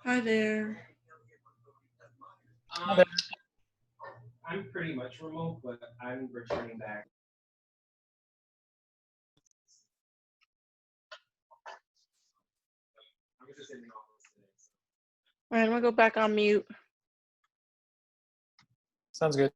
Hi there. Hi there. I'm pretty much remote, but I'm returning back. I was just in the office today. All right, I'm gonna go back on mute. Sounds good.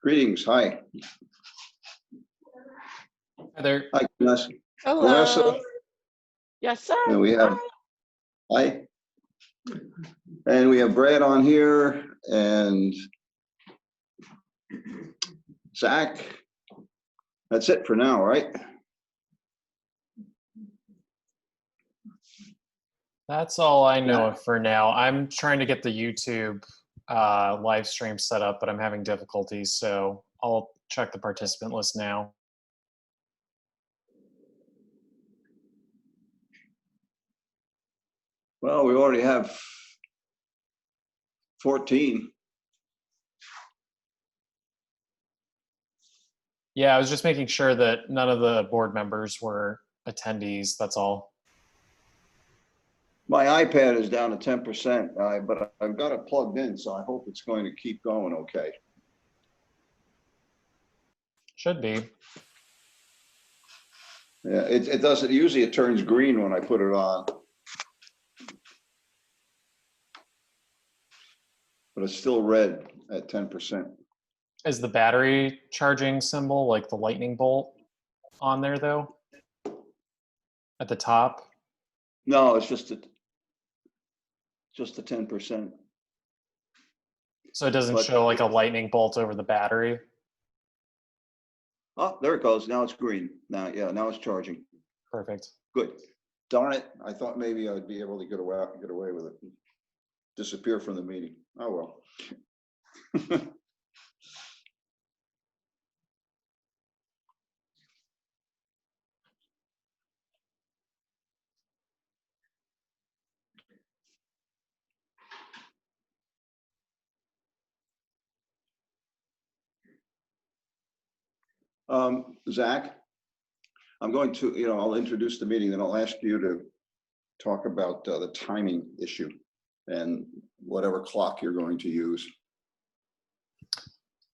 Greetings, hi. Hi there. Hi, Vanessa. Hello. Yes, sir. And we have, Hi. hi. And we have Brad on here and Zach. That's it for now, right? That's all I know of for now. I'm trying to get the YouTube live stream set up, but I'm having difficulties, so I'll check the participant list now. Well, we already have 14. Yeah, I was just making sure that none of the board members were attendees, that's all. My iPad is down to 10%, but I've got it plugged in, so I hope it's going to keep going okay. Should be. Yeah, it doesn't, usually it turns green when I put it on. But it's still red at 10%. Is the battery charging symbol, like the lightning bolt, on there though? At the top? No, it's just the 10%. So it doesn't But- show like a lightning bolt over the battery? Oh, there it goes. Now it's green. Now, yeah, now it's charging. Perfect. Good. Darn it. I thought maybe I'd be able to get away with it. Disappear from the meeting. Oh, well. Zach, I'm going to, I'll introduce the meeting, then I'll ask you to talk about the timing issue and whatever clock you're going to use.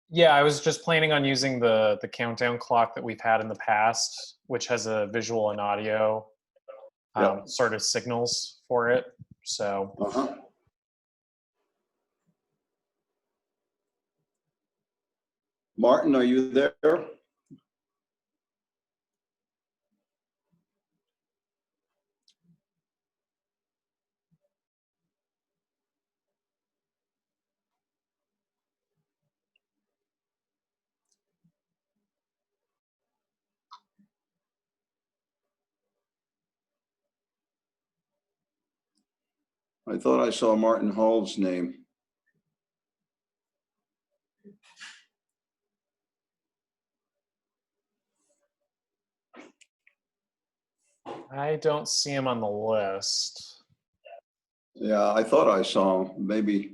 Yeah, I was just planning on using the countdown clock that we've had in the past, which has a visual and audio Yep. sort of signals for it. So Martin, are you there? I thought I saw Martin Hall's name. I don't see him on the list. Yeah, I thought I saw him. Maybe.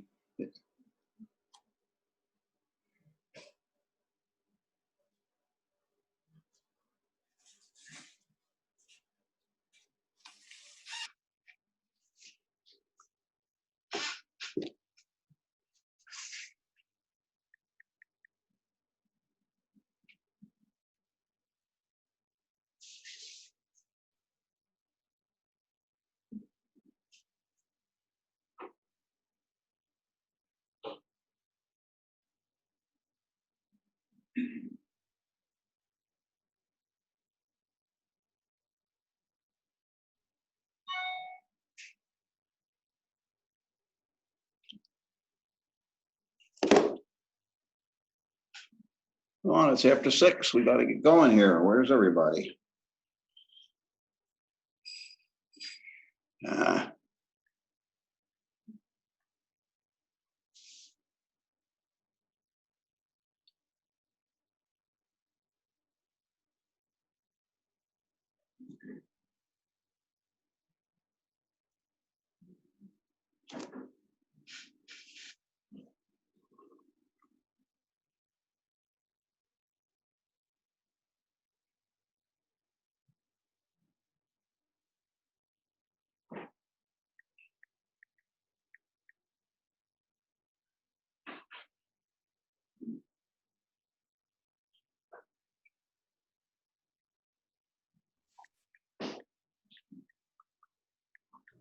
Come on, it's after 6. We got to get going here. Where's everybody?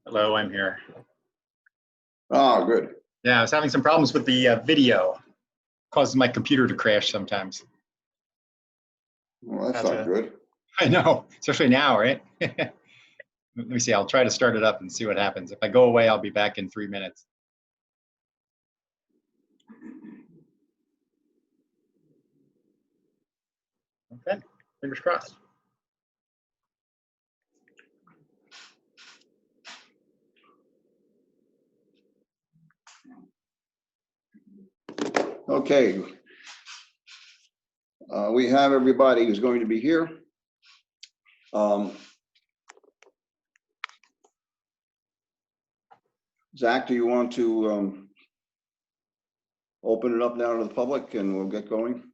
Hello, I'm here. Oh, good. Yeah, I was having some problems with the video. causes my computer to crash sometimes. Well, that's Gotcha. not good. I know, especially now, right? Let me see, I'll try to start it up and see what happens. If I go away, I'll be back in 3 minutes. Okay, fingers crossed. Okay. We have everybody who's going to be here. Zach, do you want to open it up now to the public and we'll get going?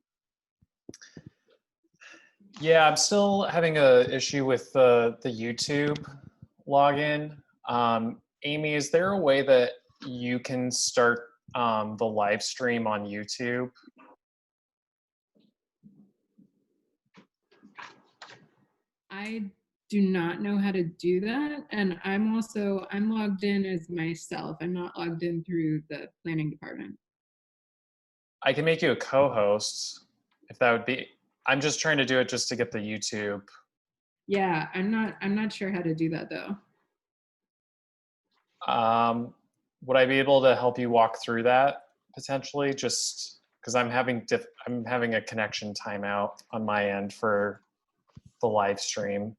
Yeah, I'm still having a issue with the YouTube login. Amy, is there a way that you can start the live stream on YouTube? I do not know how to do that. And I'm logged in as myself. I'm not logged in through the planning department. I can make you a co-host if that would be, I'm just trying to do it just to get the YouTube. Yeah, I'm not sure how to do that though. Would I be able to help you walk through that potentially? Just because I'm having a connection timeout on my end for the live stream.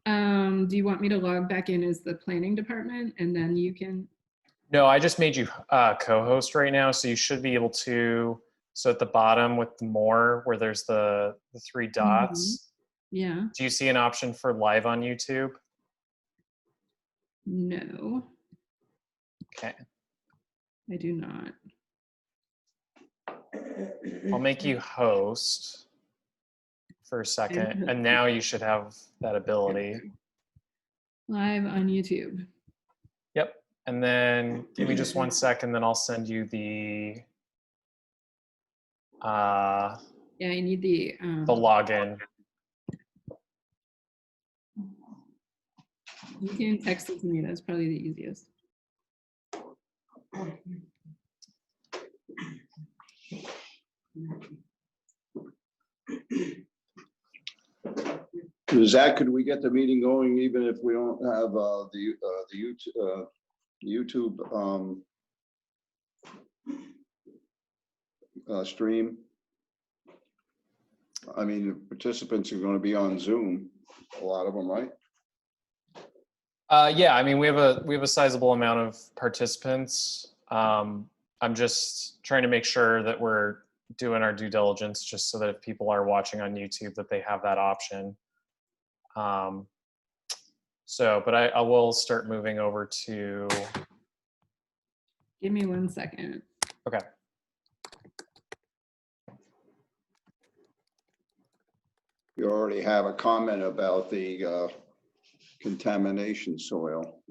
Do you want me to log back in as the planning department and then you can? No, I just made you co-host right now, so you should be able to. So at the bottom with the more, where there's the 3 dots. Yeah. Do you see an option for live on YouTube? No, Okay, I do not. I'll make you host for a second, and now you should have that ability. Live on YouTube. Yep, and then give me just 1 second, then I'll send you the Yeah, I need the login. You can text it to me. That's probably the easiest. Zach, could we get the meeting going even if we don't have the YouTube stream? I mean, the participants are going to be on Zoom, a lot of them, right? Yeah, I mean, we have a sizable amount of participants. I'm just trying to make sure that we're doing our due diligence, just so that if people are watching on YouTube, that they have that option. But I will start moving over to. Give me 1 second. Okay. You already have a comment about the contamination soil.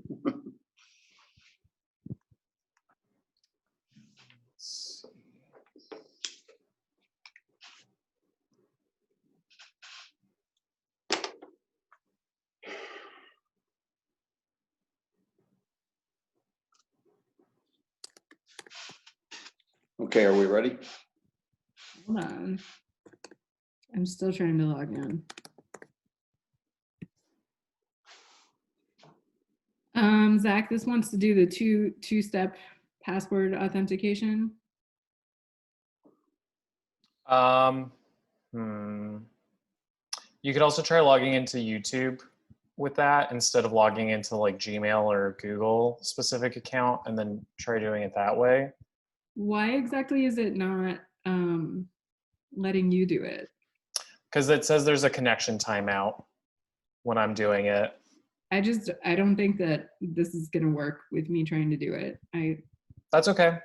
Okay, are we ready? Hold on. I'm still trying to log in. Zach, this wants to do the two-step password authentication. You could also try logging into YouTube with that instead of logging into like Gmail or Google specific account, and then try doing it that way. Why exactly is it not letting you do it? Because it says there's a connection timeout when I'm doing it. I don't think that this is gonna work with me trying to do it. That's okay.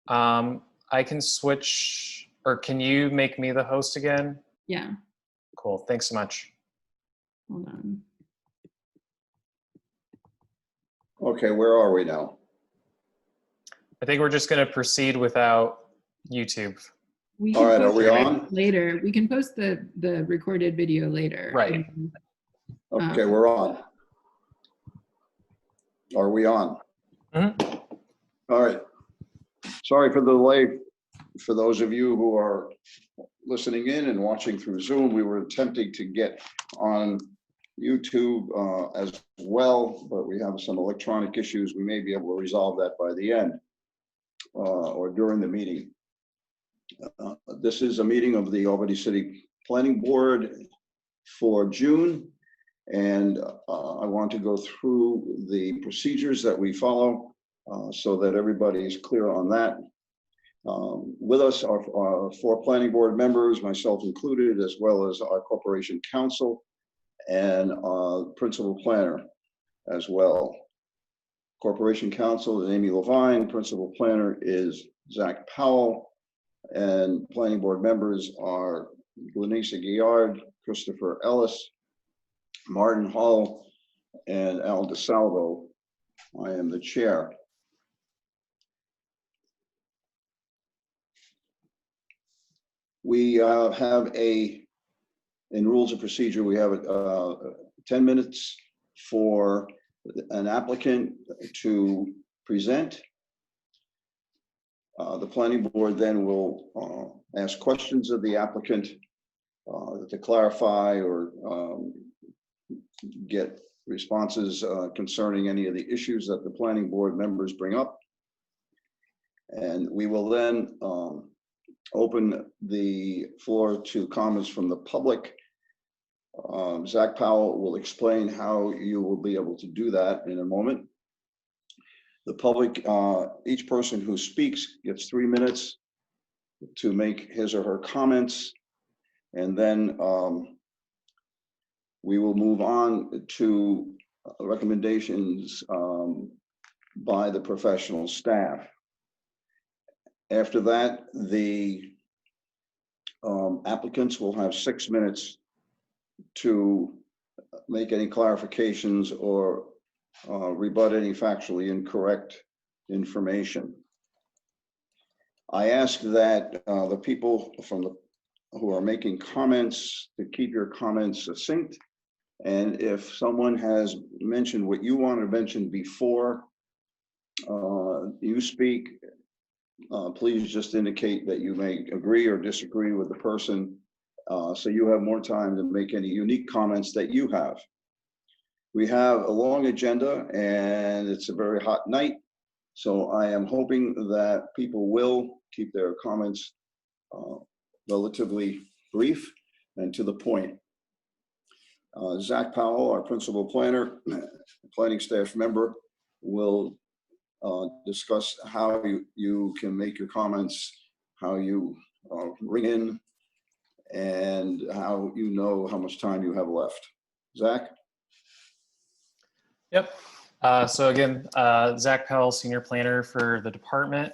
I can switch, or can you make me the host again? Yeah. Cool, thanks so much. Hold on. Okay, where are we now? I think we're just gonna proceed without YouTube. We All can right, are post we it on? later. We can post the recorded video later. Right. Okay, we're on. Are we on? Mhm. All right. Sorry for the delay. For those of you who are listening in and watching through Zoom, we were attempting to get on YouTube as well, but we have some electronic issues. We may be able to resolve that by the end or during the meeting. This is a meeting of the Albany City Planning Board for June, and I want to go through the procedures that we follow so that everybody is clear on that. With us are 4 planning board members, myself included, as well as our corporation counsel and principal planner as well. Corporation counsel is Amy Levine, principal planner is Zach Powell, and planning board members are Glenisa Guillard, Christopher Ellis, Martin Hall, and Al DeSalvo. I am the chair. We have in rules of procedure, we have 10 minutes for an applicant to present. The planning board then will ask questions of the applicant to clarify or get responses concerning any of the issues that the planning board members bring up. And we will then open the floor to comments from the public. Zach Powell will explain how you will be able to do that in a moment. The public, each person who speaks gets 3 minutes to make his or her comments, and then we will move on to recommendations by the professional staff. After that, the applicants will have 6 minutes to make any clarifications or rebut any factually incorrect information. I ask that the people who are making comments to keep your comments succinct. And if someone has mentioned what you want to mention before you speak, please just indicate that you may agree or disagree with the person, so you have more time to make any unique comments that you have. We have a long agenda and it's a very hot night, so I am hoping that people will keep their comments relatively brief and to the point. Zach Powell, our principal planner, planning staff member, will discuss how you can make your comments, how you ring in, and how you know how much time you have left. Zach? Yep. So again, Zach Powell, senior planner for the department.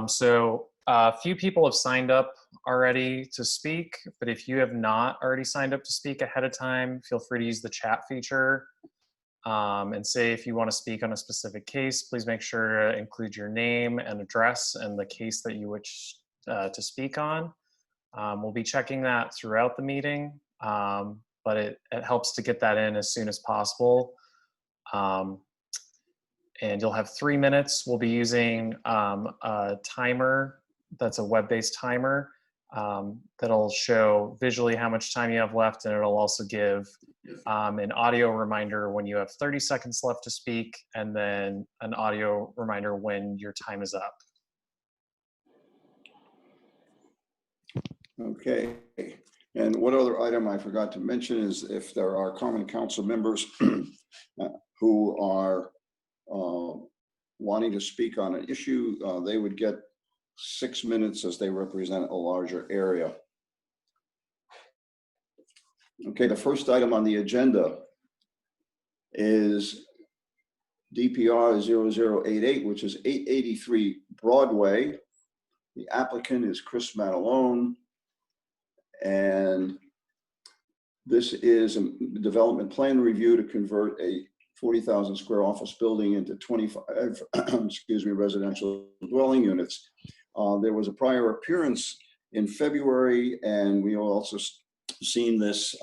So a few people have signed up already to speak, but if you have not already signed up to speak ahead of time, feel free to use the chat feature and say if you want to speak on a specific case. Please make sure to include your name and address and the case that you wish to speak on. We'll be checking that throughout the meeting, but it helps to get that in as soon as possible. And you'll have 3 minutes. We'll be using a timer that's a web-based timer that'll show visually how much time you have left, and it'll also give an audio reminder when you have 30 seconds left to speak, and then an audio reminder when your time is up. Okay. And one other item I forgot to mention is if there are common council members who are wanting to speak on an issue, they would get 6 minutes as they represent a larger area. Okay, the first item on the agenda is DPR 0088, which is 883 Broadway. The applicant is Chris Manalone, and this is a development plan review to convert a 40,000 square office building into 25 residential dwelling units. There was a prior appearance in February, and we also seen this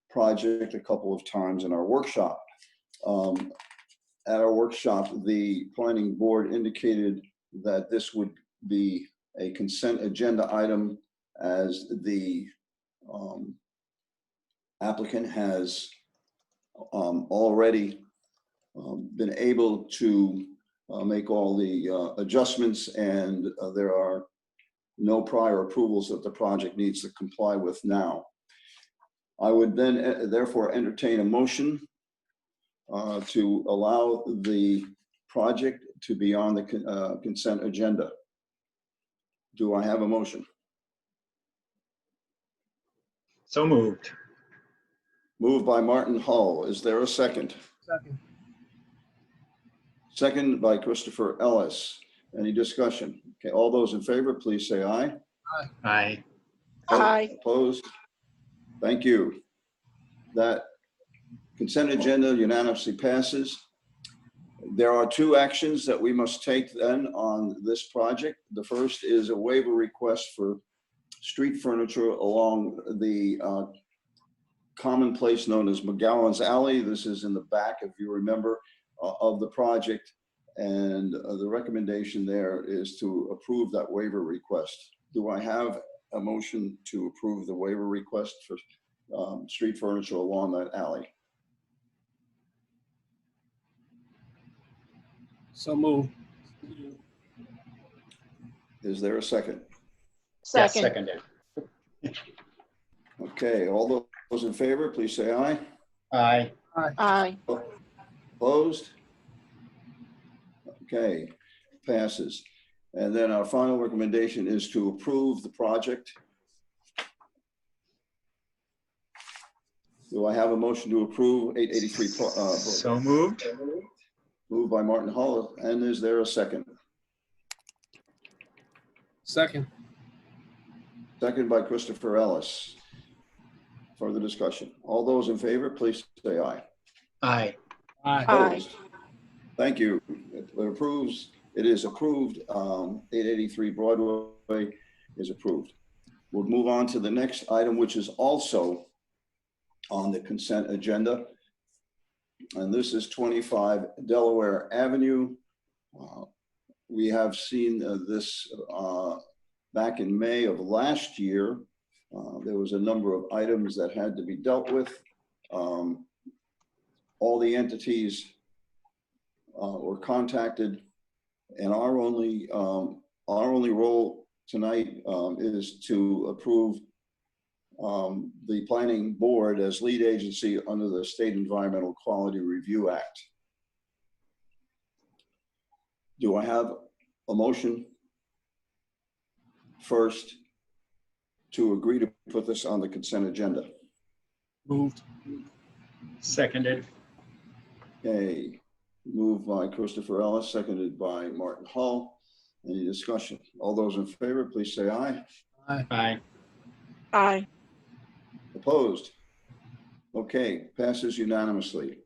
project a couple of times in our workshop. At our workshop, the planning board indicated that this would be a consent agenda item, as the applicant has already been able to make all the adjustments, and there are no prior approvals that the project needs to comply with now. I would then therefore entertain a motion to allow the project to be on the consent agenda. Do I have a motion? So moved. Moved by Martin Hull. Is there a second? Second. Second by Christopher Ellis. Any discussion? Okay, all those in favor, please say aye. Aye. Aye. Opposed? Thank you. That consent agenda unanimously passes. There are two actions that we must take then on this project. The first is a waiver request for street furniture along the common place known as McGowan's Alley. This is in the back, if you remember, of the project. And the recommendation there is to approve that waiver request. Do I have a motion to approve the waiver request for street furniture along that alley? So moved. Is there a second? Yes, Second. seconded. Okay, all those in favor, please say aye. Aye. Aye. Opposed? Okay, passes. And then our final recommendation is to approve the project. Do I have a motion to approve 883? So moved. Moved by Martin Hull, and is there a second? Second. Second by Christopher Ellis. Further discussion. All those in favor, please say aye. Aye. Aye. Opposed? Thank you. It is approved. 883 Broadway is approved. We'll move on to the next item, which is also on the consent agenda. And this is 25 Delaware Avenue. We have seen this back in May of last year. There was a number of items that had to be dealt with. All the entities were contacted, and our only role tonight is to approve the planning board as lead agency under the State Environmental Quality Review Act. Do I have a motion first to agree to put this on the consent agenda? Moved. Seconded. Okay, moved by Christopher Ellis, seconded by Martin Hull. Any discussion? All those in favor, please say aye. Aye. Aye. Aye. Opposed? Okay, passes unanimously.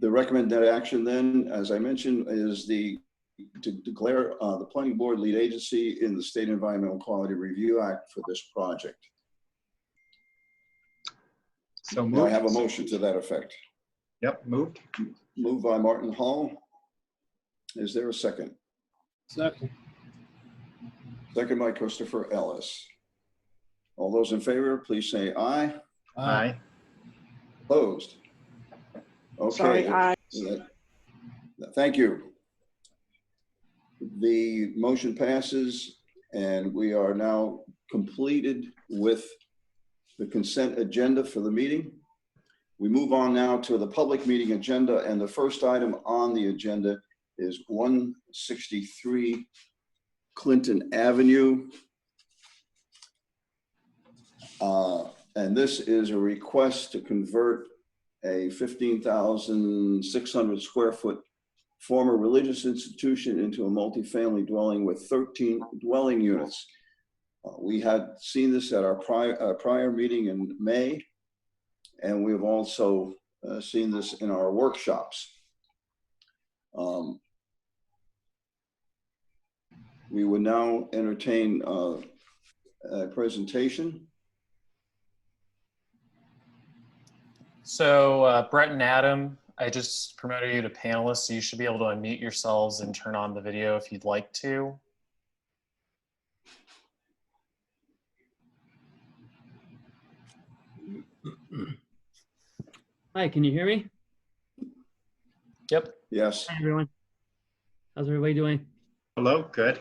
The recommended action then, as I mentioned, is to declare the planning board lead agency in the State Environmental Quality Review Act for this project. So Do I moved. have a motion to that effect? Yep, moved. Moved by Martin Hull. Is there a second? Second. Second by Christopher Ellis. All those in favor, please say aye. Aye. Opposed? Sorry, Okay. aye. Thank you. The motion passes, and we are now completed with the consent agenda for the meeting. We move on now to the public meeting agenda, and the first item on the agenda is 163 Clinton Avenue. And this is a request to convert a 15,600 square foot former religious institution into a multifamily dwelling with 13 dwelling units. We had seen this at our prior meeting in May, and we've also seen this in our workshops. We would now entertain a presentation. So Brett and Adam I just promoted you to panelist, so you should be able to unmute yourselves and turn on the video if you'd like to. Hi, can you hear me? Yep. Yes. Hi, everyone. How's everybody doing? Hello, good.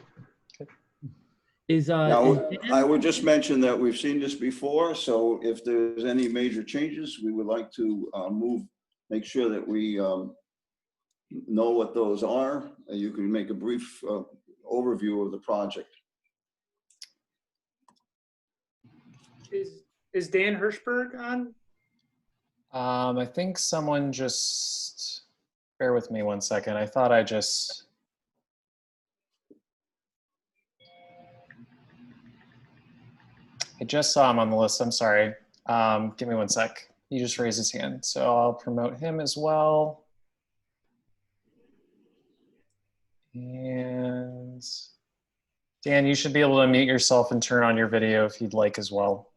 Is Now, Dan- I would just mention that we've seen this before, so if there's any major changes, we would like to make sure that we know what those are. You can make a brief overview of the project. Is Dan Hirschberg on? I think someone just, bear with me one second. I thought I just, I just saw him on the list. I'm sorry. Give me one sec. He just raised his hand. So I'll promote him as well. And Dan, you should be able to mute yourself and turn on your video if you'd like as well.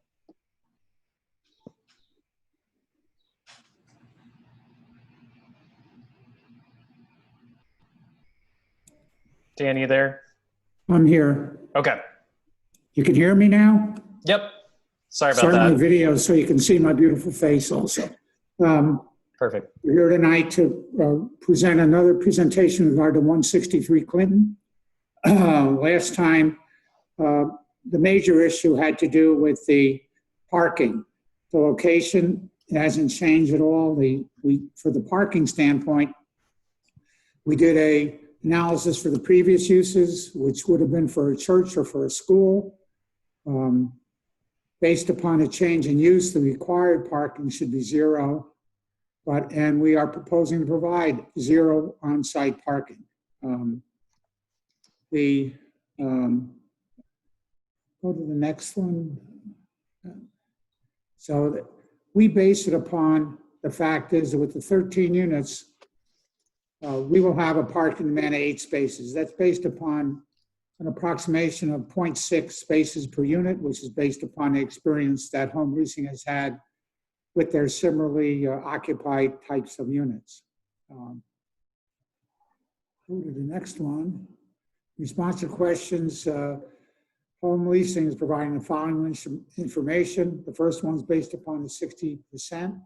Dan, you there? I'm here. Okay. You can hear me now? Yep. Sorry about Starting the that. video so you can see my beautiful face also. Perfect. We're here tonight to present another presentation with regard to 163 Clinton. Last time, the major issue had to do with the parking. The location hasn't changed at all. For the parking standpoint, we did a analysis for the previous uses, which would have been for a church or for a school. Based upon a change in use, the required parking should be 0, and we are proposing to provide 0 on-site parking. Go to the next one. So we base it upon the fact is that with the 13 units, we will have a parking demand of 8 spaces. That's based upon an approximation of 0.6 spaces per unit, which is based upon the experience that home leasing has had with their similarly occupied types of units. Go to the next one. Response to questions. Home leasing is providing the following information. The first one is based upon the 60%.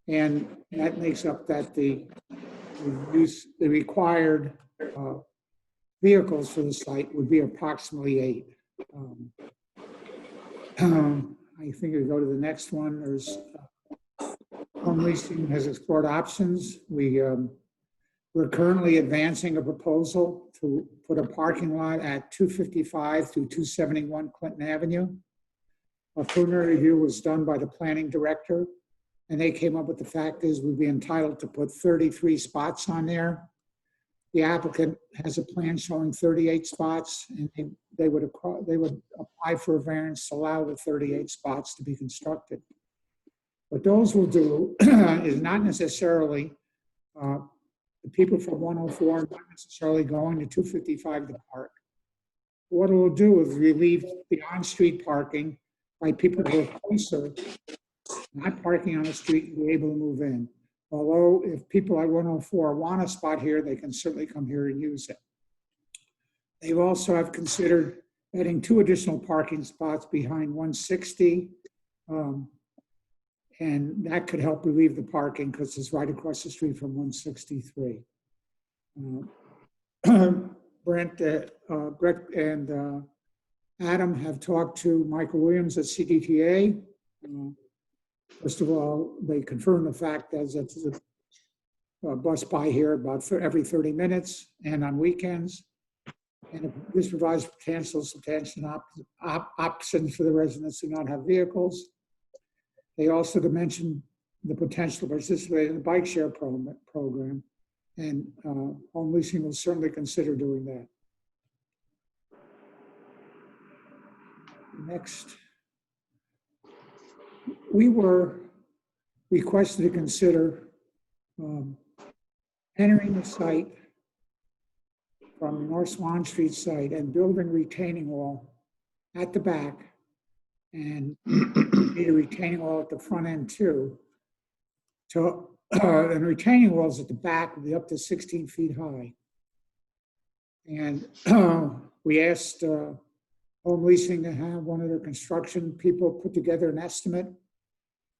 And that makes up that the required vehicles for the site would be approximately 8. I think we go to the next one. There's home leasing has explored options. We're currently advancing a proposal to put a parking lot at 255 through 271 Clinton Avenue. A preliminary review was done by the planning director, and they came up with the fact is we'd be entitled to put 33 spots on there. The applicant has a plan showing 38 spots, and they would apply for a variance to allow the 38 spots to be constructed. What those will do is not necessarily the people from 104 not necessarily going to 255 to park. What it will do is relieve the on-street parking by people who are closer, not parking on the street, and be able to move in. Although if people at 104 want a spot here, they can certainly come here and use it. They also have considered adding 2 additional parking spots behind 160. And that could help relieve the parking because it's right across the street from 163. Brett and Adam have talked to Michael Williams at CDTA. First of all, they confirmed the fact that there's a bus by here about every 30 minutes and on weekends. And this provides potential options for the residents who do not have vehicles. They also mentioned the potential to participate in the bike share program, and home leasing will certainly consider doing that. Next, we were requested to consider entering the site from the North Swan Street site and building retaining wall at the back, and need a retaining wall at the front end too, to and retaining walls at the back will be up to 16 feet high. And we asked Home Leasing to have one of their construction people put together an estimate,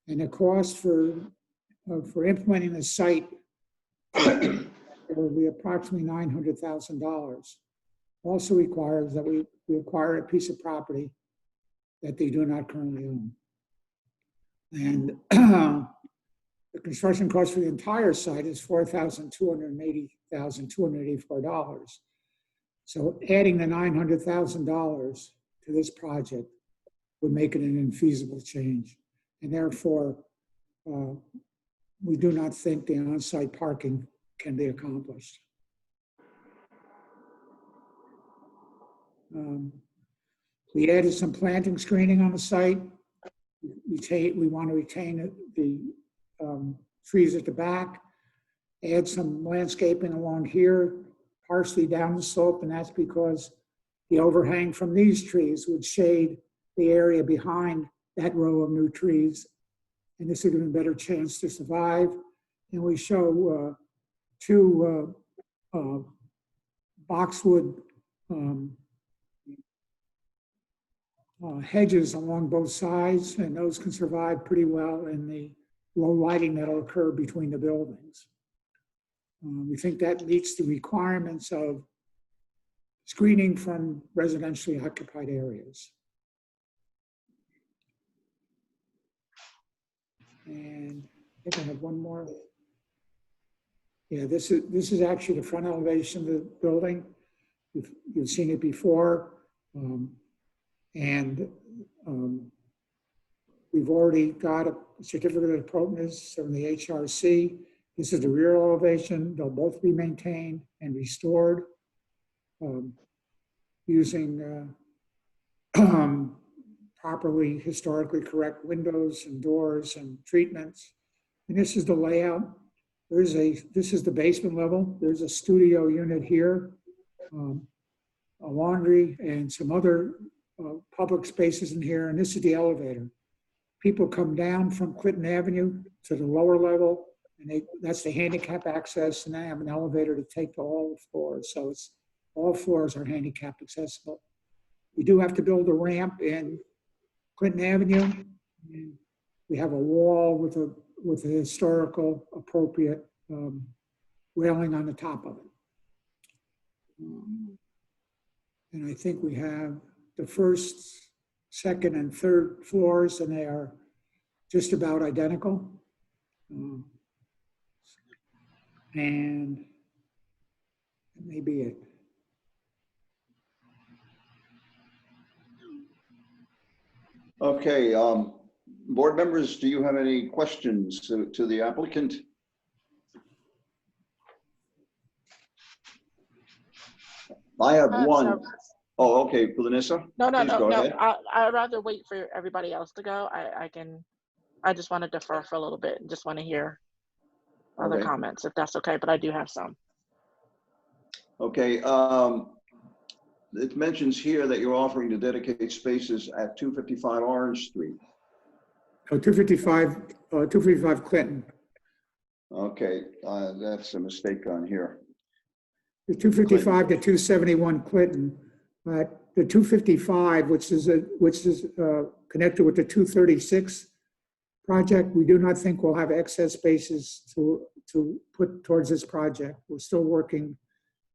and the cost for implementing the site will be approximately $900,000. Also requires that we acquire a piece of property that they do not currently own. And the construction cost for the entire site is $4,280,284. So adding the $900,000 to this project would make it an infeasible change. And therefore, we do not think the on-site parking can be accomplished. We added some planting screening on the site. We want to retain the trees at the back, add some landscaping along here, partially down the slope, and that's because the overhang from these trees would shade the area behind that row of new trees, and this would give them a better chance to survive. And we show two boxwood hedges along both sides, and those can survive pretty well in the low lighting that'll occur between the buildings. We think that meets the requirements of screening from residentially occupied areas. And I think I have one more. Yeah, this is actually the front elevation of the building. You've seen it before. We've already got a certificate of appropriateness from the HRC. This is the rear elevation. They'll both be maintained and restored using properly historically correct windows and doors and treatments. And this is the layout. This is the basement level. There's a studio unit here, a laundry and some other public spaces in here. And this is the elevator. People come down from Clinton Avenue to the lower level, and that's the handicap access, and they have an elevator to take to all the floors. So all floors are handicap accessible. We do have to build a ramp in Clinton Avenue. And we have a wall with a historical appropriate railing on the top of it. And I think we have the first, second, and third floors, and they are just about identical. And that may be it. Okay, board members, do you have any questions to the applicant? I have one. No. Oh, okay, Vanessa? No, Please go ahead. I'd rather wait for everybody else to go. I just want to defer for a little bit and just want to hear other Okay. comments, if that's okay, but I do have some. Okay, it mentions here that you're offering to dedicate spaces at 255 Orange Street. 255 Clinton. Okay, that's a mistake on here. The 255 to 271 Clinton. The 255, which is connected with the 236 project, we do not think we'll have excess spaces to put towards this project. We're still working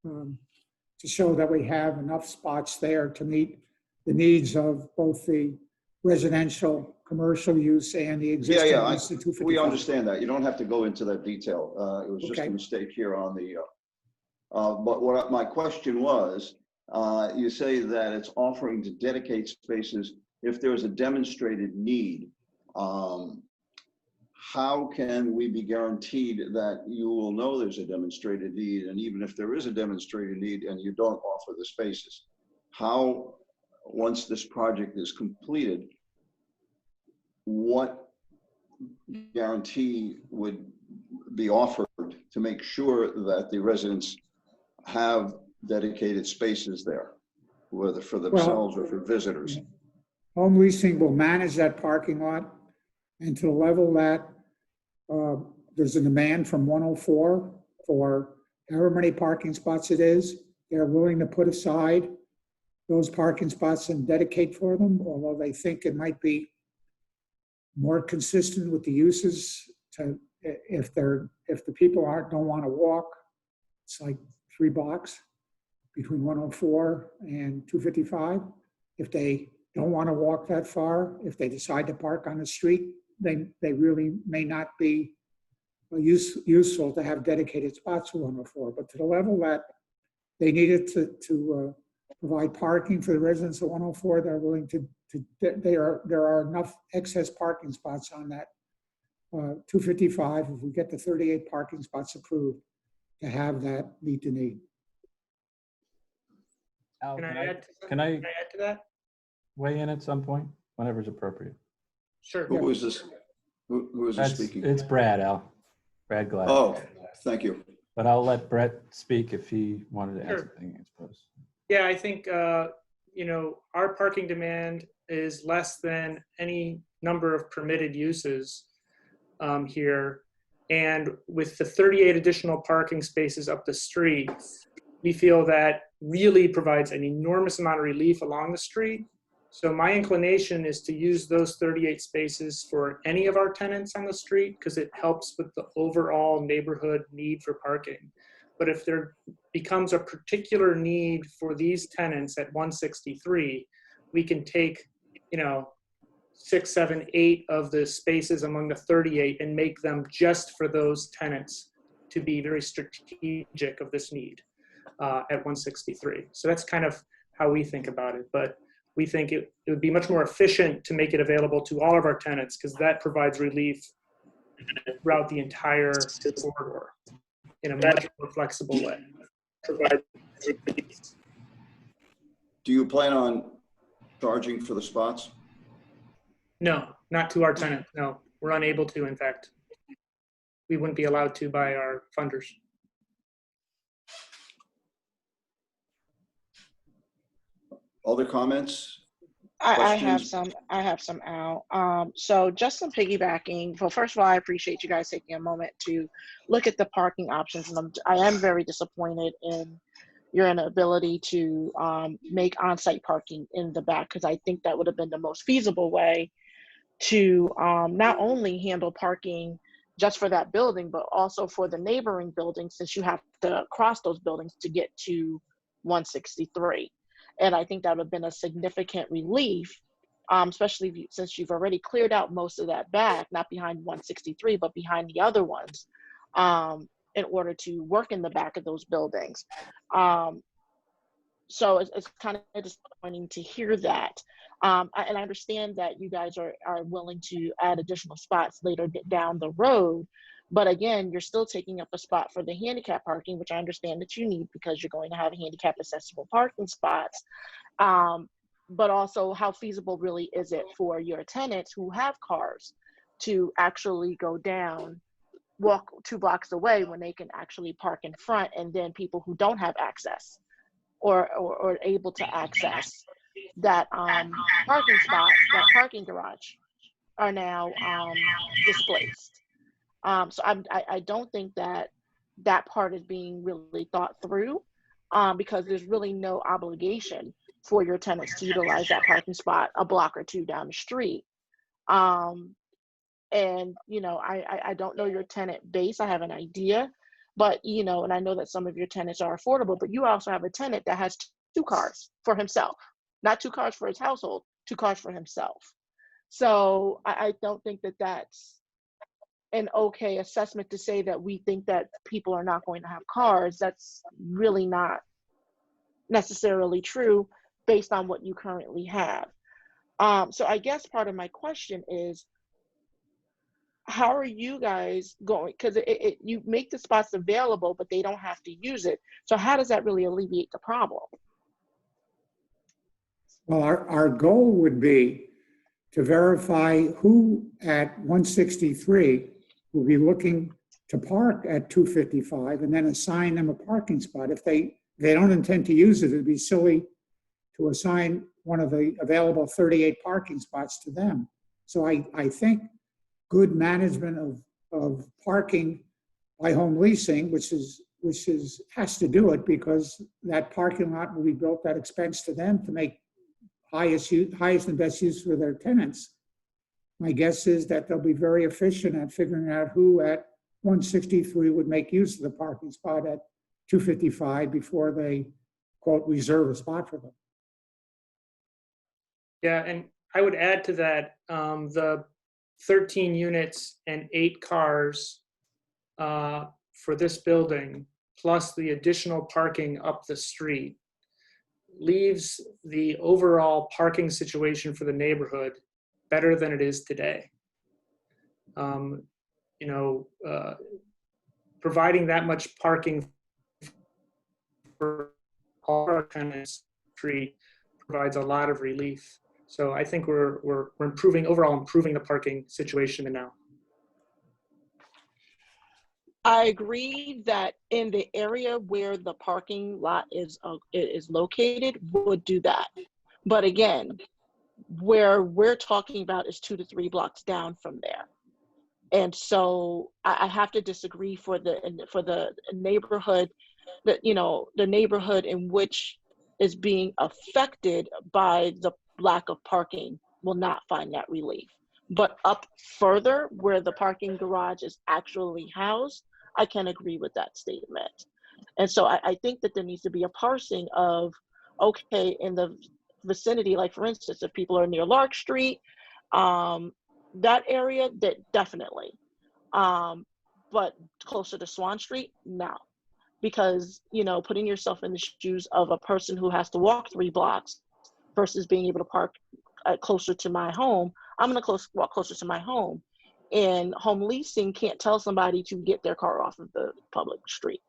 to show that we have enough spots there to meet the needs of both the residential, commercial use and the existing use of 255. We understand that. You don't have to go into that detail. It was just Okay. a mistake here on the, but what my question was, you say that it's offering to dedicate spaces if there's a demonstrated need. How can we be guaranteed that you will know there's a demonstrated need, and even if there is a demonstrated need and you don't offer the spaces, how, once this project is completed, what guarantee would be offered to make sure that the residents have dedicated spaces there, whether for themselves or for visitors? Home Leasing will manage that parking lot and to the level that there's a demand from 104 for however many parking spots it is. They're willing to put aside those parking spots and dedicate for them, although they think it might be more consistent with the uses to, if the people don't want to walk, it's like 3 blocks between 104 and 255. If they don't want to walk that far, if they decide to park on the street, they really may not be useful to have dedicated spots for 104. But to the level that they needed to provide parking for the residents of 104, they're willing to there are enough excess parking spots on that 255, if we get the 38 parking spots approved, to have that meet the need. Al, Can I add can I add to that? weigh in at some point, whenever it's appropriate? Sure. Who is this? Who is this speaking? It's Brad, Al. Brad Glass. Oh, thank you. But I'll let Brett speak if he wanted to add Sure. something, I suppose. Yeah, I think, you know, our parking demand is less than any number of permitted uses here. And with the 38 additional parking spaces up the street, we feel that really provides an enormous amount of relief along the street. So my inclination is to use those 38 spaces for any of our tenants on the street because it helps with the overall neighborhood need for parking. But if there becomes a particular need for these tenants at 163, we can take, you know, 6, 7, 8 of the spaces among the 38 and make them just for those tenants to be very strategic of this need at 163. So that's kind of how we think about it. But we think it would be much more efficient to make it available to all of our tenants because that provides relief throughout the entire corridor in a much more flexible way. Do you plan on charging for the spots? No, not to our tenants. No, we're unable to, in fact. We wouldn't be allowed to by our funders. Other comments? I have Questions? some, Al. So just some piggybacking. Well, first of all, I appreciate you guys taking a moment to look at the parking options. And I am very disappointed in your inability to make on-site parking in the back, because I think that would have been the most feasible way to not only handle parking just for that building, but also for the neighboring buildings, since you have to cross those buildings to get to 163. And I think that would have been a significant relief, especially since you've already cleared out most of that back, not behind 163, but behind the other ones, in order to work in the back of those buildings. So it's kind of disappointing to hear that. And I understand that you guys are willing to add additional spots later down the road. But again, you're still taking up a spot for the handicap parking, which I understand that you need because you're going to have handicap accessible parking spots. But also, how feasible really is it for your tenants who have cars to actually go down, walk 2 blocks away when they can actually park in front, and then people who don't have access or able to access that parking spot, that parking garage, are now displaced. So I don't think that part is being really thought through, because there's really no obligation for your tenants to utilize that parking spot a block or 2 down the street. And, you know, I don't know your tenant base. I have an idea, but, you know, and I know that some of your tenants are affordable, but you also have a tenant that has 2 cars for himself, not 2 cars for his household, 2 cars for himself. So I don't think that that's an okay assessment to say that we think that people are not going to have cars. That's really not necessarily true based on what you currently have. So I guess part of my question is, how are you guys going? Because you make the spots available, but they don't have to use it. So how does that really alleviate the problem? Well, our goal would be to verify who at 163 will be looking to park at 255 and then assign them a parking spot. If they don't intend to use it, it'd be silly to assign one of the available 38 parking spots to them. So I think good management of parking by home leasing, which has to do it because that parking lot will be built at expense to them to make highest and best use for their tenants. My guess is that they'll be very efficient at figuring out who at 163 would make use of the parking spot at 255 before they, quote, reserve a spot for them. Yeah, and I would add to that, the 13 units and 8 cars for this building, plus the additional parking up the street, leaves the overall parking situation for the neighborhood better than it is today. Providing that much parking for all our tenants street provides a lot of relief. So I think we're improving the parking situation now. I agree that in the area where the parking lot is located would do that. But again, where we're talking about is 2 to 3 blocks down from there. And so I have to disagree for the neighborhood, that, the neighborhood in which is being affected by the lack of parking will not find that relief. But up further where the parking garage is actually housed, I can agree with that statement. And so I think that there needs to be a parsing of, okay, in the vicinity, like for instance, if people are near Lark Street, that area, that definitely. But closer to Swan Street, no. Because, putting yourself in the shoes of a person who has to walk 3 blocks versus being able to park closer to my home, I'm going to walk closer to my home. And home leasing can't tell somebody to get their car off of the public street.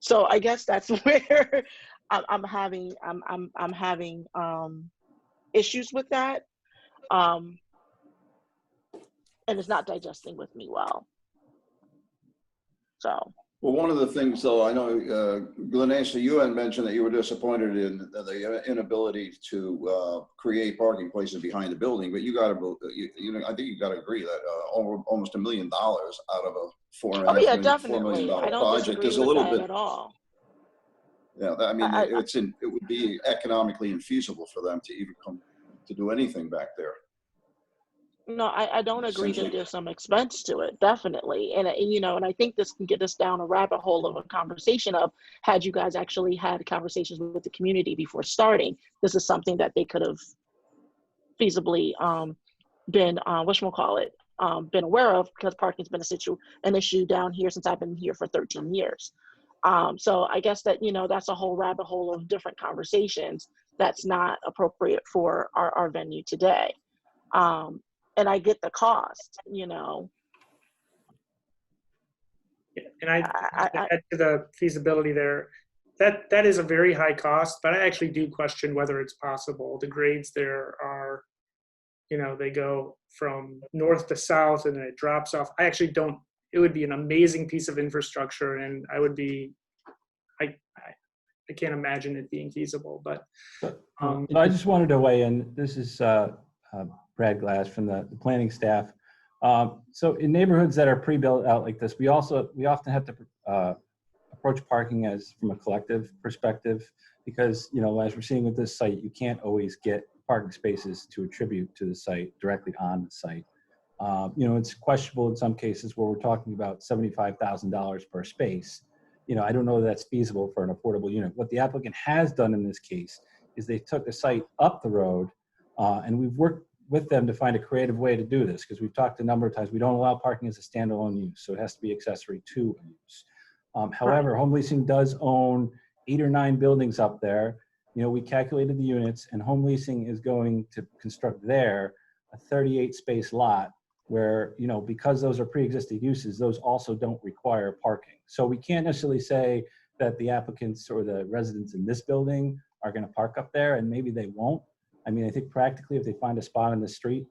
So I guess that's where I'm having issues with that. And it's not digesting with me well. So. Well, one of the things, though, I know, Glenacia, you had mentioned that you were disappointed in the inability to create parking places behind the building, but you got to, I think you got to agree that almost $1 million out of a $4 million project is a little bit at all. Yeah, I mean, it would be economically infeasible for them to even come to do anything back there. No, I don't agree that there's some expense to it, definitely. And I think this can get us down a rabbit hole of a conversation of, had you guys actually had conversations with the community before starting, this is something that they could have feasibly been, been aware of, because parking's been an issue down here since I've been here for 13 years. So I guess that, that's a whole rabbit hole of different conversations that's not appropriate for our venue today. And I get the cost, And I add to the feasibility there, that is a very high cost, but I actually do question whether it's possible. The grades there are, they go from north to south and then it drops off. I actually don't, it would be an amazing piece of infrastructure, and I can't imagine it being feasible, but. I just wanted to weigh in. This is Brad Glass from the planning staff. So in neighborhoods that are pre-built out like this, we often have to approach parking as from a collective perspective, because, as we're seeing with this site, you can't always get parking spaces to attribute to the site directly on the site. It's questionable in some cases where we're talking about $75,000 per space. I don't know that that's feasible for an affordable unit. What the applicant has done in this case is they took a site up the road, and we've worked with them to find a creative way to do this, because we've talked a number of times. We don't allow parking as a standalone use, so it has to be accessory to a use. However, home leasing does own 8 or 9 buildings up there. We calculated the units, and home leasing is going to construct there a 38 space lot where, because those are pre-existing uses, those also don't require parking. So we can't necessarily say that the applicants or the residents in this building are going to park up there, and maybe they won't. I mean, I think practically, if they find a spot on the street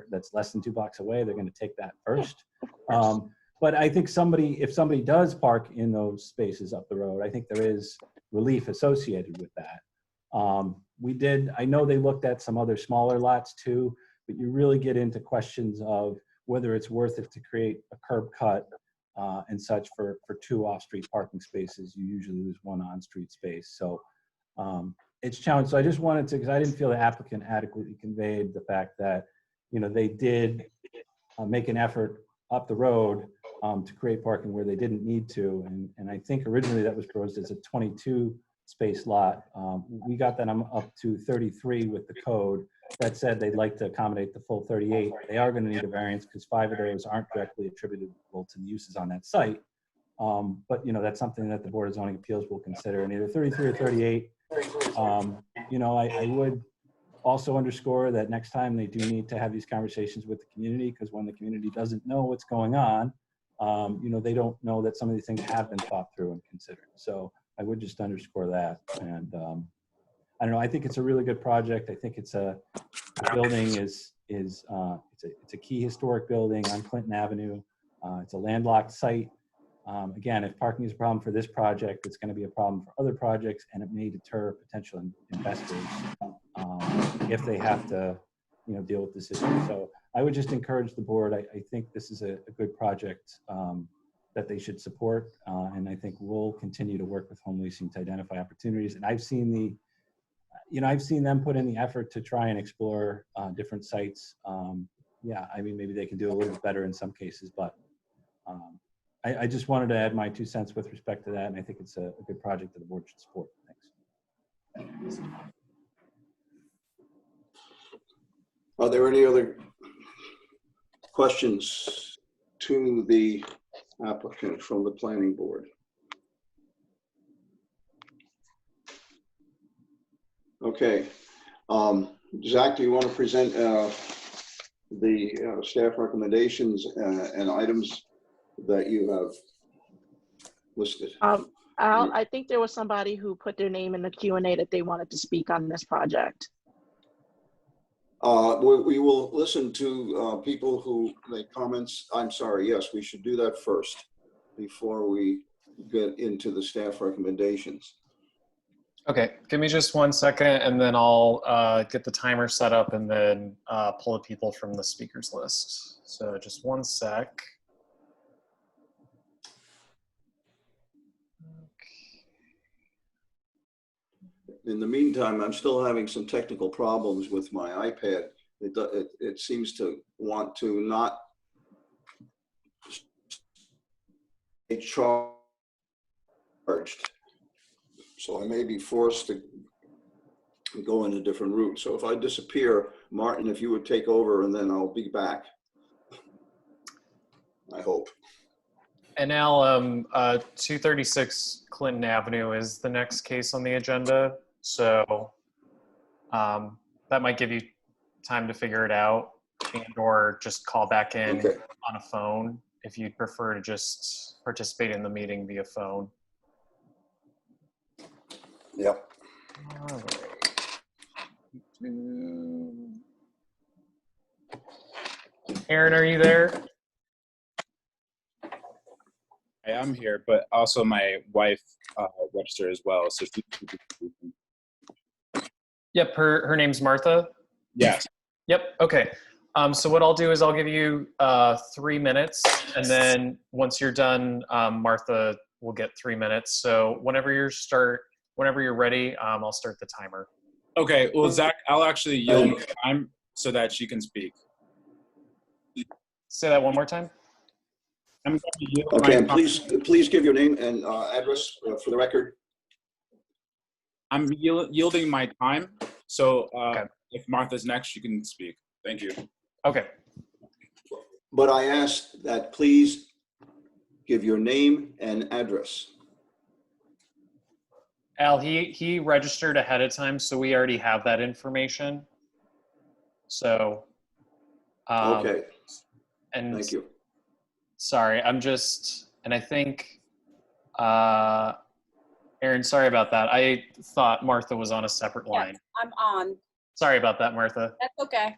that's less than 2 blocks away, they're going to take that first. But I think if somebody does park in those spaces up the road, I think there is relief associated with that. I know they looked at some other smaller lots too, but you really get into questions of whether it's worth it to create a curb cut and such for 2 off-street parking spaces. You usually lose 1 on-street space. So it's challenging. So I just wanted to, because I didn't feel the applicant adequately conveyed the fact that, you know, they did make an effort up the road to create parking where they didn't need to. And I think originally that was proposed as a 22 space lot. We got that up to 33 with the code. That said, they'd like to accommodate the full 38. They are going to need a variance because 5 of those aren't directly attributable to the uses on that site. But, you know, that's something that the Board of Zoning Appeals will consider. And either 33 or 38, you know, I would also underscore that next time they do need to have these conversations with the community, because when the community doesn't know what's going on, you know, they don't know that some of these things have been thought through and considered. So I would just underscore that. And I don't know, I think it's a really good project. I think it's the building it's a key historic building on Clinton Avenue. It's a landlocked site. Again, if parking is a problem for this project, it's going to be a problem for other projects, and it may deter potential investors if they have to, you know, deal with this issue. So I would just encourage the board. I think this is a good project that they should support, and I think we'll continue to work with home leasing to identify opportunities. And I've seen I've seen them put in the effort to try and explore different sites. Yeah, I mean, maybe they can do a little bit better in some cases, but I just wanted to add my 2 cents with respect to that, and I think it's a good project that the board should support. Thanks. Are there any other questions to the applicant from the planning board? Okay. Zach, do you want to present the staff recommendations and items that you have listed? Al, I think there was somebody who put their name in the Q&A that they wanted to speak on this project. We will listen to people who make comments. I'm sorry, yes, we should do that first before we get into the staff recommendations. Okay, give me just 1 second and then I'll get the timer set up and then pull the people from the speakers list. So just 1 sec. In the meantime, I'm still having some technical problems with my iPad. It seems to want to not stay charged. So I may be forced to go in a different route. So if I disappear, Martin, if you would take over and then I'll be back. I hope. And now 236 Clinton Avenue is the next case on the agenda. So that might give you time to figure it out and or just call back in on a phone if you'd prefer to just participate in the meeting via phone. Yep. All right. Aaron, are you there? I am here, but also my wife registered as well. So she. Yep, her name's Martha? Yes. Yep, okay. So what I'll do is I'll give you 3 minutes, and then once you're done, Martha will get 3 minutes. So whenever you're ready, I'll start the timer. Okay, well, Zach, I'll actually yield my time so that she can speak. Say that one more time. I'm going to yield Okay, my and time. please give your name and address for the record. I'm yielding my time. So if Martha's next, she can speak. Thank you. Okay. But I asked that please give your name and address. Al, he registered ahead of time, so we already have that information. So, Okay. And thank you. Sorry, and I think, Aaron, sorry about that. I thought Martha was on a separate line. Yes, I'm on. Sorry about that, Martha. That's okay.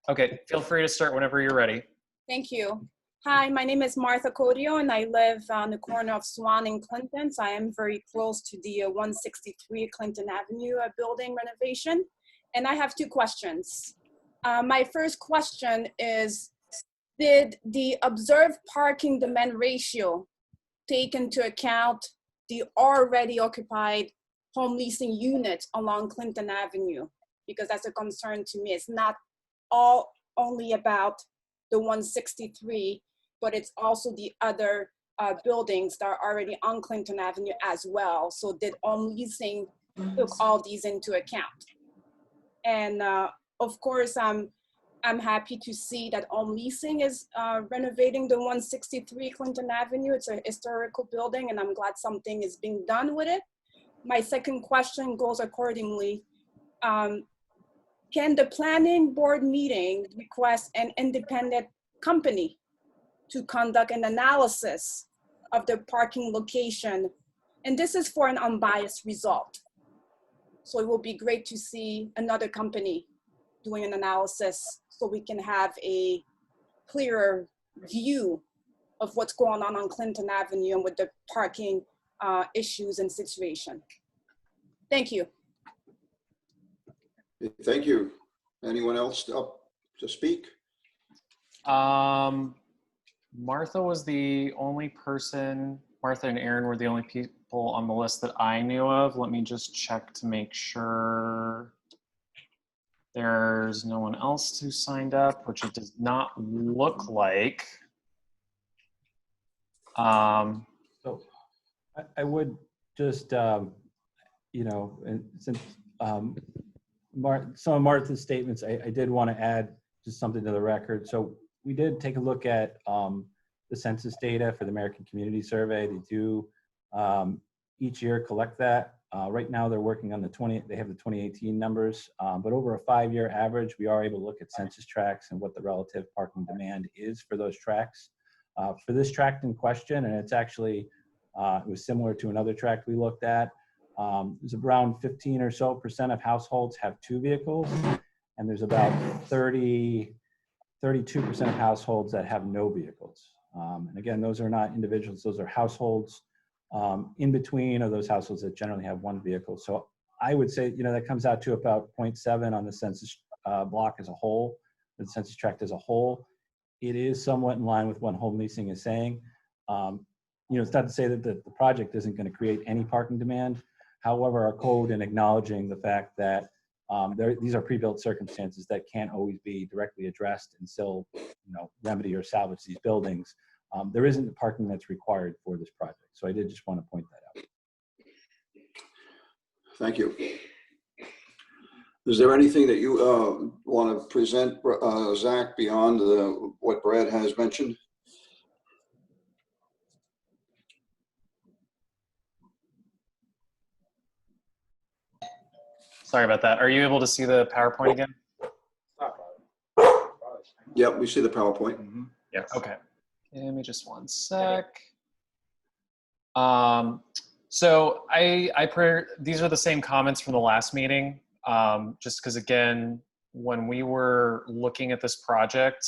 Okay, feel free to start whenever you're ready. Thank you. Hi, my name is Martha Codio, and I live on the corner of Swan and Clinton. So I am very close to the 163 Clinton Avenue building renovation. And I have 2 questions. My first question is, did the observed parking demand ratio take into account the already occupied home leasing units along Clinton Avenue? Because that's a concern to me. It's not all only about the 163, but it's also the other buildings that are already on Clinton Avenue as well. So did home leasing took all these into account? And of course, I'm happy to see that home leasing is renovating the 163 Clinton Avenue. It's a historical building, and I'm glad something is being done with it. My second question goes accordingly. Can the planning board meeting request an independent company to conduct an analysis of the parking location? And this is for an unbiased result. So it will be great to see another company doing an analysis so we can have a clearer view of what's going on Clinton Avenue and with the parking issues and situation. Thank you. Thank you. Anyone else up to speak? Martha was the only person, Martha and Aaron were the only people on the list that I knew of. Let me just check to make sure there's no one else who signed up, which it does not look like. So I would just, you know, and since some of Martha's statements, I did want to add just something to the record. So we did take a look at the census data for the American Community Survey. They do each year collect that. Right now they're working on they have the 2018 numbers, but over a 5-year average, we are able to look at census tracts and what the relative parking demand is for those tracts. For this tract in question, and it's actually, it was similar to another tract we looked at, there's around 15% or so of households have 2 vehicles, and there's about 32% of households that have no vehicles. And again, those are not individuals, those are households. In between are those households that generally have 1 vehicle. So I would say, you know, that comes out to about 0.7 on the census block as a whole, the census tract as a whole. It is somewhat in line with what home leasing is saying. You know, it's not to say that the project isn't going to create any parking demand. However, our code in acknowledging the fact that these are pre-built circumstances that can't always be directly addressed and still, you know, remedy or salvage these buildings. There isn't the parking that's required for this project. So I did just want to point that out. Thank you. Is there anything that you want to present, Zach, beyond what Brad has mentioned? Sorry about that. Are you able to see the PowerPoint again? Yep, we see the PowerPoint. Mm-hmm. Yes. Okay. Give me just one sec. So these are the same comments from the last meeting, just because again, when we were looking at this project,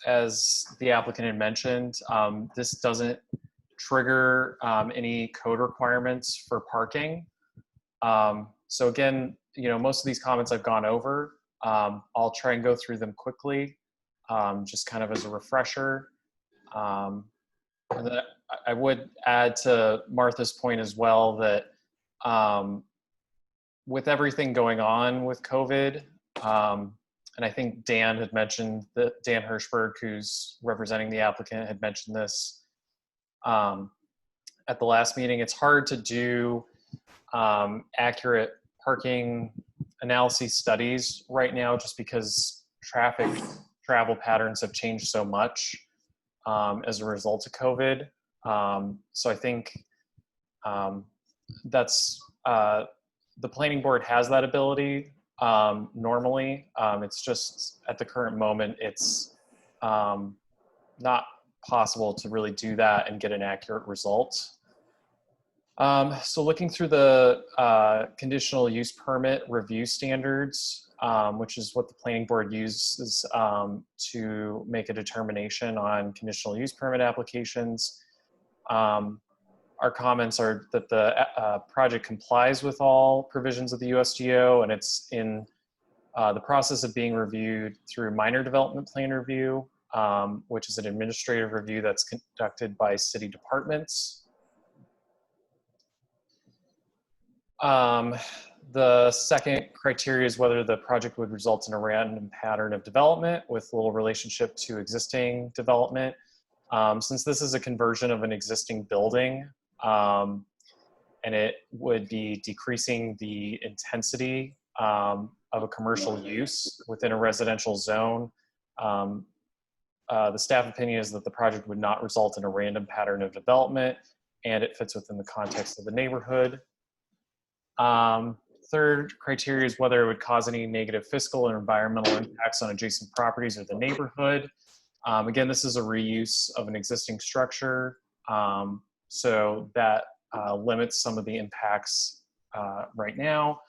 as the applicant had mentioned, this doesn't trigger any code requirements for parking. So again, you know, most of these comments I've gone over. I'll try and go through them quickly, just kind of as a refresher. And then I would add to Martha's point as well that with everything going on with COVID, and I think Dan had mentioned that Dan Hirschberg, who's representing the applicant, had mentioned this at the last meeting. It's hard to do accurate parking analysis studies right now just because travel patterns have changed so much as a result of COVID. So I think that's the planning board has that ability normally. It's just at the current moment, it's not possible to really do that and get an accurate result. So looking through the conditional use permit review standards, which is what the planning board uses to make a determination on conditional use permit applications. Our comments are that the project complies with all provisions of the USDO and it's in the process of being reviewed through minor development plan review, which is an administrative review that's conducted by city departments. The second criteria is whether the project would result in a random pattern of development with little relationship to existing development. Since this is a conversion of an existing building, and it would be decreasing the intensity of a commercial use within a residential zone, the staff opinion is that the project would not result in a random pattern of development, and it fits within the context of the neighborhood. Third criteria is whether it would cause any negative fiscal and environmental impacts on adjacent properties or the neighborhood. Again, this is a reuse of an existing structure, so that limits some of the impacts right now.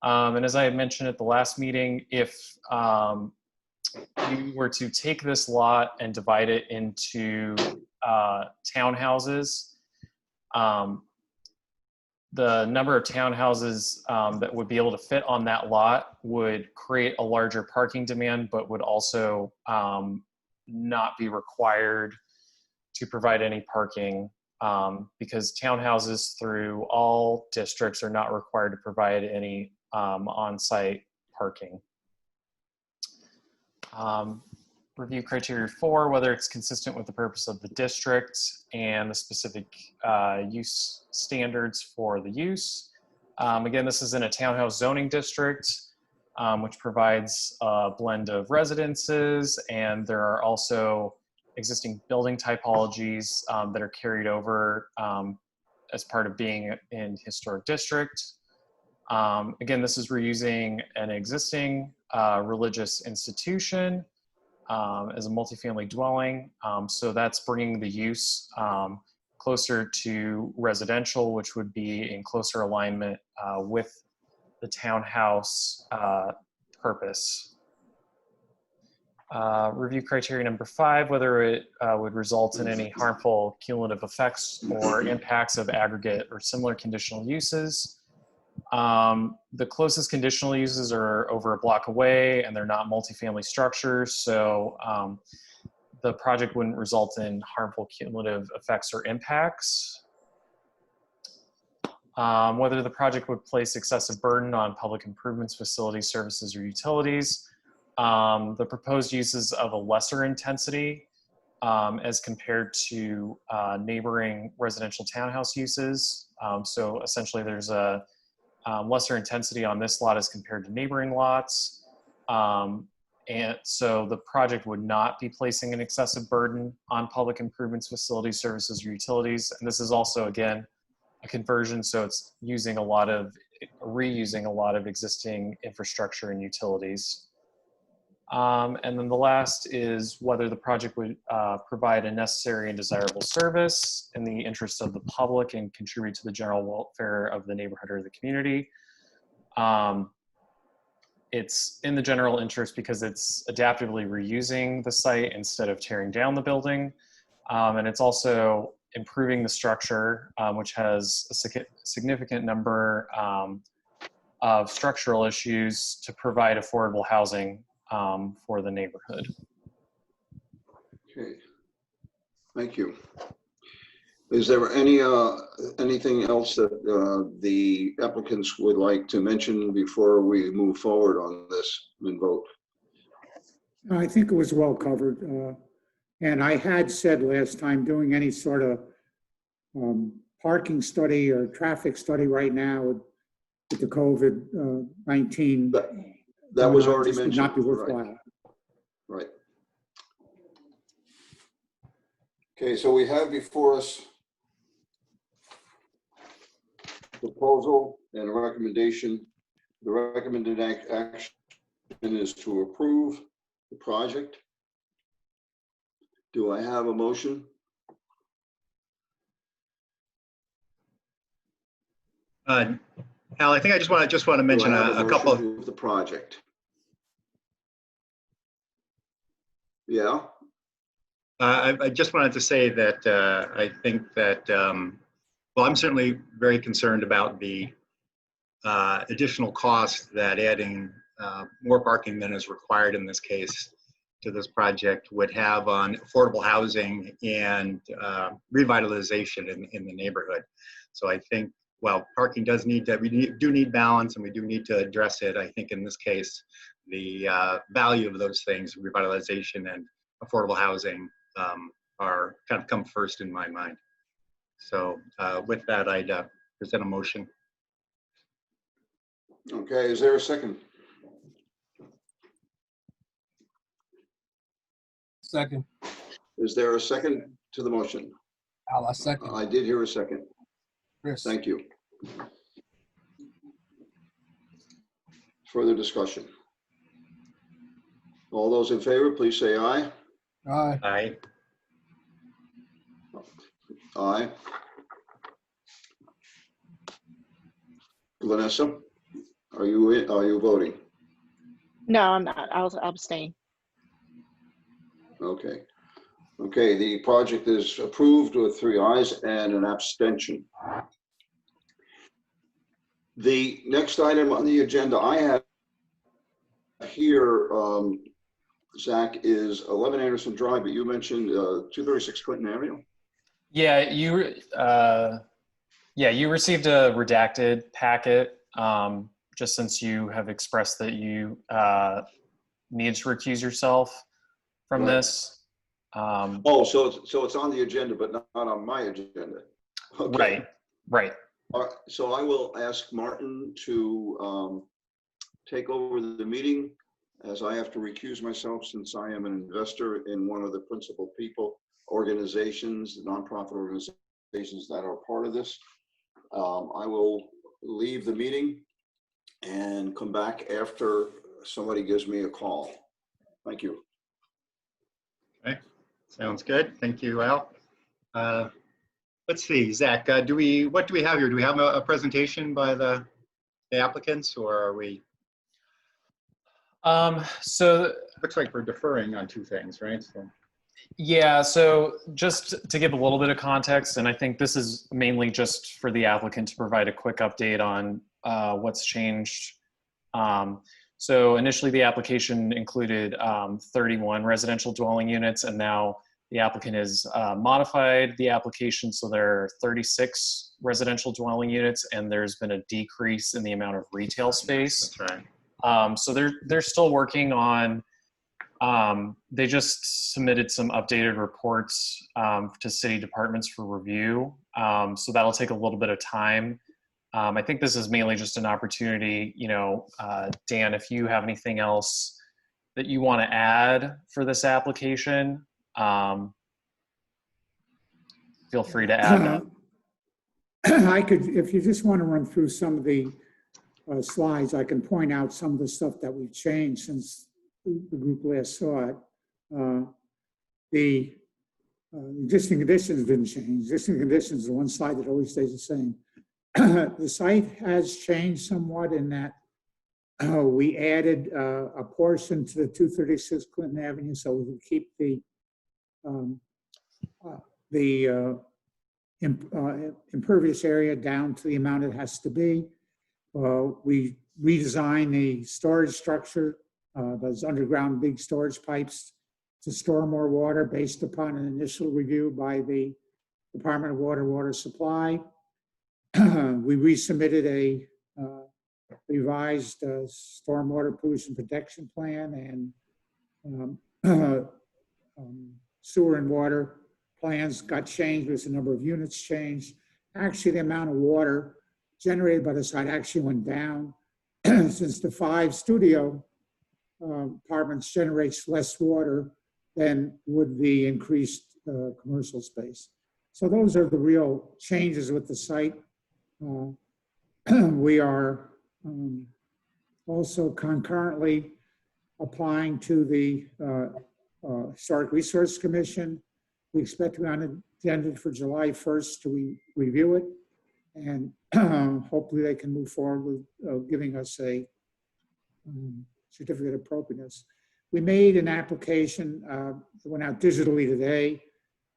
And as I had mentioned at the last meeting, if you were to take this lot and divide it into townhouses, the number of townhouses that would be able to fit on that lot would create a larger parking demand, but would also not be required to provide any parking because townhouses through all districts are not required to provide any on-site parking. Review criteria 4, whether it's consistent with the purpose of the district and the specific use standards for the use. Again, this is in a townhouse zoning district, which provides a blend of residences, and there are also existing building typologies that are carried over as part of being in historic district. Again, this is reusing an existing religious institution as a multifamily dwelling. So that's bringing the use closer to residential, which would be in closer alignment with the townhouse purpose. Review criteria number 5, whether it would result in any harmful cumulative effects or impacts of aggregate or similar conditional uses. The closest conditional uses are over a block away and they're not multifamily structures, so the project wouldn't result in harmful cumulative effects or impacts. Whether the project would place excessive burden on public improvements, facilities, services, or utilities. The proposed uses of a lesser intensity as compared to neighboring residential townhouse uses. So essentially there's a lesser intensity on this lot as compared to neighboring lots. And so the project would not be placing an excessive burden on public improvements, facilities, services, or utilities. And this is also, again, a conversion, so it's reusing a lot of existing infrastructure and utilities. And then the last is whether the project would provide a necessary and desirable service in the interest of the public and contribute to the general welfare of the neighborhood or the community. It's in the general interest because it's adaptively reusing the site instead of tearing down the building. And it's also improving the structure, which has a significant number of structural issues to provide affordable housing for the neighborhood. Okay, thank you. Is there anything else that the applicants would like to mention before we move forward on this and vote? I think it was well covered. And I had said last time, doing any sort of parking study or traffic study right now with the COVID-19. That was already would mentioned. not be worthwhile. Right. Okay, so we have before us proposal and a recommendation. The recommended action is to approve the project. Do I have a motion? Al, I think I just want to mention a couple of the project. Yeah. I just wanted to say that I think that, well, I'm certainly very concerned about the additional cost that adding more parking than is required in this case to this project would have on affordable housing and revitalization in the neighborhood. So I think, well, parking does need to, do need balance, and we do need to address it. I think in this case, the value of those things, revitalization and affordable housing, are kind of come first in my mind. So with that, I'd present a motion. Okay, is there a second? Second. Is there a second to the motion? I'll second. I did hear a second. Chris. Thank you. Further discussion? All those in favor, please say aye. Aye. Aye. Aye. Vanessa, are you voting? No, I'm not. I'll abstain. Okay. Okay, the project is approved with 3 ayes and an abstention. The next item on the agenda I have here, Zach, is 11 Anderson Drive, but you mentioned 236 Clinton Avenue? Yeah, you received a redacted packet, just since you have expressed that you need to recuse yourself from Right. this. Oh, so it's on the agenda, but not on my agenda. Okay. Right. All right, so I will ask Martin to take over the meeting, as I have to recuse myself since I am an investor in one of the principal organizations, nonprofit organizations that are part of this. I will leave the meeting and come back after somebody gives me a call. Thank you. Okay, sounds good. Thank you, Al. Let's see, Zach, what do we have here? Do we have a presentation by the applicants, or are we? So looks like we're deferring on 2 things, right? So. Yeah, so just to give a little bit of context, and I think this is mainly just for the applicant to provide a quick update on what's changed. So initially the application included 31 residential dwelling units, and now the applicant has modified the application so there are 36 residential dwelling units, and there's been a decrease in the amount of retail space. That's right. So they're still working on, they just submitted some updated reports to city departments for review. So that'll take a little bit of time. I think this is mainly just an opportunity, Dan, if you have anything else that you want to add for this application, feel free to add that. I could, if you just want to run through some of the slides, I can point out some of the stuff that we've changed since the group last saw it. The existing conditions didn't change. Existing conditions, the one slide that always stays the same. The site has changed somewhat in that we added a portion to the 236 Clinton Avenue, so we can keep the impervious area down to the amount it has to be. We redesigned the storage structure, those underground big storage pipes, to store more water based upon an initial review by the Department of Water Supply. We resubmitted a revised stormwater pollution protection plan, and sewer and water plans got changed as the number of units changed. Actually, the amount of water generated by the site actually went down since the 5 studio apartments generates less water than would the increased commercial space. So those are the real changes with the site. We are also concurrently applying to the Historic Resource Commission. We expect to be on the agenda for July 1st to review it, and hopefully they can move forward with giving us a certificate of appropriateness. We made an application that went out digitally today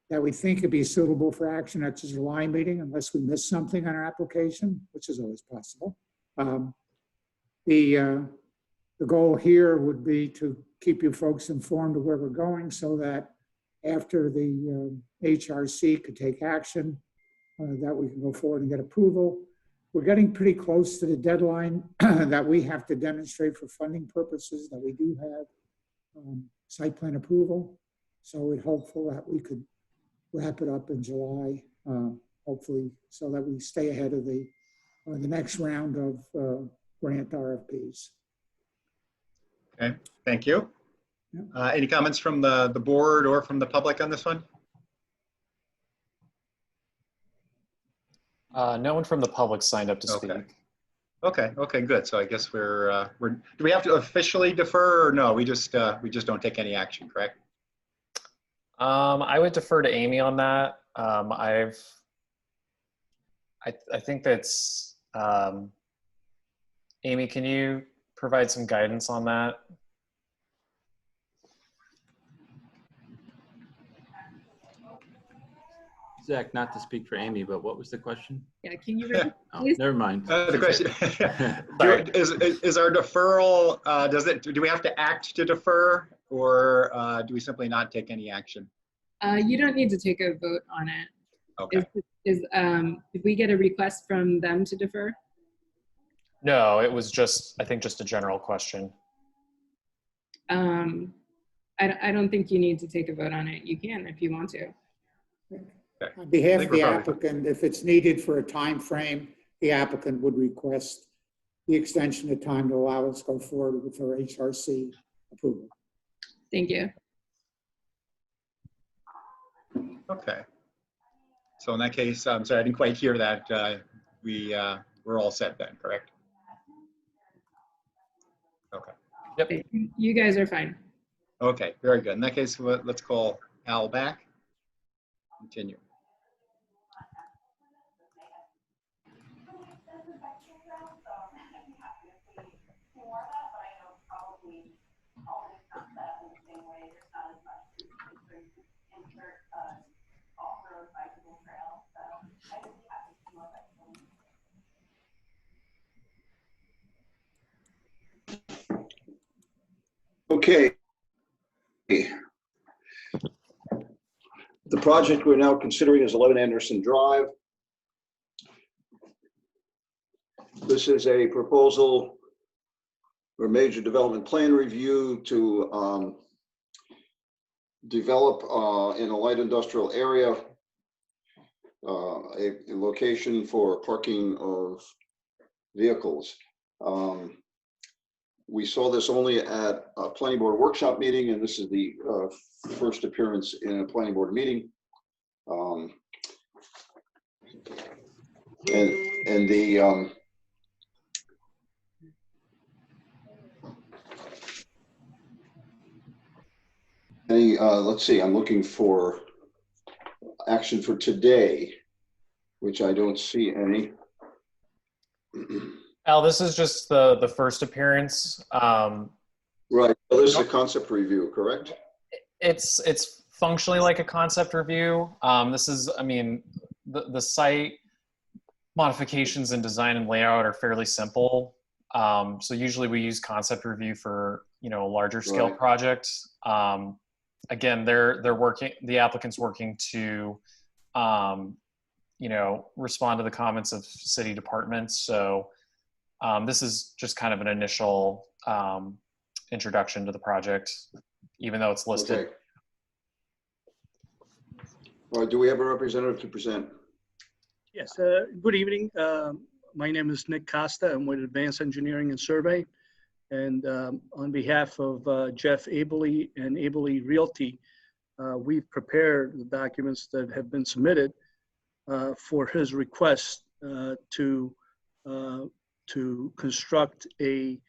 that we think could be suitable for action at the July meeting, unless we miss something on our application, which is always possible. The The goal here would be to keep you folks informed of where we're going so that after the HRC could take action, that we can go forward and get approval. We're getting pretty close to the deadline that we have to demonstrate for funding purposes that we do have site plan approval. So we're hopeful that we could wrap it up in July, hopefully, so that we stay ahead of the next round of grant RFPs. Okay, thank you. Yeah. Any comments from the board or from the public on this one? No one from the public signed up to speak. Okay, good. So I guess we're do we have to officially defer or no? We just don't take any action, correct? I would defer to Amy on that. I think that's, Amy, can you provide some guidance on that? Zach, not to speak for Amy, but what was the question? Yeah, can you repeat, Oh, please? never mind. The question is our deferral, do we have to act to defer, or do we simply not take any action? You don't need to take a vote on it. Okay. Did we get a request from them to defer? No, it was just, I think, just a general question. I don't think you need to take a vote on it. You can if you want to. On behalf of the applicant, if it's needed for a time frame, the applicant would request the extension of time to allow us to go forward with our HRC approval. Thank you. Okay. So in that case, I'm sorry, I didn't quite hear that. We're all set then, correct? Okay. Yep. You guys are fine. Okay, very good. In that case, let's call Al back. Continue. Okay. The project we're now considering is 11 Anderson Drive. This is a proposal for major development plan review to develop in a light industrial area a location for parking of vehicles. We saw this only at a planning board workshop meeting, and this is the first appearance in a planning board meeting. And the let's see, I'm looking for action for today, which I don't see any. Al, this is just the first appearance. Right, so this is a concept review, correct? It's functionally like a concept review. This is, I mean, the site modifications and design and layout are fairly simple. So usually we use concept review for, you know, a larger scale Right. project. Again, they're working, the applicant's working to, you know, respond to the comments of city departments. So this is just kind of an initial introduction to the project, even though it's listed. Okay. All right, do we have a representative to present? Yes, good evening. My name is Nick Costa. I'm with Advanced Engineering and Survey. And on behalf of Jeff Albany and Albany Realty, we've prepared the documents that have been submitted for his request to construct a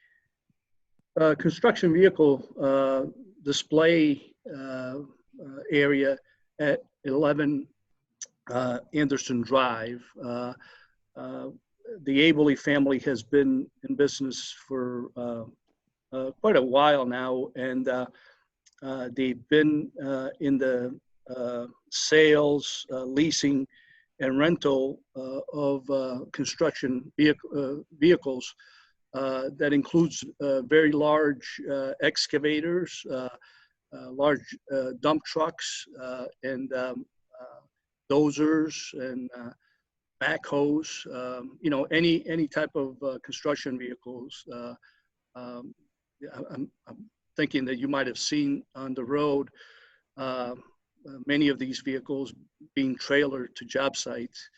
construction vehicle display area at 11 Anderson Drive. The Albany family has been in business for quite a while now, and they've been in the sales, leasing, and rental of construction vehicles that includes very large excavators, large dump trucks, and dozers and backhoes, any type of construction vehicles. I'm thinking that you might have seen on the road many of these vehicles being trailered to job sites.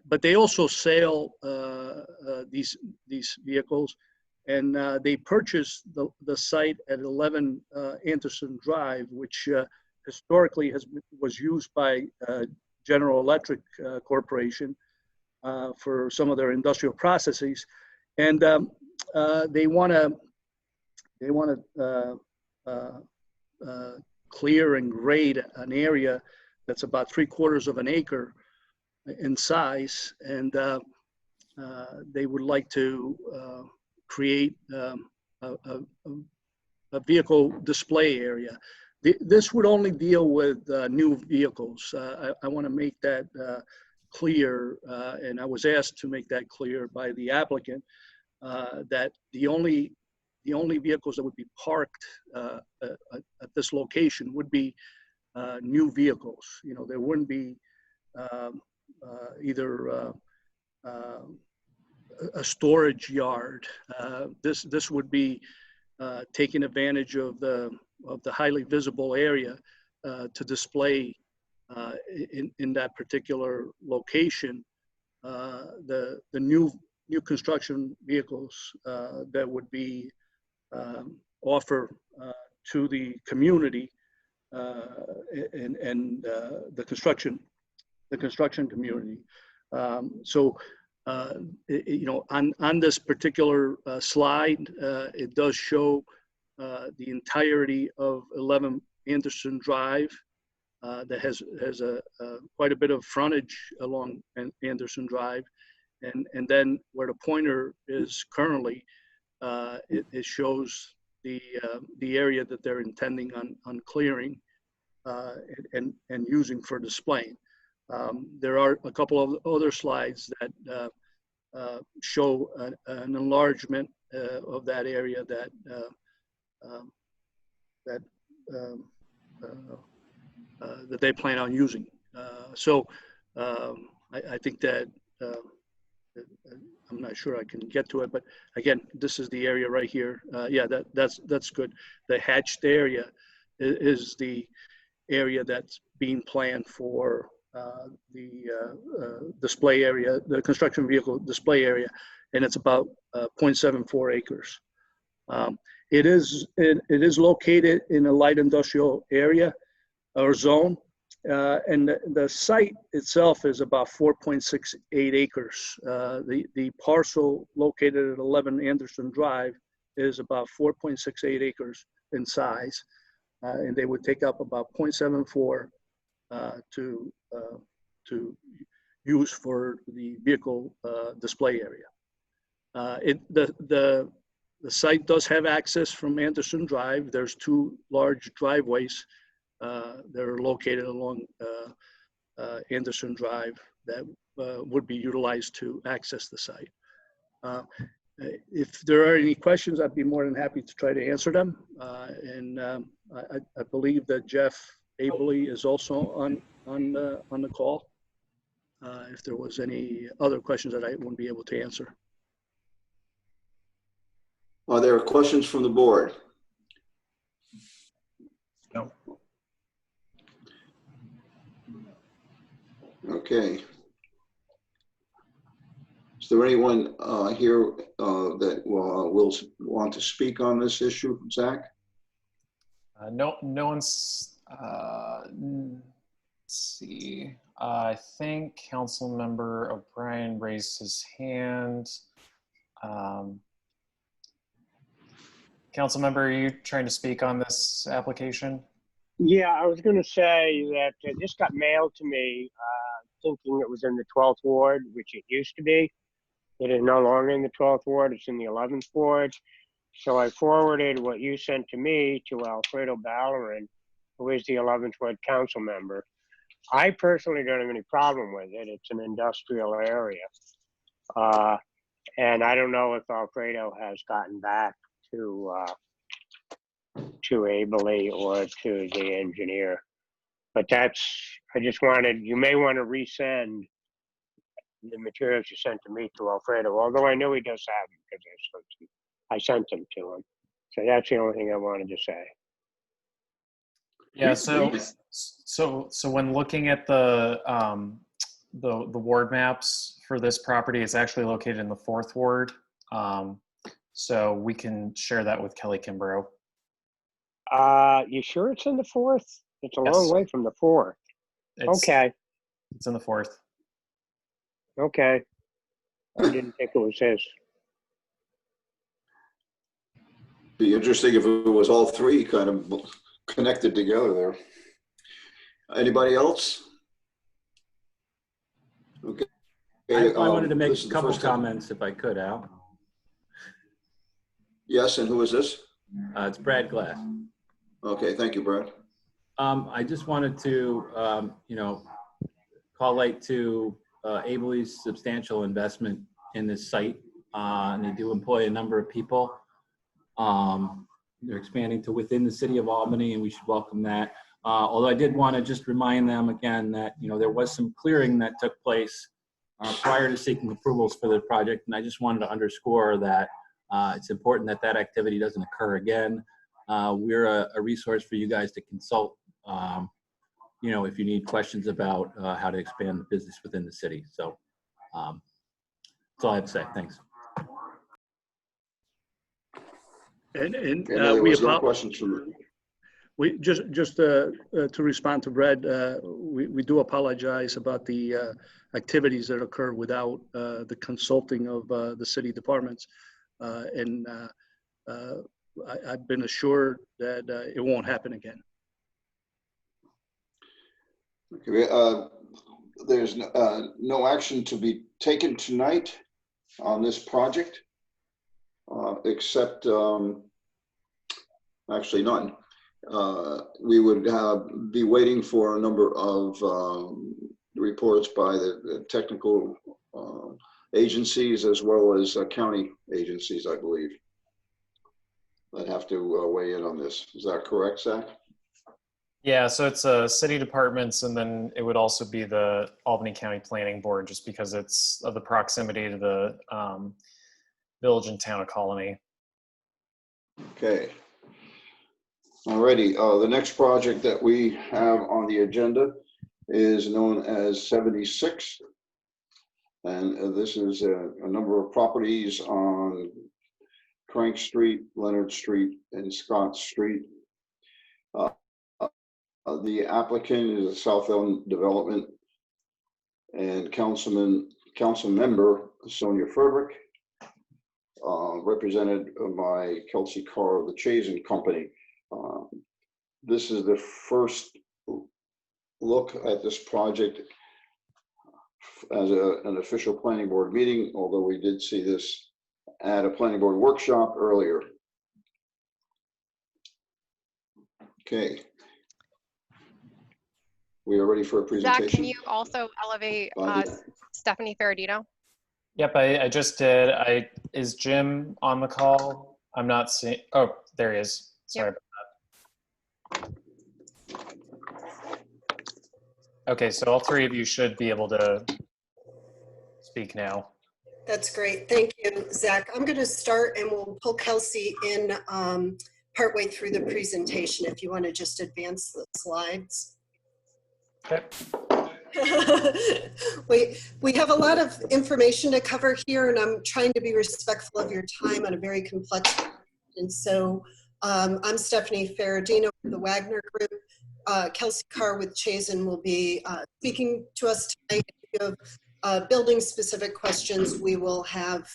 But they also sell these vehicles, and they purchased the site at 11 Anderson Drive, which historically was used by General Electric Corporation for some of their industrial processes, and they want to clear and grade an area that's about 3/4 of an acre in size, and they would like to create a vehicle display area. This would only deal with new vehicles. I want to make that clear, and I was asked to make that clear by the applicant, that the only vehicles that would be parked at this location would be new vehicles. There wouldn't be either a storage yard. This would be taking advantage of the highly visible area to display in that particular location the new construction vehicles that would be offer to the community and the construction community. So on this particular slide, it does show the entirety of 11 Anderson Drive that has quite a bit of frontage along Anderson Drive, and then where the pointer is currently, it shows the area that they're intending on clearing and using for displaying. There are a couple of other slides that show an enlargement of that area that they plan on using. So I think that I'm not sure I can get to it, but again, this is the area right here. Yeah, that's good. The hatched area is the area that's being planned for the display area, the construction vehicle display area, and it's about 0.74 acres. It is located in a light industrial area or zone, and the site itself is about 4.68 acres. The parcel located at 11 Anderson Drive is about 4.68 acres in size, and they would take up about 0.74 to use for the vehicle display area. The site does have access from Anderson Drive. There's two large driveways that are located along Anderson Drive that would be utilized to access the site. If there are any questions, I'd be more than happy to try to answer them. And I believe that Jeff Abely is also on the call. If there was any other questions that I wouldn't be able to answer. Are there questions from the board? No. Okay. Is there anyone here that will want to speak on this issue, Zach? No one's, let's see. I think Councilmember O'Brien raised his hand. Councilmember, are you trying to speak on this application? Yeah, I was going to say that this got mailed to me thinking it was in the 12th Ward, which it used to be. It is no longer in the 12th Ward, it's in the 11th Ward. So I forwarded what you sent to me to Alfredo Ballerin, who is the 11th Ward council member. I personally don't have any problem with it. It's an industrial area. And I don't know if Alfredo has gotten back to Abely or to the engineer. But that's, I just wanted, you may want to resend the materials you sent to me to Alfredo, although I know he does have them because I sent them to him. So that's the only thing I wanted to say. Yeah, so when looking at the ward maps for this property, it's actually located in the 4th ward. So we can share that with Kelly Kimbrough. You sure it's in the 4th? It's a Yes. long way from the 4th. Okay. It's in the 4th. Okay. I didn't think it was his. Be interesting if it was all three kind of connected together there. Anybody else? Okay. I wanted to make this a is the couple first time. comments if I could, Al. Yes, and who is this? It's Brad Glass. Okay, thank you, Brad. I just wanted to, call light to Abely's substantial investment in this site. And they do employ a number of people. They're expanding to within the city of Albany, and we should welcome that. Although I did want to just remind them again that, there was some clearing that took place prior to seeking approvals for the project. And I just wanted to underscore that it's important that that activity doesn't occur again. We're a resource for you guys to consult, if you need questions about how to expand the business within the city. So that's all I have to say. Thanks. And there was no questions from me. We just to respond to Brad, we do apologize about the activities that occur without the consulting of the city departments, and I've been assured that it won't happen again. Okay, there's no action to be taken tonight on this project, except actually none. We would be waiting for a number of reports by the technical agencies as well as county agencies, I believe, that have to weigh in on this. Is that correct, Zach? Yeah, so it's city departments, and then it would also be the Albany County Planning Board, just because it's of the proximity to the village and town of Colony. Okay. Alrighty, the next project that we have on the agenda is known as 76. And this is a number of properties on Crank Street, Leonard Street, and Scott Street. The applicant is a South End Development and council member Sonia Frederick, represented by Kelsey Carr of the Chazen Company. This is the first look at this project as an official planning board meeting, although we did see this at a planning board workshop earlier. Okay. We are ready for a presentation. Zach, can you also elevate Stephanie Ferradino? Yep, I just did. Is Jim on the call? I'm not seeing. Oh, there he is. Sorry about that. Okay, so all three of you should be able to speak now. That's great. Thank you, Zach. I'm going to start and we'll pull Kelsey in partway through the presentation if you want to just advance the slides. Okay. We have a lot of information to cover here, and I'm trying to be respectful of your time on a very complex. And so I'm Stephanie Ferradino of the Wagner Group. Kelsey Carr with Chazen will be speaking to us tonight. If you have building-specific questions, we will have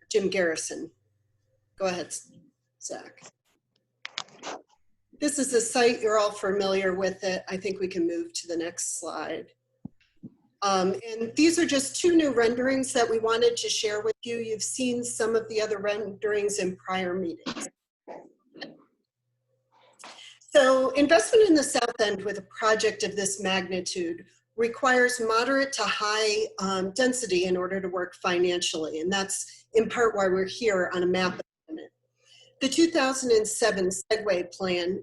Jim Garrison. Go ahead, Zach. This is the site. You're all familiar with it. I think we can move to the next slide. And these are just two new renderings that we wanted to share with you. You've seen some of the other renderings in prior meetings. So investment in the South End with a project of this magnitude requires moderate to high density in order to work financially. And that's in part why we're here on a map amendment. The 2007 Segway plan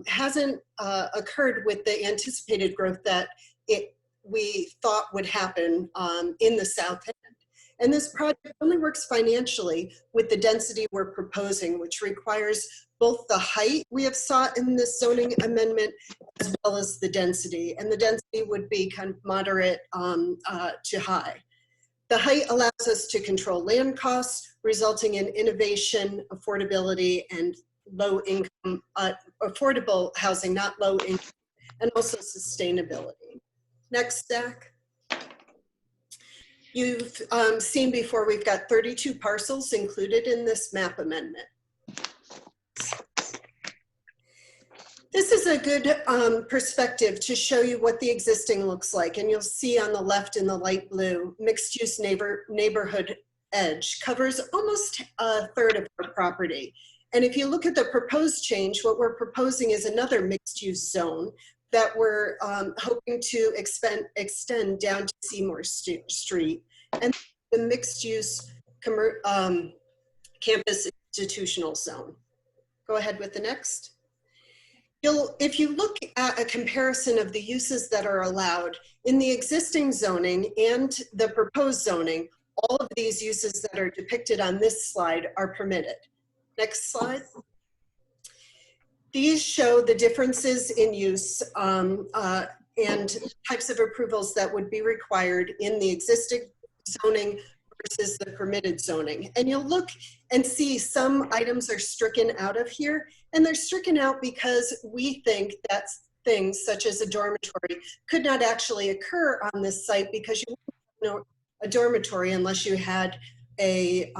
hasn't occurred with the anticipated growth that we thought would happen in the South End. And this project only works financially with the density we're proposing, which requires both the height we have sought in this zoning amendment as well as the density. And the density would be kind of moderate to high. The height allows us to control land costs, resulting in innovation, affordability, and low income, affordable housing, not low income, and also sustainability. Next, Zach. You've seen before, we've got 32 parcels included in this map amendment. This is a good perspective to show you what the existing looks like. And you'll see on the left in the light blue, mixed-use neighborhood edge covers almost a third of our property. And if you look at the proposed change, what we're proposing is another mixed-use zone that we're hoping to extend down to Seymour Street, and the mixed-use campus institutional zone. Go ahead with the next. If you look at a comparison of the uses that are allowed in the existing zoning and the proposed zoning, all of these uses that are depicted on this slide are permitted. Next slide. These show the differences in use and types of approvals that would be required in the existing zoning versus the permitted zoning. And you'll look and see some items are stricken out of here, and they're stricken out because we think that things such as a dormitory could not actually occur on this site, because you wouldn't know a dormitory unless you had a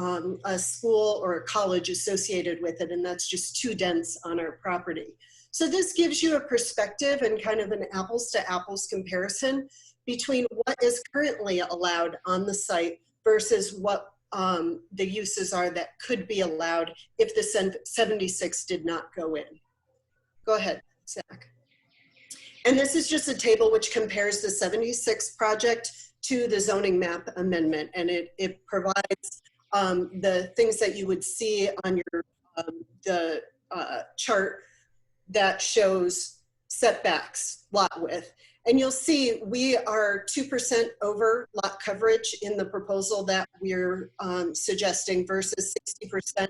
school or a college associated with it, and that's just too dense on our property. So this gives you a perspective and kind of an apples to apples comparison between what is currently allowed on the site versus what the uses are that could be allowed if the 76 did not go in. Go ahead, Zach. And this is just a table which compares the 76 project to the zoning map amendment, and it provides the things that you would see on your the chart that shows setbacks, lot width. And you'll see we are 2% over lot coverage in the proposal that we're suggesting versus 60%,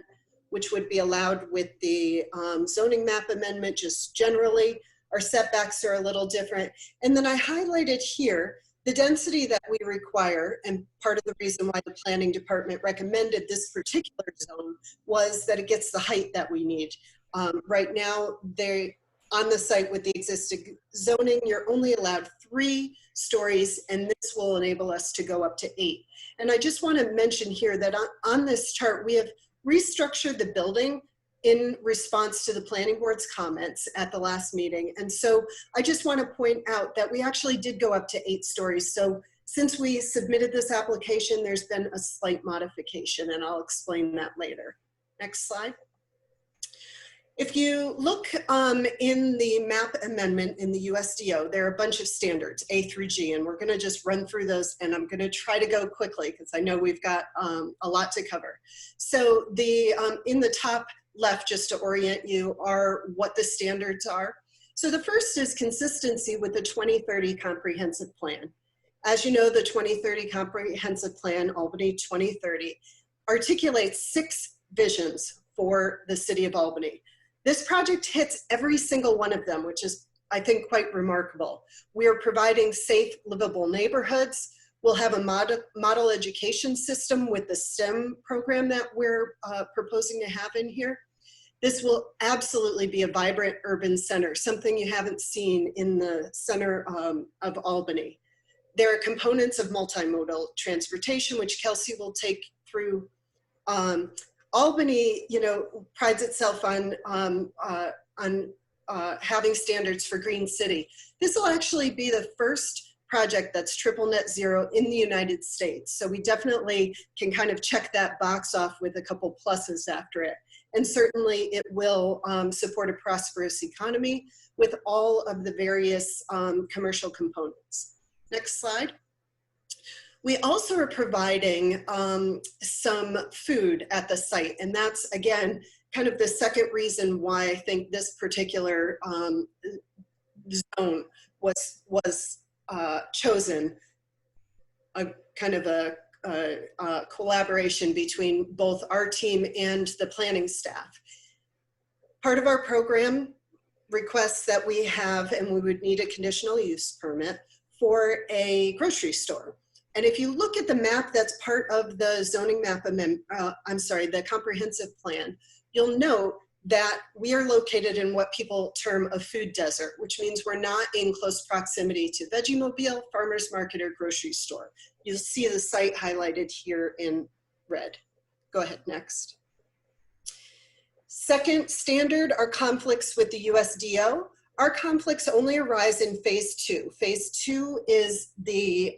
which would be allowed with the zoning map amendment. Just generally, our setbacks are a little different. And then I highlighted here the density that we require, and part of the reason why the planning department recommended this particular zone was that it gets the height that we need. Right now, on the site with the existing zoning, you're only allowed 3 stories, and this will enable us to go up to 8. And I just want to mention here that on this chart, we have restructured the building in response to the planning board's comments at the last meeting. And so I just want to point out that we actually did go up to 8 stories. So since we submitted this application, there's been a slight modification, and I'll explain that later. Next slide. If you look in the map amendment in the USDO, there are a bunch of standards, A through G, and we're going to just run through those, and I'm going to try to go quickly because I know we've got a lot to cover. So in the top left, just to orient you, are what the standards are. So the first is consistency with the 2030 comprehensive plan. As you know, the 2030 comprehensive plan, Albany 2030, articulates 6 visions for the city of Albany. This project hits every single one of them, which is, I think, quite remarkable. We are providing safe, livable neighborhoods. We'll have a model education system with the STEM program that we're proposing to have in here. This will absolutely be a vibrant urban center, something you haven't seen in the center of Albany. There are components of multimodal transportation, which Kelsey will take through. Albany, prides itself on having standards for green city. This will actually be the first project that's triple net zero in the United States. So we definitely can kind of check that box off with a couple pluses after it. And certainly it will support a prosperous economy with all of the various commercial components. Next slide. We also are providing some food at the site, and that's, again, kind of the second reason why I think this particular zone was chosen, a kind of a collaboration between both our team and the planning staff. Part of our program requests that we have, and we would need a conditional use permit for a grocery store. And if you look at the map that's part of the zoning map amendment, the comprehensive plan, you'll note that we are located in what people term a food desert, which means we're not in close proximity to Vegemobile, farmer's market, or grocery store. You'll see the site highlighted here in red. Go ahead, next. Second standard are conflicts with the USDO. Our conflicts only arise in phase 2. Phase 2 is the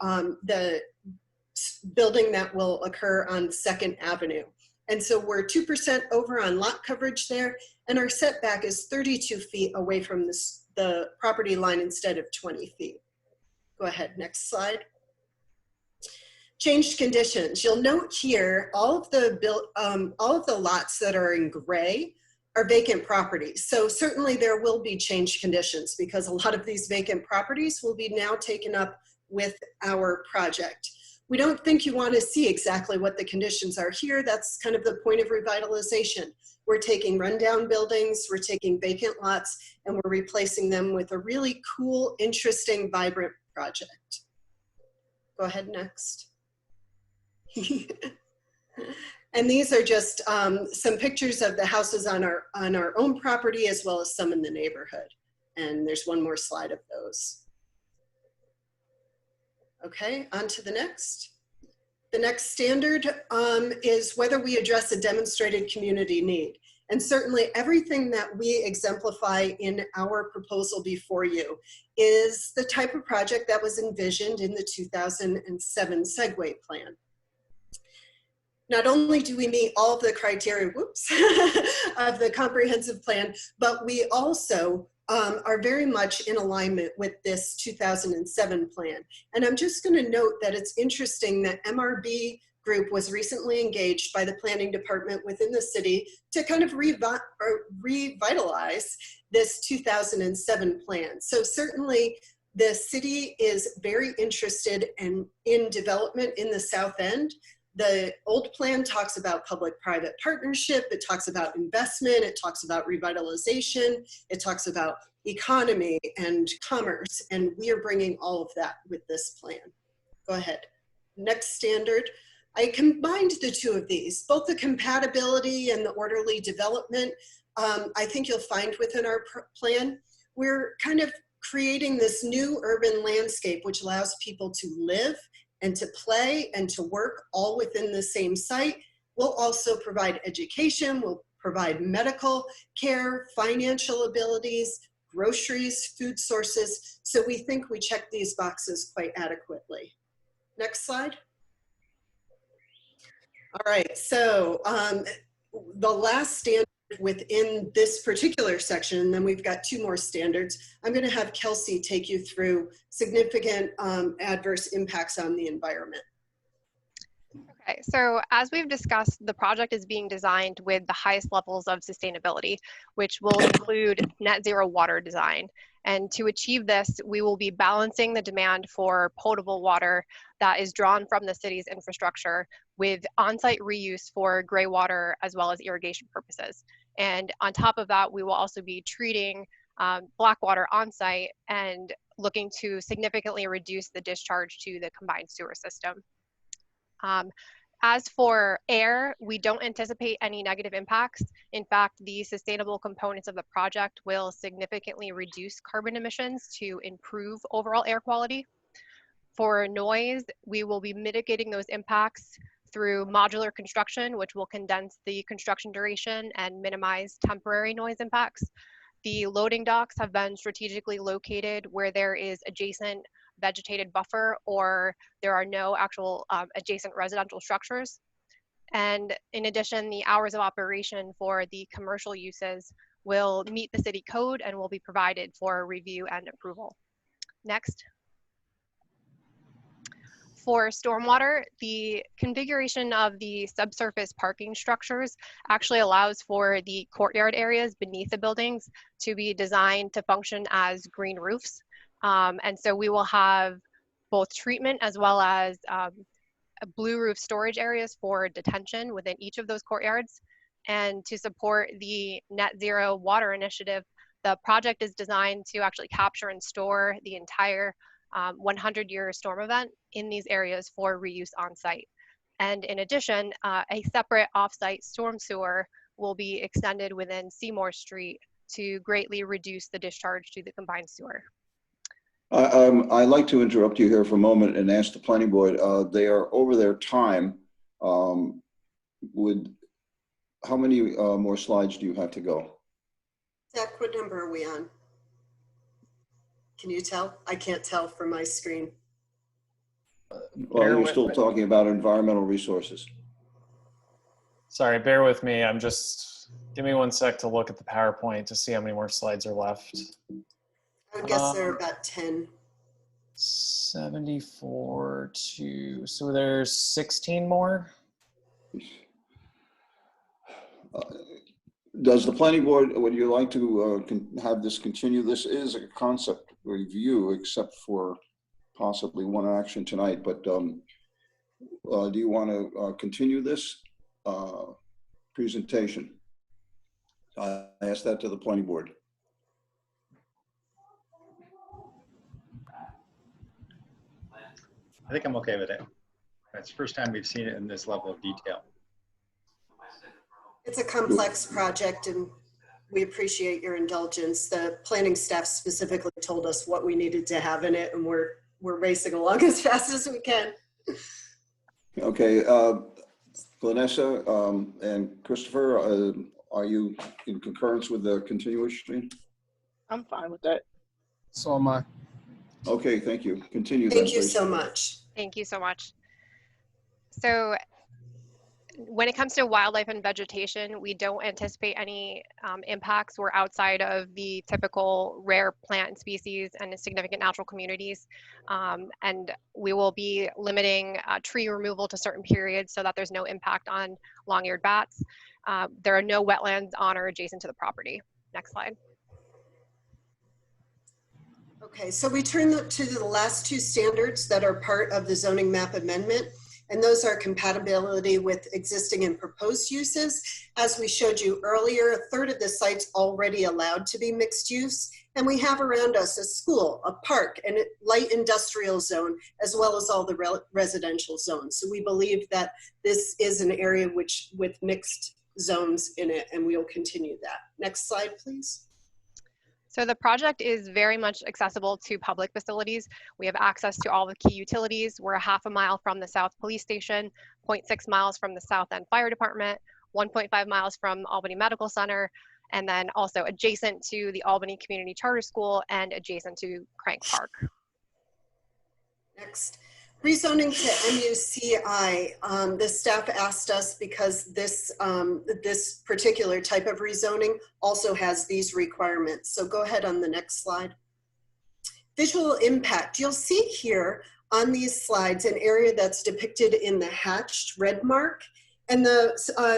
building that will occur on 2nd Avenue. And so we're 2% over on lot coverage there, and our setback is 32 feet away from the property line instead of 20 feet. Go ahead, next slide. Changed conditions. You'll note here all of the lots that are in gray are vacant properties. So certainly there will be changed conditions because a lot of these vacant properties will be now taken up with our project. We don't think you want to see exactly what the conditions are here. That's kind of the point of revitalization. We're taking rundown buildings, we're taking vacant lots, and we're replacing them with a really cool, interesting, vibrant project. Go ahead, next. And these are just some pictures of the houses on our own property as well as some in the neighborhood. And there's one more slide of those. Okay, on to the next. The next standard is whether we address a demonstrated community need. And certainly everything that we exemplify in our proposal before you is the type of project that was envisioned in the 2007 Segway Plan. Not only do we meet all of the criteria, of the comprehensive plan, but we also are very much in alignment with this 2007 plan. And I'm just going to note that it's interesting that MRB Group was recently engaged by the planning department within the city to kind of revitalize this 2007 plan. So certainly the city is very interested in development in the South End. The old plan talks about public-private partnership, it talks about investment, it talks about revitalization, it talks about economy and commerce, and we are bringing all of that with this plan. Go ahead. Next standard. I combined the two of these, both the compatibility and the orderly development. I think you'll find within our plan, we're kind of creating this new urban landscape which allows people to live and to play and to work all within the same site. We'll also provide education, we'll provide medical care, financial abilities, groceries, food sources. So we think we check these boxes quite adequately. Next slide. All right, so the last standard within this particular section, and then we've got 2 more standards. I'm going to have Kelsey take you through significant adverse impacts on the environment. Okay, so as we've discussed, the project is being designed with the highest levels of sustainability, which will include net zero water design. And to achieve this, we will be balancing the demand for potable water that is drawn from the city's infrastructure with on-site reuse for gray water as well as irrigation purposes. And on top of that, we will also be treating black water on-site and looking to significantly reduce the discharge to the combined sewer system. As for air, we don't anticipate any negative impacts. In fact, the sustainable components of the project will significantly reduce carbon emissions to improve overall air quality. For noise, we will be mitigating those impacts through modular construction, which will condense the construction duration and minimize temporary noise impacts. The loading docks have been strategically located where there is adjacent vegetated buffer or there are no actual adjacent residential structures. And in addition, the hours of operation for the commercial uses will meet the city code and will be provided for review and approval. Next. For stormwater, the configuration of the subsurface parking structures actually allows for the courtyard areas beneath the buildings to be designed to function as green roofs. And so we will have both treatment as well as blue roof storage areas for detention within each of those courtyards. And to support the net zero water initiative, the project is designed to actually capture and store the entire 100-year storm event in these areas for reuse on site. And in addition, a separate off-site storm sewer will be extended within Seymour Street to greatly reduce the discharge to the combined sewer. I'd like to interrupt you here for a moment and ask the planning board, they are over their time. How many more slides do you have to go? Zach, what number are we on? Can you tell? I can't tell from my screen. Well, you're still talking about environmental resources. Sorry, bear with me. Give me 1 sec to look at the PowerPoint to see how many more slides are left. I would guess there are about 10. 74 to, so there's 16 more. Does the planning board, would you like to have this continue? This is a concept review, except for possibly one action tonight, but do you want to continue this presentation? I asked that to the planning board. I think I'm okay with it. It's the first time we've seen it in this level of detail. It's a complex project and we appreciate your indulgence. The planning staff specifically told us what we needed to have in it and we're racing along as fast as we can. Okay, Vanessa and Christopher, are you in concurrence with the continuation? I'm fine with that. So am I. Okay, thank you. Continue. Thank you so much. Thank you so much. So when it comes to wildlife and vegetation, we don't anticipate any impacts. We're outside of the typical rare plant species and significant natural communities. And we will be limiting tree removal to certain periods so that there's no impact on long-eared bats. There are no wetlands on or adjacent to the property. Next slide. Okay, so we turn to the last two standards that are part of the zoning map amendment, and those are compatibility with existing and proposed uses. As we showed you earlier, a third of the site's already allowed to be mixed use, and we have around us a school, a park, and a light industrial zone, as well as all the residential zones. So we believe that this is an area with mixed zones in it, and we'll continue that. Next slide, please. So the project is very much accessible to public facilities. We have access to all the key utilities. We're a half a mile from the South Police Station, 0.6 miles from the South End Fire Department, 1.5 miles from Albany Medical Center, and then also adjacent to the Albany Community Charter School and adjacent to Crank Park. Next. Rezoning to MUCI, the staff asked us because this particular type of rezoning also has these requirements. So go ahead on the next slide. Visual impact. You'll see here on these slides an area that's depicted in the hatched red mark. And the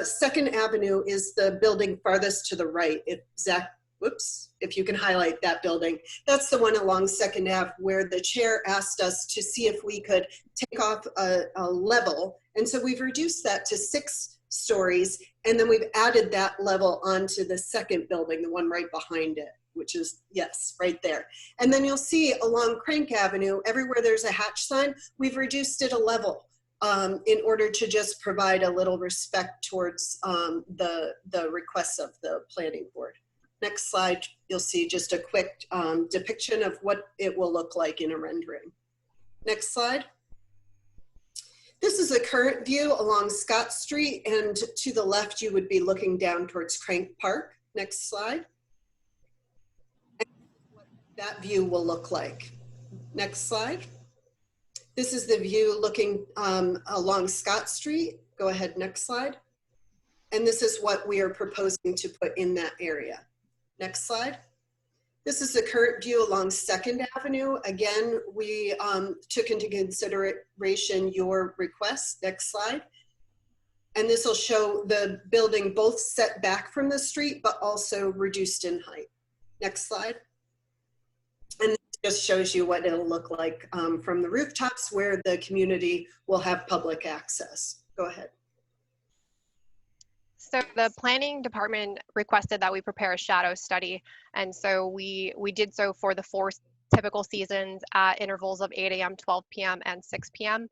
Second Avenue is the building farthest to the right. Zach, whoops, if you can highlight that building. That's the one along Second Ave where the chair asked us to see if we could take off a level. And so we've reduced that to 6 stories. And then we've added that level onto the second building, the one right behind it, which is, yes, right there. And then you'll see along Crank Avenue, everywhere there's a hatch sign, we've reduced it a level in order to just provide a little respect towards the requests of the planning board. Next slide, you'll see just a quick depiction of what it will look like in a rendering. Next slide. This is a current view along Scott Street, and to the left, you would be looking down towards Crank Park. Next slide. And what that view will look like. Next slide. This is the view looking along Scott Street. Go ahead, next slide. And this is what we are proposing to put in that area. Next slide. This is the current view along 2nd Avenue. Again, we took into consideration your request. Next slide. And this will show the building both set back from the street, but also reduced in height. Next slide. And this just shows you what it'll look like from the rooftops where the community will have public access. Go ahead. So the planning department requested that we prepare a shadow study. And so we did so for the 4 typical seasons at intervals of 8 a.m., 12 p.m., and 6 p.m.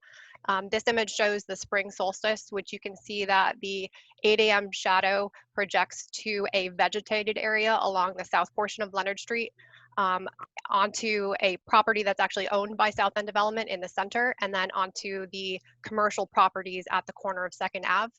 This image shows the spring solstice, which you can see that the 8 a.m. shadow projects to a vegetated area along the south portion of Leonard Street onto a property that's actually owned by South End Development in the center, and then onto the commercial properties at the corner of 2nd Ave.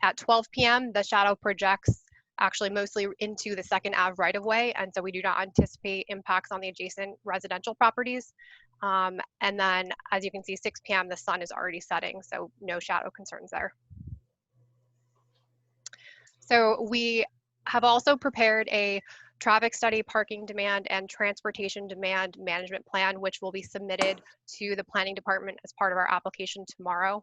At 12 p.m., the shadow projects actually mostly into the 2nd Ave right-of-way, and so we do not anticipate impacts on the adjacent residential properties. And then, as you can see, 6 p.m., the sun is already setting, so no shadow concerns there. So we have also prepared a traffic study, parking demand, and transportation demand management plan, which will be submitted to the planning department as part of our application tomorrow.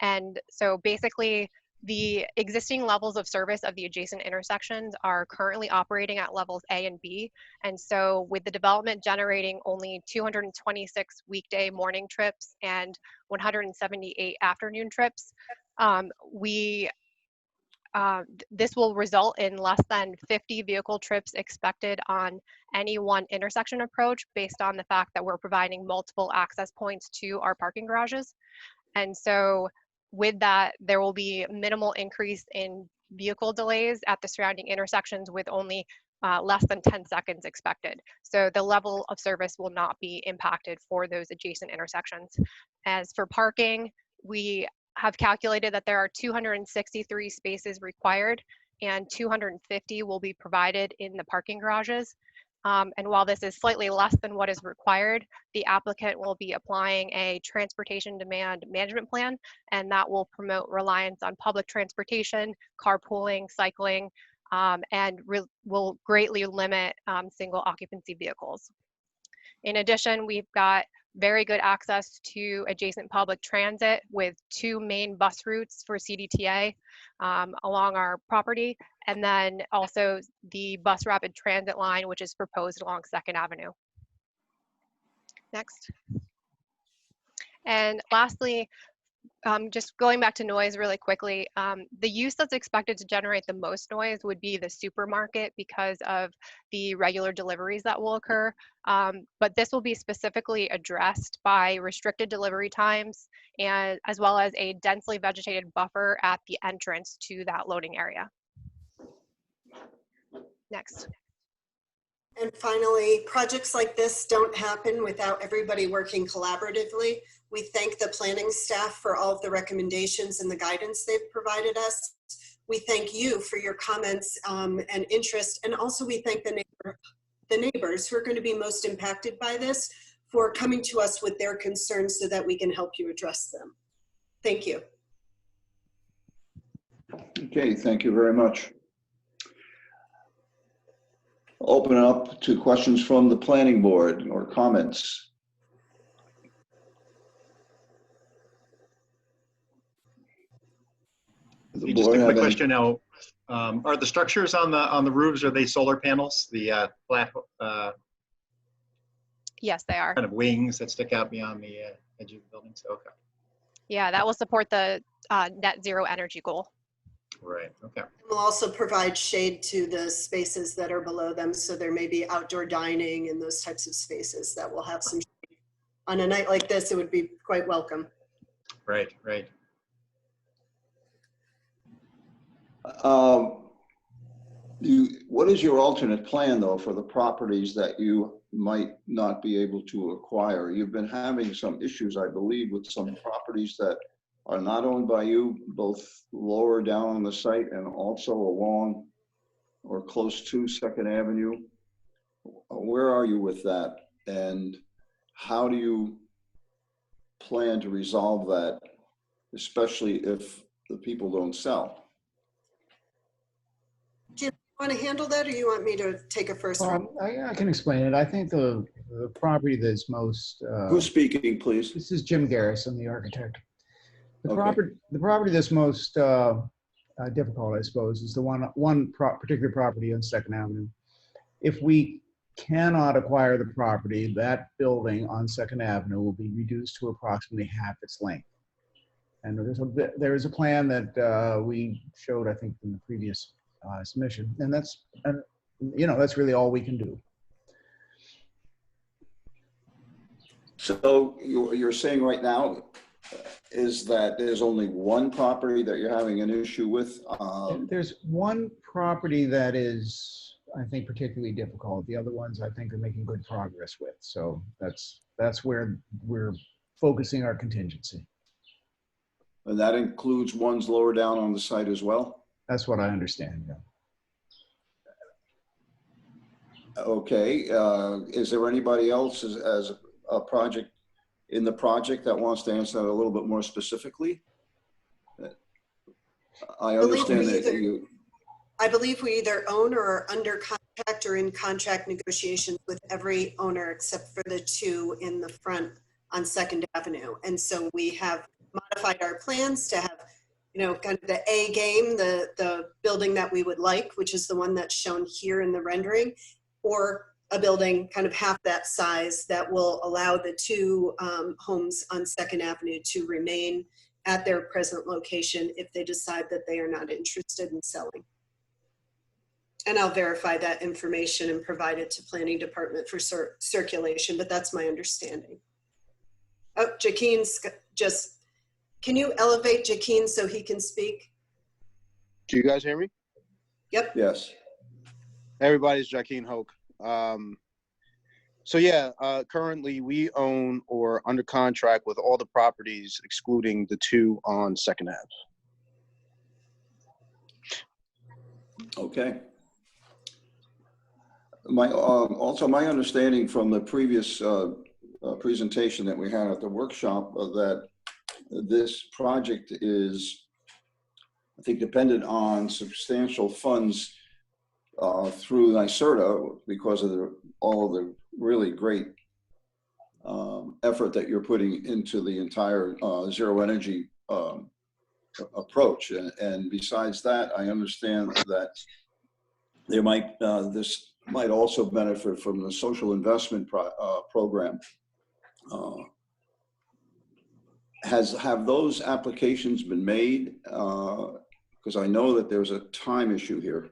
And so basically, the existing levels of service of the adjacent intersections are currently operating at levels A and B. And so with the development generating only 226 weekday morning trips and 178 afternoon trips, this will result in less than 50 vehicle trips expected on any one intersection approach based on the fact that we're providing multiple access points to our parking garages. And so with that, there will be minimal increase in vehicle delays at the surrounding intersections with only less than 10 seconds expected. So the level of service will not be impacted for those adjacent intersections. As for parking, we have calculated that there are 263 spaces required and 250 will be provided in the parking garages. And while this is slightly less than what is required, the applicant will be applying a transportation demand management plan, and that will promote reliance on public transportation, carpooling, cycling, and will greatly limit single occupancy vehicles. In addition, we've got very good access to adjacent public transit with 2 main bus routes for CDTA along our property, and then also the bus rapid transit line, which is proposed along 2nd Avenue. Next. And lastly, just going back to noise really quickly, the use that's expected to generate the most noise would be the supermarket because of the regular deliveries that will occur. But this will be specifically addressed by restricted delivery times and as well as a densely vegetated buffer at the entrance to that loading area. Next. And finally, projects like this don't happen without everybody working collaboratively. We thank the planning staff for all of the recommendations and the guidance they've provided us. We thank you for your comments and interest. And also we thank the neighbors who are going to be most impacted by this for coming to us with their concerns so that we can help you address them. Thank you. Okay, thank you very much. Open it up to questions from the planning board or comments. Just a quick question now. Are the structures on the roofs, are they solar panels? The flat Yes, they are. kind of wings that stick out beyond the edge of the buildings? Okay. Yeah, that will support the net zero energy goal. Right, okay. We'll also provide shade to the spaces that are below them. So there may be outdoor dining and those types of spaces that will have some shade. On a night like this, it would be quite welcome. Right, right. What is your alternate plan though for the properties that you might not be able to acquire? You've been having some issues, I believe, with some properties that are not owned by you, both lower down on the site and also along or close to 2nd Avenue. Where are you with that? And how do you plan to resolve that, especially if the people don't sell? Jim, Want to handle that, or you want me to take a first one? I can explain it. I think the property that's most. Who's speaking, please? This is Jim Garris. I'm the architect. The Okay. property that's most difficult, I suppose, is the particular property on Second Avenue. If we cannot acquire the property, that building on Second Avenue will be reduced to approximately half its length. And there is a plan that we showed, I think, in the previous submission, and that's really all we can do. So you're saying right now is that there's only one property that you're having an issue with? There's one property that is, I think, particularly difficult. The other ones, I think, are making good progress with. So that's where we're focusing our contingency. And that includes ones lower down on the site as well? That's what I understand, yeah. Okay, is there anybody else as a project in the project that wants to answer that a little bit more specifically? I understand that you. I believe we either own or are under contract or in contract negotiations with every owner except for the two in the front on Second Avenue. And so we have modified our plans to have, kind of the A game, the building that we would like, which is the one that's shown here in the rendering, or a building kind of half that size that will allow the two homes on Second Avenue to remain at their present location if they decide that they are not interested in selling. And I'll verify that information and provide it to Planning Department for circulation, but that's my understanding. Oh, Jaquin's can you elevate Jaquin so he can speak? Do you guys hear me? Yep. Yes. Everybody's Jaquin Hoke. So yeah, currently we own or under contract with all the properties excluding the two on Second Ave. Okay. Also my understanding from the previous presentation that we had at the workshop that this project is, I think, dependent on substantial funds through NYSERDA because of all of the really great effort that you're putting into the entire zero energy approach. And besides that, I understand that there might this might also benefit from the social investment program. Have those applications been made? Because I know that there's a time issue here.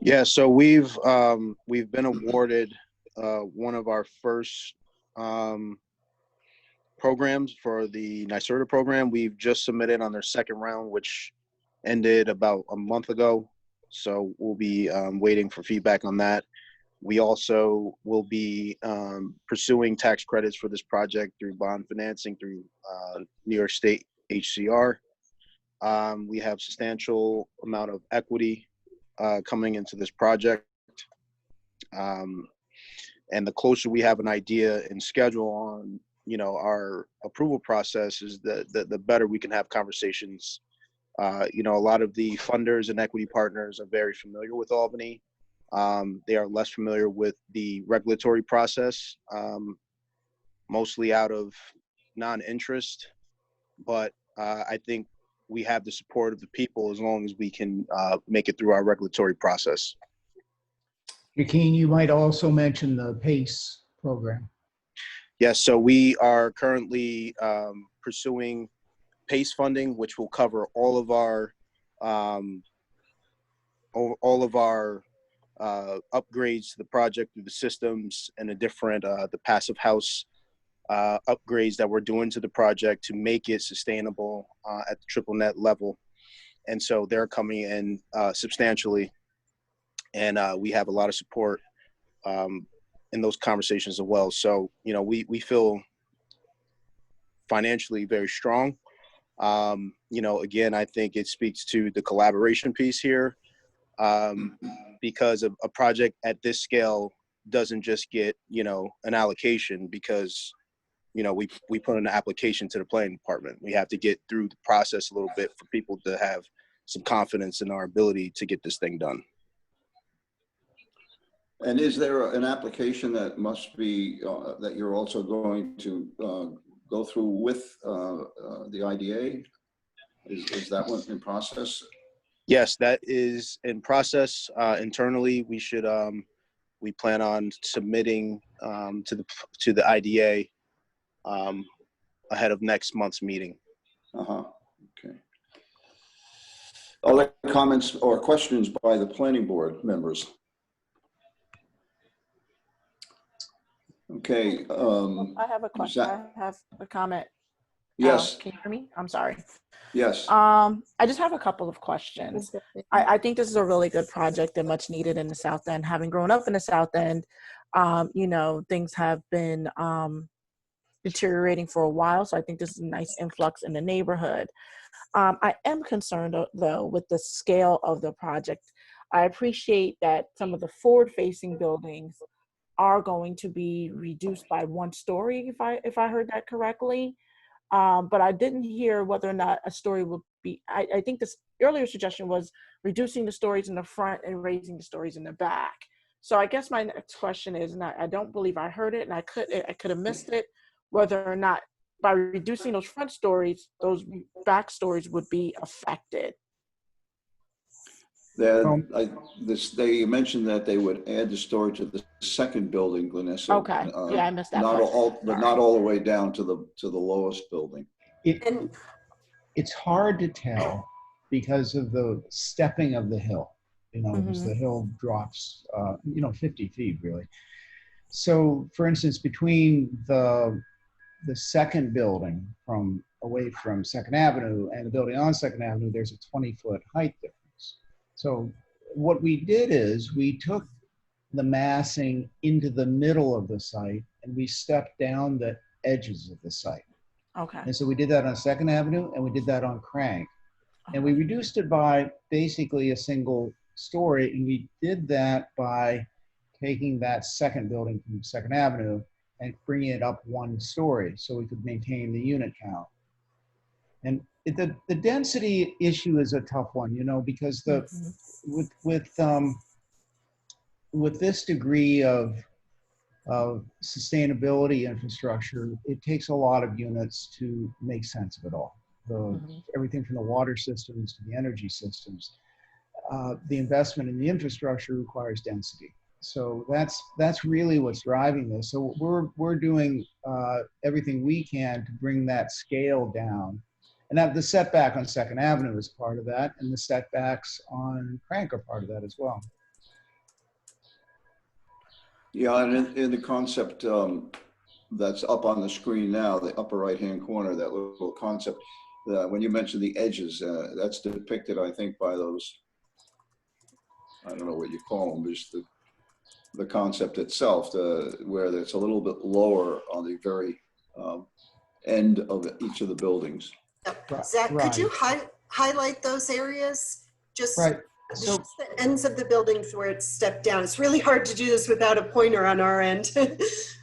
Yeah, so we've been awarded one of our first programs for the NYSERDA program. We've just submitted on their second round, which ended about a month ago. So we'll be waiting for feedback on that. We also will be pursuing tax credits for this project through bond financing through New York State HCR. We have substantial amount of equity coming into this project. And the closer we have an idea and schedule on, our approval process is the better we can have conversations. A lot of the funders and equity partners are very familiar with Albany. They are less familiar with the regulatory process, mostly out of non-interest. But I think we have the support of the people as long as we can make it through our regulatory process. Jaquin, you might also mention the PACE program. Yes, so we are currently pursuing PACE funding, which will cover all of our upgrades to the project through the systems and the different the passive house upgrades that we're doing to the project to make it sustainable at the triple net level. And so they're coming in substantially, and we have a lot of support in those conversations as well. So, we feel financially very strong. Again, I think it speaks to the collaboration piece here, because a project at this scale doesn't just get, an allocation because, we put an application to the planning department. We have to get through the process a little bit for people to have some confidence in our ability to get this thing done. And is there an application that must be, that you're also going to go through with the IDA? Is that one in process? Yes, that is in process. Internally, we plan on submitting to the IDA ahead of next month's meeting. Okay. Other comments or questions by the planning board members? Okay. I have a question. I have a comment. Yes. Can you hear me? I'm sorry. Yes. I just have a couple of questions. I think this is a really good project and much needed in the South End. Having grown up in the South End, you know, things have been deteriorating for a while. So I think this is a nice influx in the neighborhood. I am concerned though with the scale of the project. I appreciate that some of the forward-facing buildings are going to be reduced by 1 story, if I heard that correctly. But I didn't hear whether or not a story will be, I think this earlier suggestion was reducing the stories in the front and raising the stories in the back. So I guess my next question is, and I don't believe I heard it, and I could have missed it, whether or not by reducing those front stories, those back stories would be affected. They mentioned that they would add the story to the second building, Glenessa. Okay, yeah, I missed that Not part. all, but not all the way down to the lowest building. It's hard to tell because of the stepping of the hill, you know, because the hill drops, 50 feet really. So for instance, between the second building from away from Second Avenue and the building on Second Avenue, there's a 20-foot height difference. So what we did is we took the massing into the middle of the site and we stepped down the edges of the site. Okay. And so we did that on Second Avenue and we did that on Crank. And we reduced it by basically a single story. And we did that by taking that second building from Second Avenue and bringing it up 1 story so we could maintain the unit count. And the density issue is a tough one, you know, because with this degree of sustainability infrastructure, it takes a lot of units to make sense of it all. Everything from the water systems to the energy systems. The investment in the infrastructure requires density. So that's really what's driving this. So we're doing everything we can to bring that scale down. And that the setback on Second Avenue is part of that, and the setbacks on Crank are part of that as well. Yeah, and in the concept that's up on the screen now, the upper right-hand corner, that little concept, when you mentioned the edges, that's depicted, I think, by those, I don't know what you call them, just the concept itself, where it's a little bit lower on the very end of each of the buildings. Zach, could you highlight those areas? Just, right. So, just the ends of the buildings where it's stepped down. It's really hard to do this without a pointer on our end.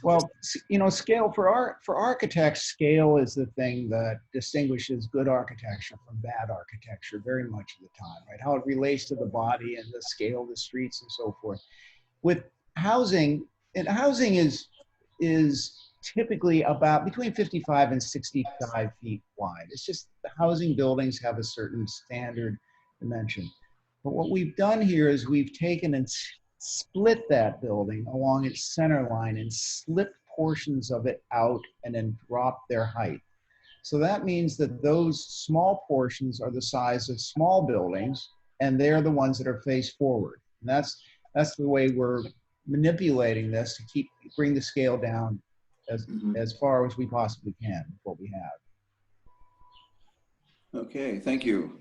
Well, you know, scale for architects, scale is the thing that distinguishes good architecture from bad architecture very much of the time, right? How it relates to the body and the scale of the streets and so forth. With housing, and housing is typically about between 55 and 65 feet wide. It's just the housing buildings have a certain standard dimension. But what we've done here is we've taken and split that building along its center line and slipped portions of it out and then dropped their height. So that means that those small portions are the size of small buildings, and they're the ones that are faced forward. And that's the way we're manipulating this to bring the scale down as far as we possibly can with what we have. Okay, thank you.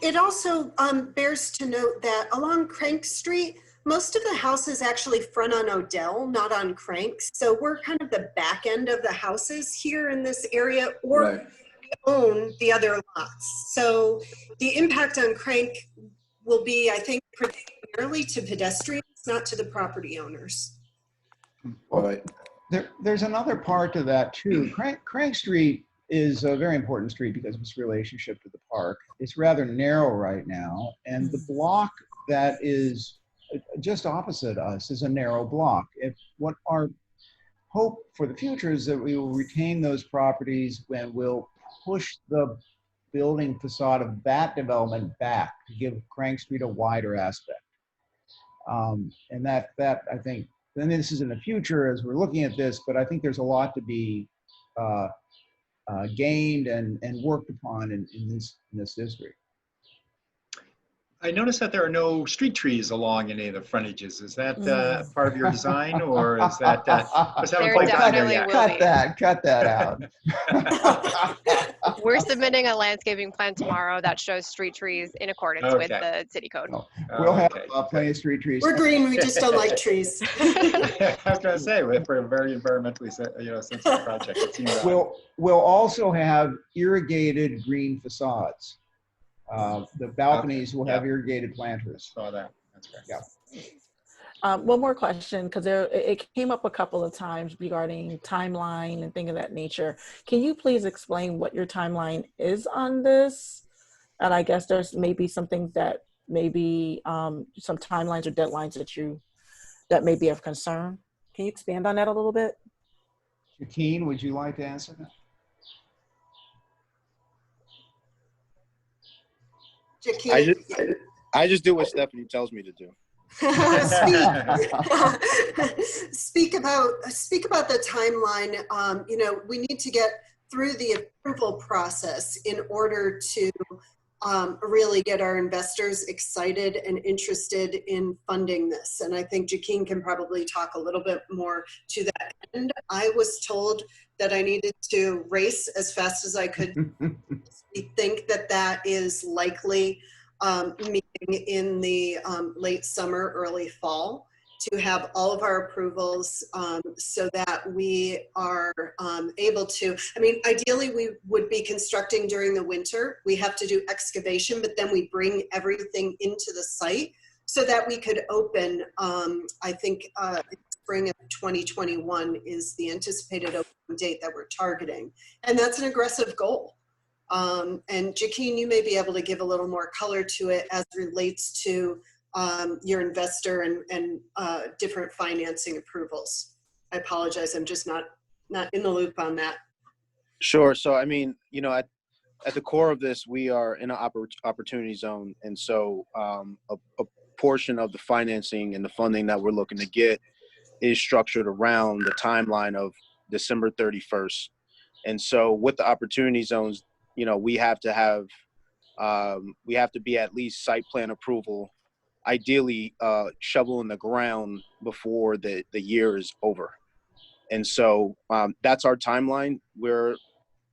It also bears to note that along Crank Street, most of the houses actually front on Odell, not on Crank. So we're kind of the back end of the houses here in this area, or we own the other lots. So the impact on Crank will be, I think, primarily to pedestrians, not to the property owners. Right. There's another part to that too. Crank Street is a very important street because of its relationship to the park. It's rather narrow right now, and the block that is just opposite us is a narrow block. What our hope for the future is that we will retain those properties when we'll push the building facade of that development back to give Crank Street a wider aspect. And that I think, then this is in the future as we're looking at this, but I think there's a lot to be gained and worked upon in this district. I noticed that there are no street trees along any of the frontages. Is that part of your design, or is that just haven't quite gotten there yet? Cut that out. We're submitting a landscaping plan tomorrow that shows street trees in accordance with the city code. We'll have plenty of street trees. We're green, we just don't like trees. I was going to say, for a very environmentally sensitive project, it seems we'll also have irrigated green facades. The balconies will have irrigated planters. Saw that. That's right. Yeah. One more question, because it came up a couple of times regarding timeline and things of that nature. Can you please explain what your timeline is on this? And I guess there's maybe some things that maybe some timelines or deadlines that may be of concern. Can you expand on that a little bit? Joaquin, would you like to answer that? I just do what Stephanie tells me to do. Speak about the timeline. We need to get through the approval process in order to really get our investors excited and interested in funding this. And I think Joaquin can probably talk a little bit more to that end. I was told that I needed to race as fast as I could. We think that is likely meeting in the late summer, early fall, to have all of our approvals so that we are able to, ideally we would be constructing during the winter. We have to do excavation, but then we bring everything into the site so that we could open, I think spring of 2021 is the anticipated open date that we're targeting. And that's an aggressive goal. And Joaquin, you may be able to give a little more color to it as relates to your investor and different financing approvals. I apologize, I'm just not in the loop on that. Sure. So, at the core of this, we are in an opportunity zone. And so a portion of the financing and the funding that we're looking to get is structured around the timeline of December 31st. And so with the opportunity zones, we have to be at least site plan approval, ideally shovel in the ground before the year is over. And so that's our timeline. We're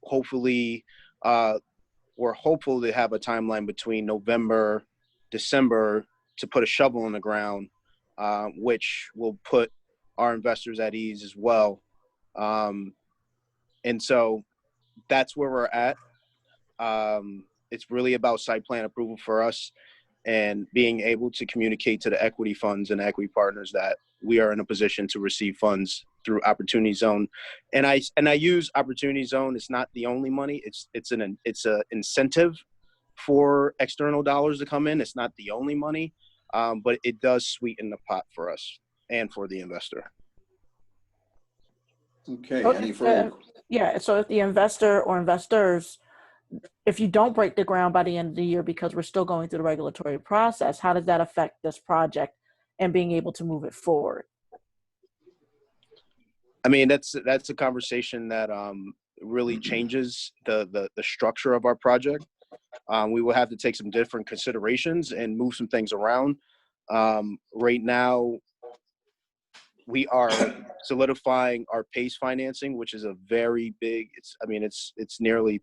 hopeful to have a timeline between November, December to put a shovel in the ground, which will put our investors at ease as well. And so that's where we're at. It's really about site plan approval for us and being able to communicate to the equity funds and equity partners that we are in a position to receive funds through Opportunity Zone. And I use Opportunity Zone. It's not the only money. It's an incentive for external dollars to come in. It's not the only money, but it does sweeten the pot for us and for the investor. Okay. Any further? Yeah. So if the investor or investors, if you don't break the ground by the end of the year because we're still going through the regulatory process, how does that affect this project and being able to move it forward? That's a conversation that really changes the structure of our project. We will have to take some different considerations and move some things around. Right now, we are solidifying our PACE financing, which is a very big, it's nearly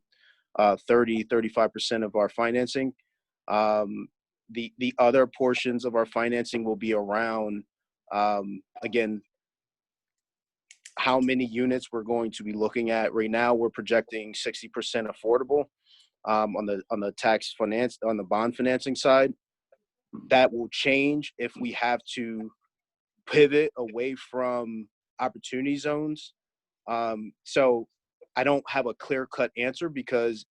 30-35% of our financing. The other portions of our financing will be around, again, how many units we're going to be looking at. Right now, we're projecting 60% affordable on the tax finance, on the bond financing side. That will change if we have to pivot away from opportunity zones. So I don't have a clear-cut answer because,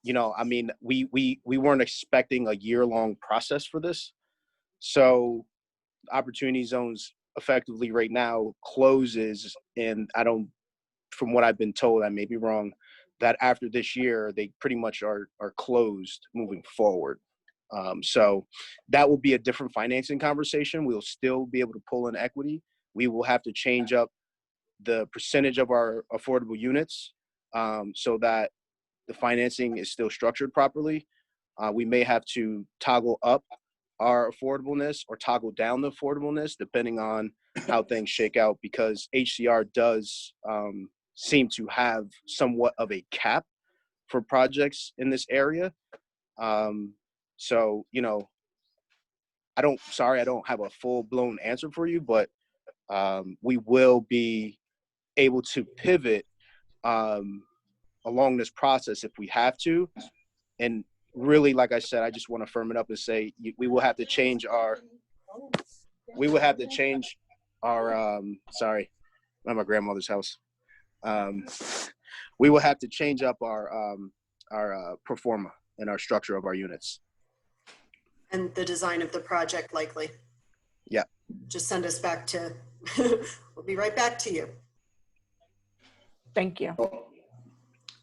you know, I mean, we weren't expecting a year-long process for this. So opportunity zones effectively right now closes, and I don't, from what I've been told, I may be wrong, that after this year, they pretty much are closed moving forward. So that will be a different financing conversation. We'll still be able to pull in equity. We will have to change up the percentage of our affordable units so that the financing is still structured properly. We may have to toggle up our affordableness or toggle down the affordableness depending on how things shake out, because HCR does seem to have somewhat of a cap for projects in this area. So, you know, I don't have a full-blown answer for you, but we will be able to pivot along this process if we have to. And really, like I said, I just want to firm it up and say we will have to change our sorry, I'm at my grandmother's house. We will have to change up our pro forma and our structure of our units. And the design of the project likely. Yeah. Just send us back to, we'll be right back to you. Thank you.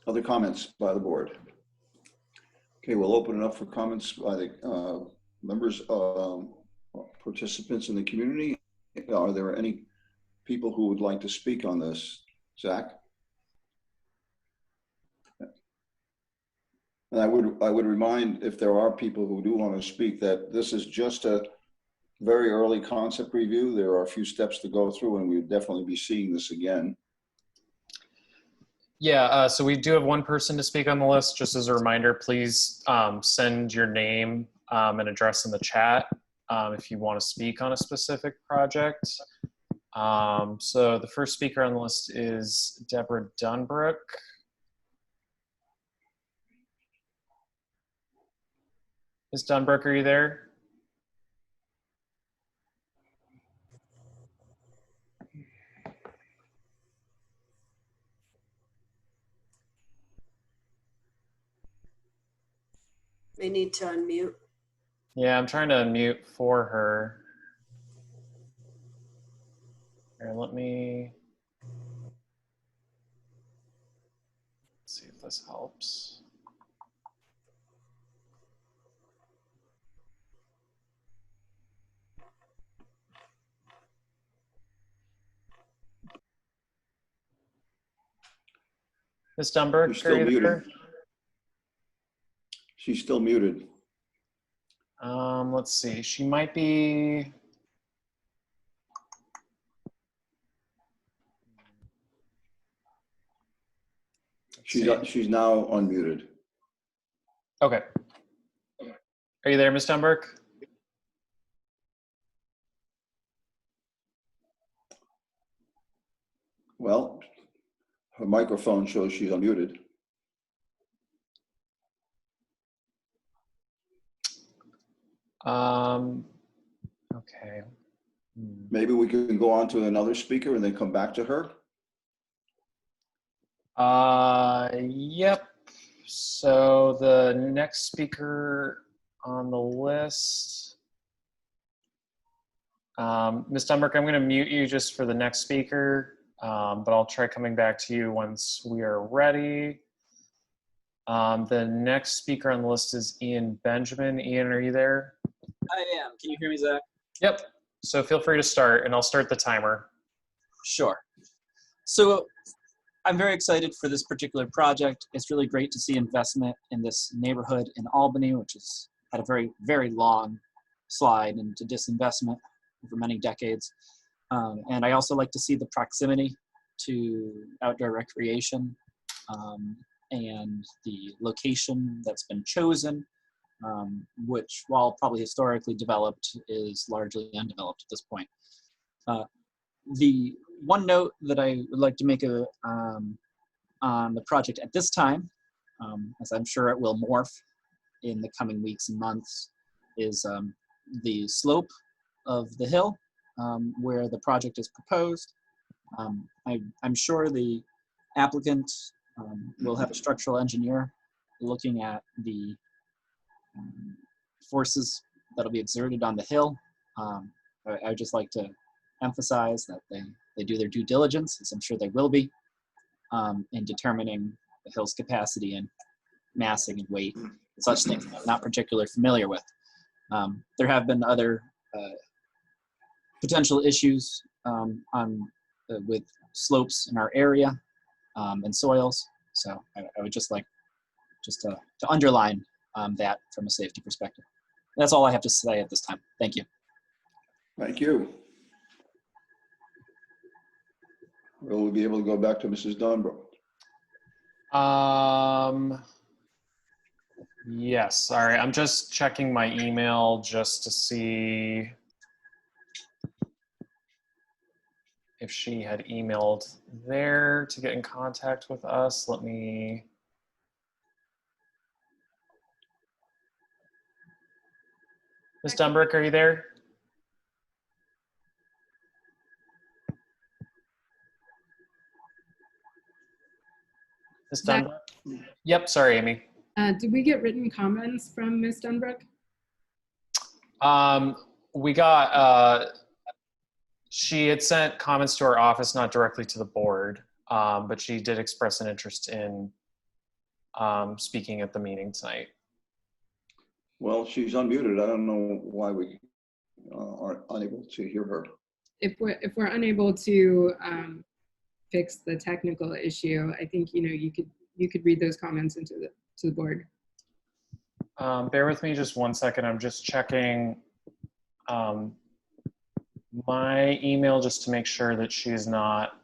Other comments by the board? Okay, we'll open it up for comments by the members, participants in the community. Are there any people who would like to speak on this? Zach? And I would remind, if there are people who do want to speak, that this is just a very early concept review. There are a few steps to go through, and we'll definitely be seeing this again. Yeah, so we do have one person to speak on the list. Just as a reminder, please send your name and address in the chat if you want to speak on a specific project. So the first speaker on the list is Deborah Dunbrook. Ms. Dunbrook, are you there? May need to unmute. Yeah, I'm trying to unmute for her. Here, let me see if this helps. Ms. Dunbrook, She's still muted. there? She's still muted. Let's see. She might be. She's now unmuted. Okay. Are you there, Ms. Dunbrook? Well, her microphone shows she's unmuted. Okay. Maybe we can go on to another speaker and then come back to her. Yep. So the next speaker on the list, Ms. Dunbrook, I'm going to mute you just for the next speaker, but I'll try coming back to you once we are ready. The next speaker on the list is Ian Benjamin. Ian, are you there? I am. Can you hear me, Zach? Yep. So feel free to start, and I'll start the timer. Sure. So I'm very excited for this particular project. It's really great to see investment in this neighborhood in Albany, which has had a very, very long slide into disinvestment over many decades. And I also like to see the proximity to outdoor recreation and the location that's been chosen, which, while probably historically developed, is largely undeveloped at this point. The one note that I would like to make on the project at this time, as I'm sure it will morph in the coming weeks and months, is the slope of the hill where the project is proposed. I'm sure the applicant will have a structural engineer looking at the forces that'll be exerted on the hill. I would just like to emphasize that they do their due diligence, as I'm sure they will be, in determining the hill's capacity and massing and weight, such things I'm not particularly familiar with. There have been other potential issues with slopes in our area and soils. So I would just like to underline that from a safety perspective. That's all I have to say at this time. Thank you. Thank you. Will we be able to go back to Mrs. Donbrook? Yes, sorry, I'm just checking my email just to see if she had emailed there to get in contact with us. Let me. Ms. Dunbrick, are you there? Ms. Dunbrick? Yep, sorry, Amy. Did we get written comments from Ms. Dunbrook? We got, she had sent comments to our office, not directly to the board, but she did express an interest in speaking at the meeting tonight. Well, she's unmuted. I don't know why we are unable to hear her. If we're unable to fix the technical issue, I think you could read those comments into the board. Bear with me just 1 second. I'm just checking my email just to make sure that she's not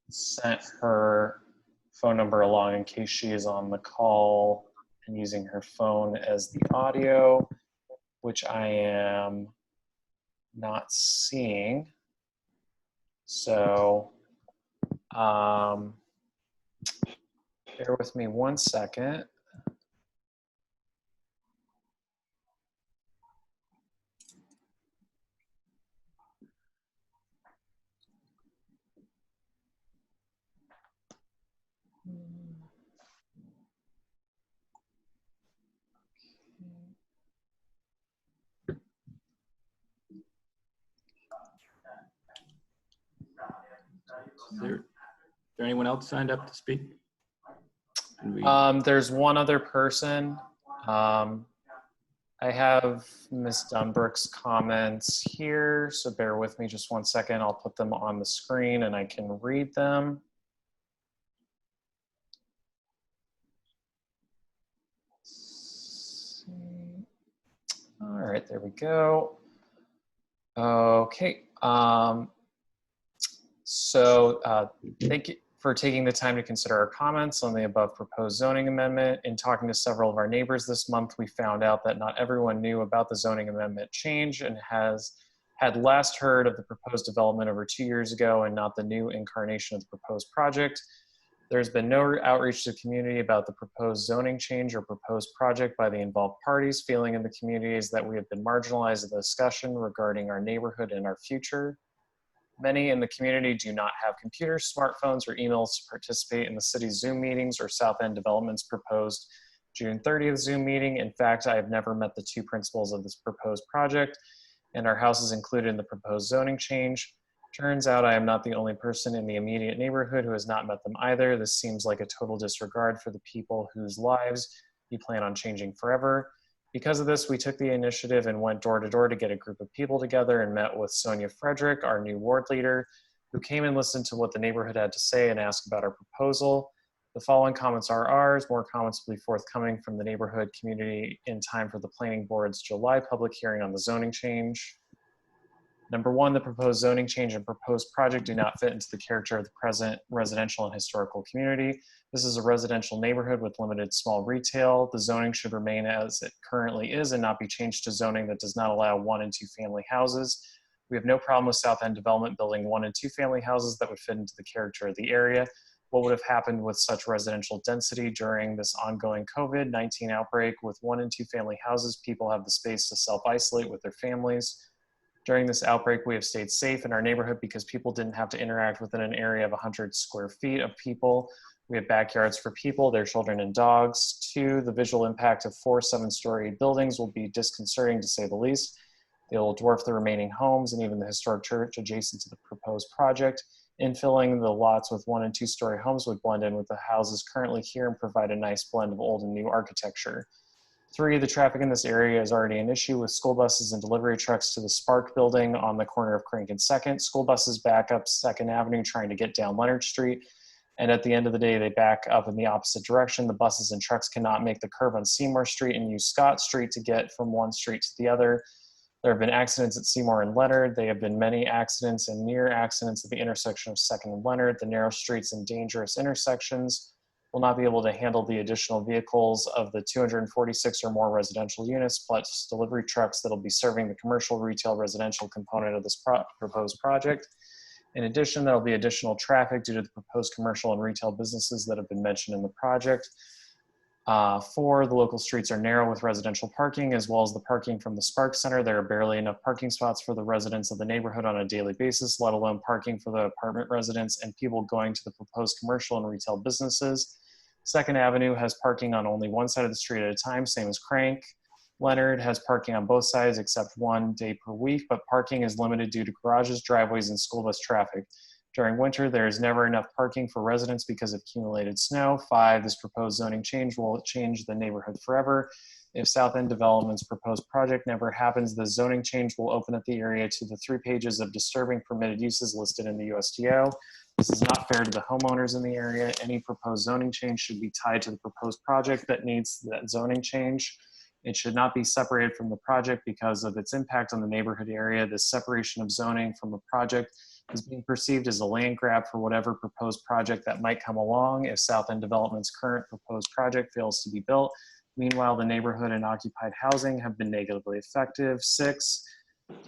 sent her phone number along in case she is on the call and using her phone as the audio, which I am not seeing. So bear with me 1 second. Is there anyone else signed up to speak? There's one other person. I have Ms. Dunbrick's comments here, so bear with me just 1 second. I'll put them on the screen and I can read them. All right, there we go. Okay. Thank you for taking the time to consider our comments on the above proposed zoning amendment. In talking to several of our neighbors this month, we found out that not everyone knew about the zoning amendment change and had last heard of the proposed development over 2 years ago and not the new incarnation of the proposed project. There's been no outreach to the community about the proposed zoning change or proposed project by the involved parties. Feeling in the community is that we have been marginalized in the discussion regarding our neighborhood and our future. Many in the community do not have computers, smartphones, or emails to participate in the city's Zoom meetings or South End Development's proposed June 30th Zoom meeting. In fact, I have never met the two principals of this proposed project, and our house is included in the proposed zoning change. Turns out I am not the only person in the immediate neighborhood who has not met them either. This seems like a total disregard for the people whose lives you plan on changing forever. Because of this, we took the initiative and went door to door to get a group of people together and met with Sonia Frederick, our new ward leader, who came and listened to what the neighborhood had to say and asked about our proposal. The following comments are ours. More comments will be forthcoming from the neighborhood community in time for the planning board's July public hearing on the zoning change. Number one, the proposed zoning change and proposed project do not fit into the character of the present residential and historical community. This is a residential neighborhood with limited small retail. The zoning should remain as it currently is and not be changed to zoning that does not allow 1 and 2 family houses. We have no problem with South End Development building 1 and 2 family houses that would fit into the character of the area. What would have happened with such residential density during this ongoing COVID-19 outbreak? With 1 and 2 family houses, people have the space to self-isolate with their families. During this outbreak, we have stayed safe in our neighborhood because people didn't have to interact within an area of 100 square feet of people We have backyards for people, their children, and dogs. 2, the visual impact of 4 7-story buildings will be disconcerting to say the least. They will dwarf the remaining homes and even the historic church adjacent to the proposed project. Infilling the lots with 1 and 2-story homes would blend in with the houses currently here and provide a nice blend of old and new architecture. 3, the traffic in this area is already an issue with school buses and delivery trucks to the Spark building on the corner of Crank and 2nd. School buses back up 2nd Avenue trying to get down Leonard Street. And at the end of the day, they back up in the opposite direction. The buses and trucks cannot make the curve on Seymour Street and use Scott Street to get from one street to the other. There have been accidents at Seymour and Leonard. There have been many accidents and near accidents at the intersection of 2nd and Leonard. The narrow streets and dangerous intersections will not be able to handle the additional vehicles of the 246 or more residential units, plus delivery trucks that will be serving the commercial, retail, residential component of this proposed project. In addition, there will be additional traffic due to the proposed commercial and retail businesses that have been mentioned in the project. 4, the local streets are narrow with residential parking, as well as the parking from the Spark Center. There are barely enough parking spots for the residents of the neighborhood on a daily basis, let alone parking for the apartment residents and people going to the proposed commercial and retail businesses. 2nd Avenue has parking on only one side of the street at a time, same as Crank. Leonard has parking on both sides except 1 day per week, but parking is limited due to garages, driveways, and school bus traffic. During winter, there is never enough parking for residents because of accumulated snow. 5, this proposed zoning change will change the neighborhood forever. If South End Development's proposed project never happens, the zoning change will open up the area to the 3 pages of disturbing permitted uses listed in the USDO. This is not fair to the homeowners in the area. Any proposed zoning change should be tied to the proposed project that needs that zoning change. It should not be separated from the project because of its impact on the neighborhood area. This separation of zoning from a project is being perceived as a land grab for whatever proposed project that might come along if South End Development's current proposed project fails to be built. Meanwhile, the neighborhood and occupied housing have been negatively affected. 6,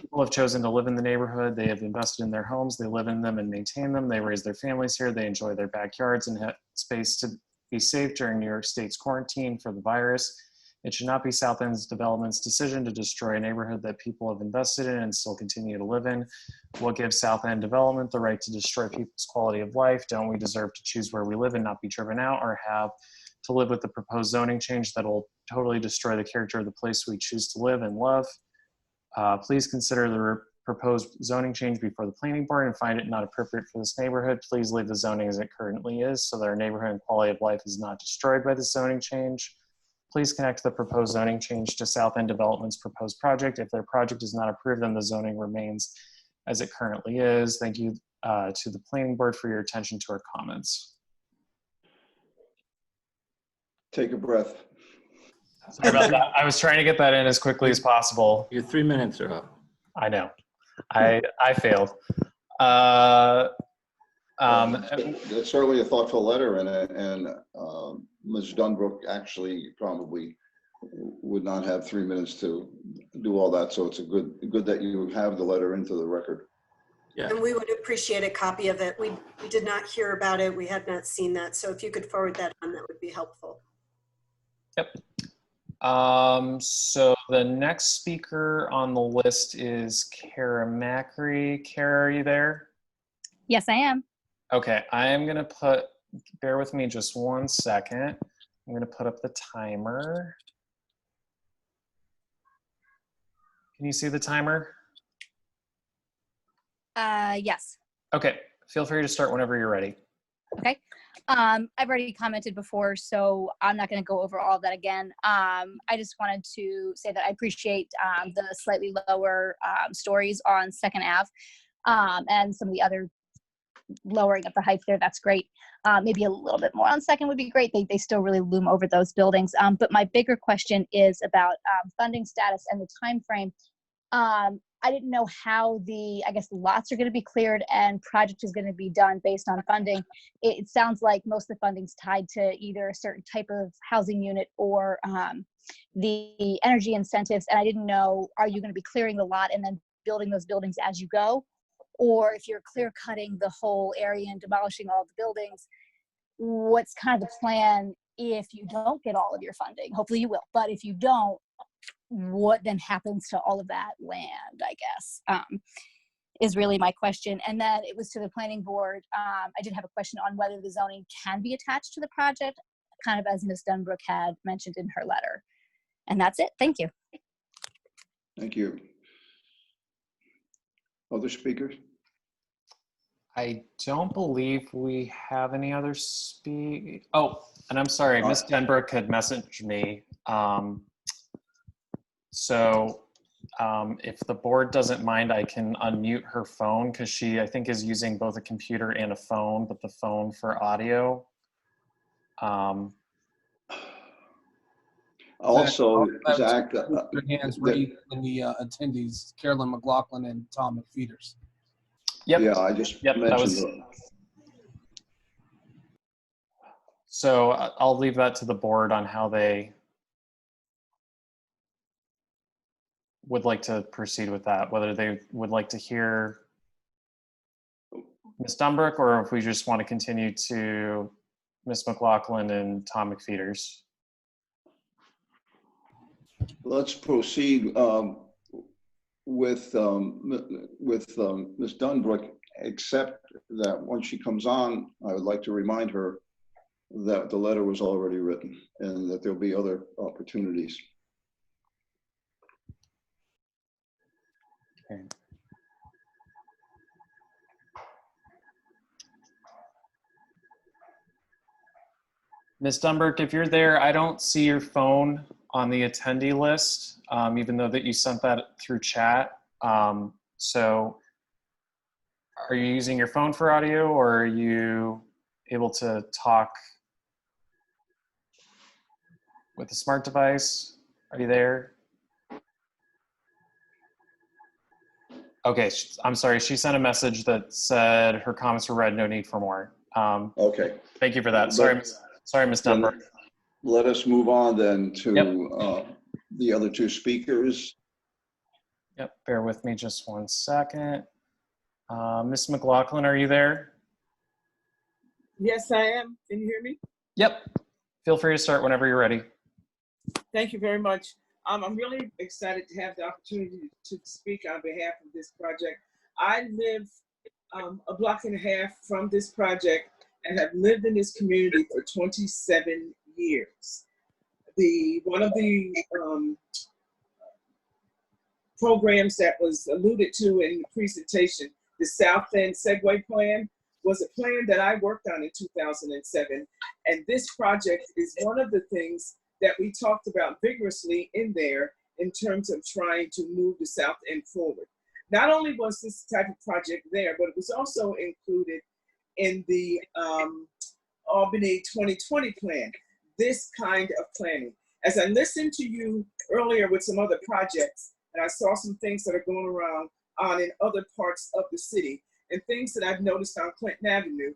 people have chosen to live in the neighborhood. They have invested in their homes. They live in them and maintain them. They raise their families here. They enjoy their backyards and have space to be safe during New York State's quarantine for the virus. It should not be South End Development's decision to destroy a neighborhood that people have invested in and still continue to live in. What gives South End Development the right to destroy people's quality of life? Don't we deserve to choose where we live and not be driven out, or have to live with the proposed zoning change that will totally destroy the character of the place we choose to live and love? Please consider the proposed zoning change before the planning board and find it not appropriate for this neighborhood. Please leave the zoning as it currently is so that our neighborhood and quality of life is not destroyed by the zoning change. Please connect the proposed zoning change to South End Development's proposed project. If their project is not approved, then the zoning remains as it currently is. Thank you to the planning board for your attention to our comments. Take a breath. Sorry about that. I was trying to get that in as quickly as possible. Your 3 minutes are up. I know. I failed. It's certainly a thoughtful letter, and Ms. Dunbrook actually probably would not have 3 minutes to do all that. So it's good that you have the letter into the record. Yeah. And we would appreciate a copy of it. We did not hear about it. We had not seen that. So if you could forward that on, that would be helpful. Yep. So the next speaker on the list is Kara Macri. Kara, are you there? Yes, I am. Okay, I am gonna bear with me just 1 second. I'm gonna put up the timer. Can you see the timer? Yes. Okay, feel free to start whenever you're ready. Okay. I've already commented before, so I'm not going to go over all that again. I just wanted to say that I appreciate the slightly lower stories on 2nd Ave and some of the other lowering of the height there. That's great. Maybe a little bit more on 2nd would be great. They still really loom over those buildings. But my bigger question is about funding status and the time frame. I didn't know how the lots are going to be cleared and project is going to be done based on funding. It sounds like most of the funding's tied to either a certain type of housing unit or the energy incentives. And I didn't know, are you going to be clearing the lot and then building those buildings as you go? Or if you're clear cutting the whole area and demolishing all the buildings, what's kind of the plan if you don't get all of your funding? Hopefully you will, but if you don't, what then happens to all of that land, I guess. is really my question. And then it was to the planning board. I did have a question on whether the zoning can be attached to the project, kind of as Ms. Dunbrook had mentioned in her letter. And that's it. Thank you. Thank you. Other speakers? I don't believe we have any other Oh, and I'm sorry, Ms. Denbrook had messaged me. If the board doesn't mind, I can unmute her phone because she, I think, is using both a computer and a phone, but the phone for audio. Also, Zach, their hands raised in the attendees, Carolyn McLaughlin and Tom McFeeters. Yep. Yeah, I just mentioned that. So I'll leave that to the board on how they would like to proceed with that, whether they would like to hear Ms. Dunbrook or if we just want to continue to Ms. McLaughlin and Tom McFeeters. Let's proceed with Ms. Dunbrook, except that when she comes on, I would like to remind her that the letter was already written and that there'll be other opportunities. Okay. Ms. Dunbrook, if you're there, I don't see your phone on the attendee list, even though that you sent that through chat. So are you using your phone for audio or are you able to talk with a smart device? Are you there? Okay, I'm sorry. She sent a message that said her comments were read, no need for more. Okay. Thank you for that. Sorry, Ms. Dunbrook. Let us move on then to the other two speakers. Yep, bear with me just one second. Ms. McLaughlin, are you there? Yes, I am. Can you hear me? Yep. Feel free to start whenever you're ready. Thank you very much. I'm really excited to have the opportunity to speak on behalf of this project. I live a block and a half from this project and have lived in this community for 27 years. One of the programs that was alluded to in the presentation, the South End Segway Plan, was a plan that I worked on in 2007. And this project is one of the things that we talked about vigorously in there in terms of trying to move the South End forward. Not only was this type of project there, but it was also included in the Albany 2020 plan, this kind of planning. As I listened to you earlier with some other projects, and I saw some things that are going around in other parts of the city, and things that I've noticed on Clinton Avenue,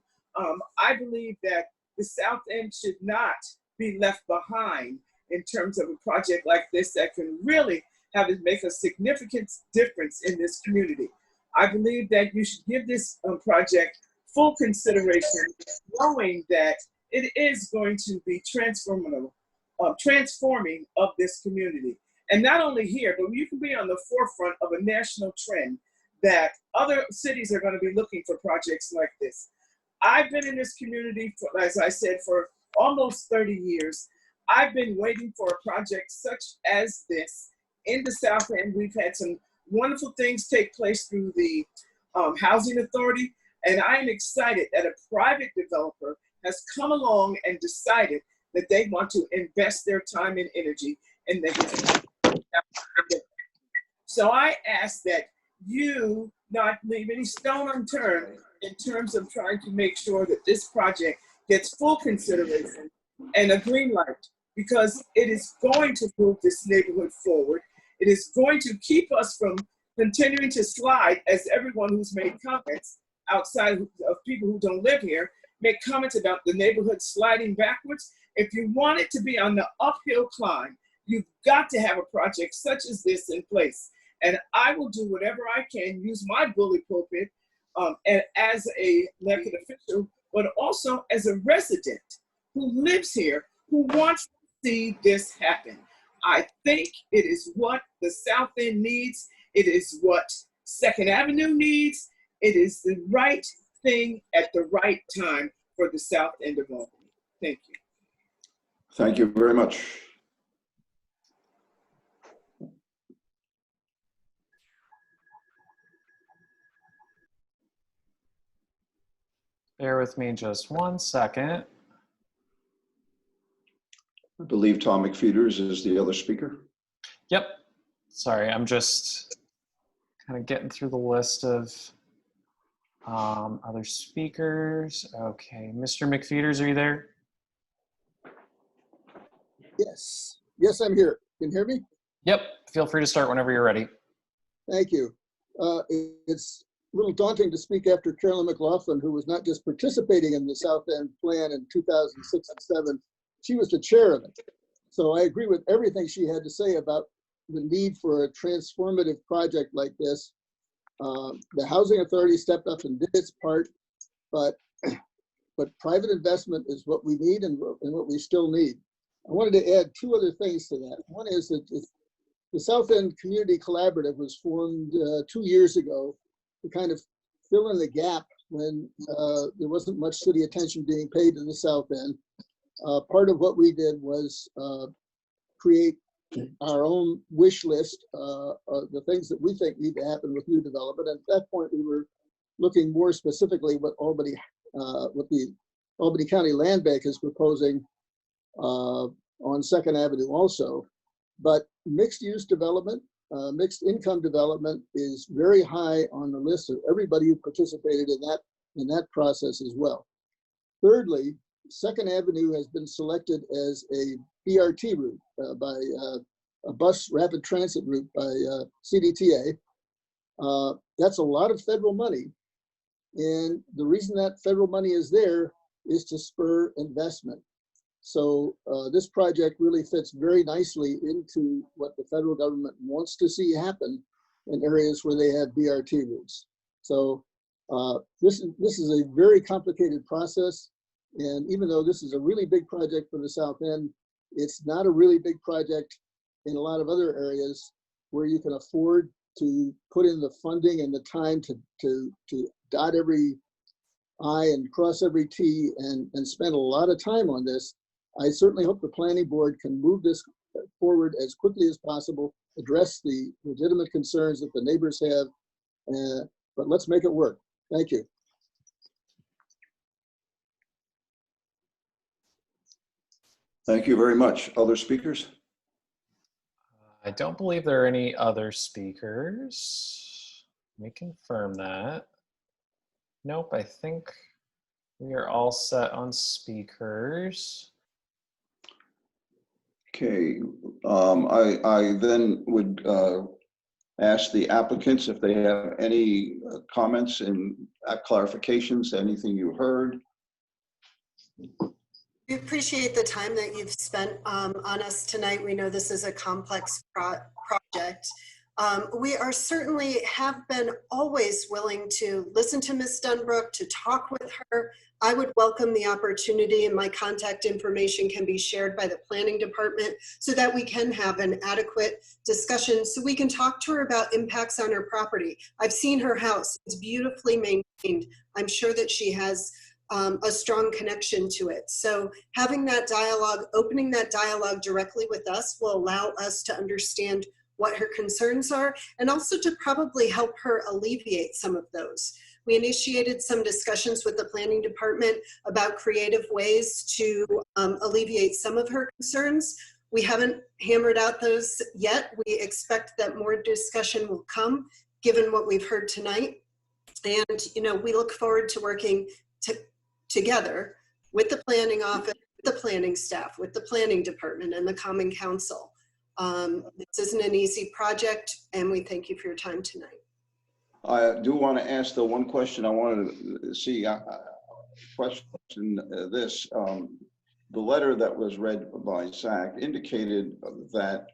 I believe that the South End should not be left behind in terms of a project like this that can really make a significant difference in this community. I believe that you should give this project full consideration, knowing that it is going to be transforming of this community. And not only here, but you can be on the forefront of a national trend that other cities are going to be looking for projects like this. I've been in this community, for, as I said, for almost 30 years. I've been waiting for a project such as this in the South End. We've had some wonderful things take place through the Housing Authority, and I am excited that a private developer has come along and decided that they want to invest their time and energy in the So I ask that you not leave any stone unturned in terms of trying to make sure that this project gets full consideration and a green light, because it is going to move this neighborhood forward. It is going to keep us from continuing to slide, as everyone who's made comments outside of people who don't live here make comments about the neighborhood sliding backwards. If you want it to be on the uphill climb, you've got to have a project such as this in place. And I will do whatever I can, use my bully pulpit and as a elected official, but also as a resident who lives here, who wants to see this happen. I think it is what the South End needs. It is what Second Avenue needs. It is the right thing at the right time for the South End of Albany. Thank you. Thank you very much. Bear with me just 1 second. I believe Tom McFeeters is the other speaker. Yep. Sorry, I'm just kind of getting through the list of other speakers. Okay, Mr. McFeeters, are you there? Yes. Yes, I'm here. Can you hear me? Yep. Feel free to start whenever you're ready. Thank you. It's a little daunting to speak after Carolyn McLaughlin, who was not just participating in the South End plan in 2006 and 7, she was the chair of it. So I agree with everything she had to say about the need for a transformative project like this. The Housing Authority stepped up and did its part, but private investment is what we need and what we still need. I wanted to add 2 other things to that. One is that the South End Community Collaborative was formed 2 years ago to kind of fill in the gap when there wasn't much city attention being paid to the South End. Part of what we did was create our own wish list of the things that we think need to happen with new development. And at that point, we were looking more specifically what the Albany County Land Bank is proposing on Second Avenue also. But mixed use development, mixed income development is very high on the list of everybody who participated in that process as well. Thirdly, Second Avenue has been selected as a BRT route by a bus rapid transit route by CDTA. That's a lot of federal money. And the reason that federal money is there is to spur investment. So this project really fits very nicely into what the federal government wants to see happen in areas where they have BRT routes. So this is a very complicated process. And even though this is a really big project for the South End, it's not a really big project in a lot of other areas where you can afford to put in the funding and the time to dot every I and cross every T and spend a lot of time on this. I certainly hope the planning board can move this forward as quickly as possible, address the legitimate concerns that the neighbors have, but let's make it work. Thank you. Thank you very much. Other speakers? I don't believe there are any other speakers. Let me confirm that. Nope, I think we are all set on speakers. Okay, I then would ask the applicants if they have any comments and clarifications to anything you heard. We appreciate the time that you've spent on us tonight. We know this is a complex project. We are certainly have been always willing to listen to Ms. Dunbrook, to talk with her. I would welcome the opportunity, and my contact information can be shared by the planning department so that we can have an adequate discussion so we can talk to her about impacts on her property. I've seen her house. It's beautifully maintained. I'm sure that she has a strong connection to it. So having that dialogue, opening that dialogue directly with us will allow us to understand what her concerns are and also to probably help her alleviate some of those. We initiated some discussions with the planning department about creative ways to alleviate some of her concerns. We haven't hammered out those yet. We expect that more discussion will come given what we've heard tonight. And we look forward to working together with the planning office, with the planning staff, with the planning department and the Common Council. This isn't an easy project, and we thank you for your time tonight. I do want to ask the one question I wanted to see. This. The letter that was read by Zach indicated that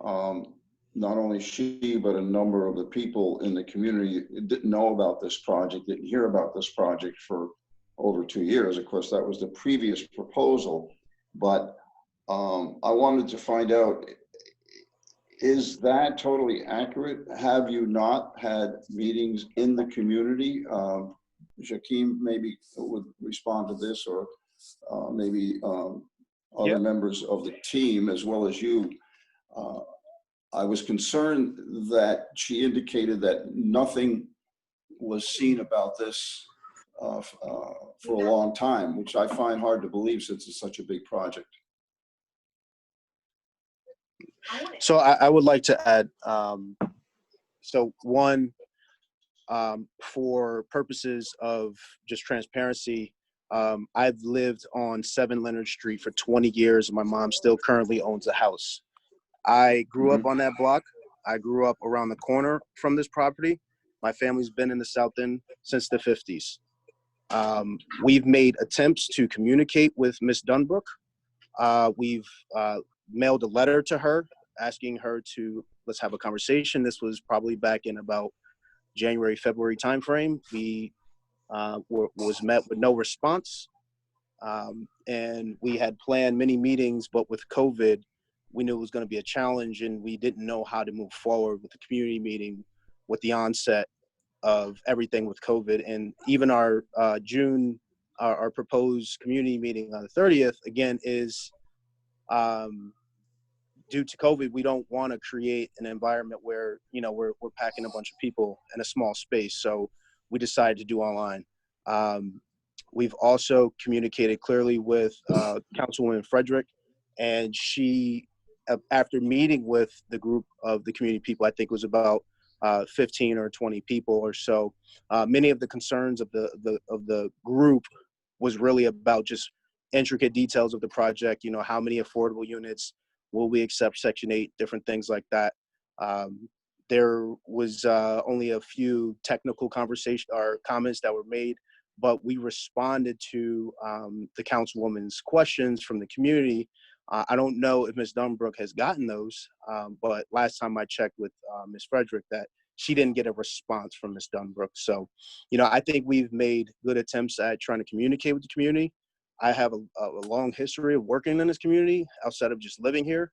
not only she, but a number of the people in the community didn't know about this project, didn't hear about this project for over 2 years. Of course, that was the previous proposal, but I wanted to find out Is that totally accurate? Have you not had meetings in the community? Jakeem maybe would respond to this, or maybe other members of the team as well as you. I was concerned that she indicated that nothing was seen about this for a long time, which I find hard to believe since it's such a big project. So I would like to add, so one, for purposes of just transparency, I've lived on 7 Leonard Street for 20 years, and my mom still currently owns a house. I grew up on that block. I grew up around the corner from this property. My family's been in the South End since the 50s. We've made attempts to communicate with Miss Dunbrook. We've mailed a letter to her asking her to, let's have a conversation. This was probably back in about January, February timeframe. We was met with no response. And we had planned many meetings, but with COVID, we knew it was going to be a challenge, and we didn't know how to move forward with the community meeting with the onset of everything with COVID. And even our June, our proposed community meeting on the 30th, again, is due to COVID. We don't want to create an environment where, you know, we're packing a bunch of people in a small space. So we decided to do online. We've also communicated clearly with Councilwoman Frederick, and she, after meeting with the group of the community people, I think it was about 15 or 20 people or so, many of the concerns of the group was really about just intricate details of the project. You know, how many affordable units, will we accept Section 8, different things like that. There was only a few technical conversation or comments that were made, but we responded to the councilwoman's questions from the community. I don't know if Ms. Dunbrook has gotten those, but last time I checked with Ms. Frederick, that she didn't get a response from Ms. Dunbrook. So, you know, I think we've made good attempts at trying to communicate with the community. I have a long history of working in this community outside of just living here.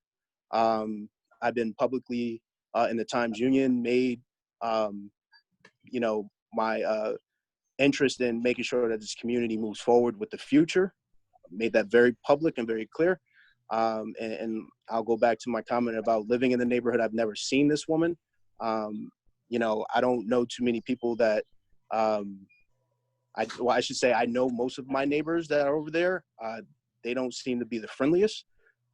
I've been publicly in the Times Union, made, you know, my interest in making sure that this community moves forward with the future. Made that very public and very clear. And I'll go back to my comment about living in the neighborhood. I've never seen this woman. You know, I don't know too many people that, I should say I know most of my neighbors that are over there. They don't seem to be the friendliest.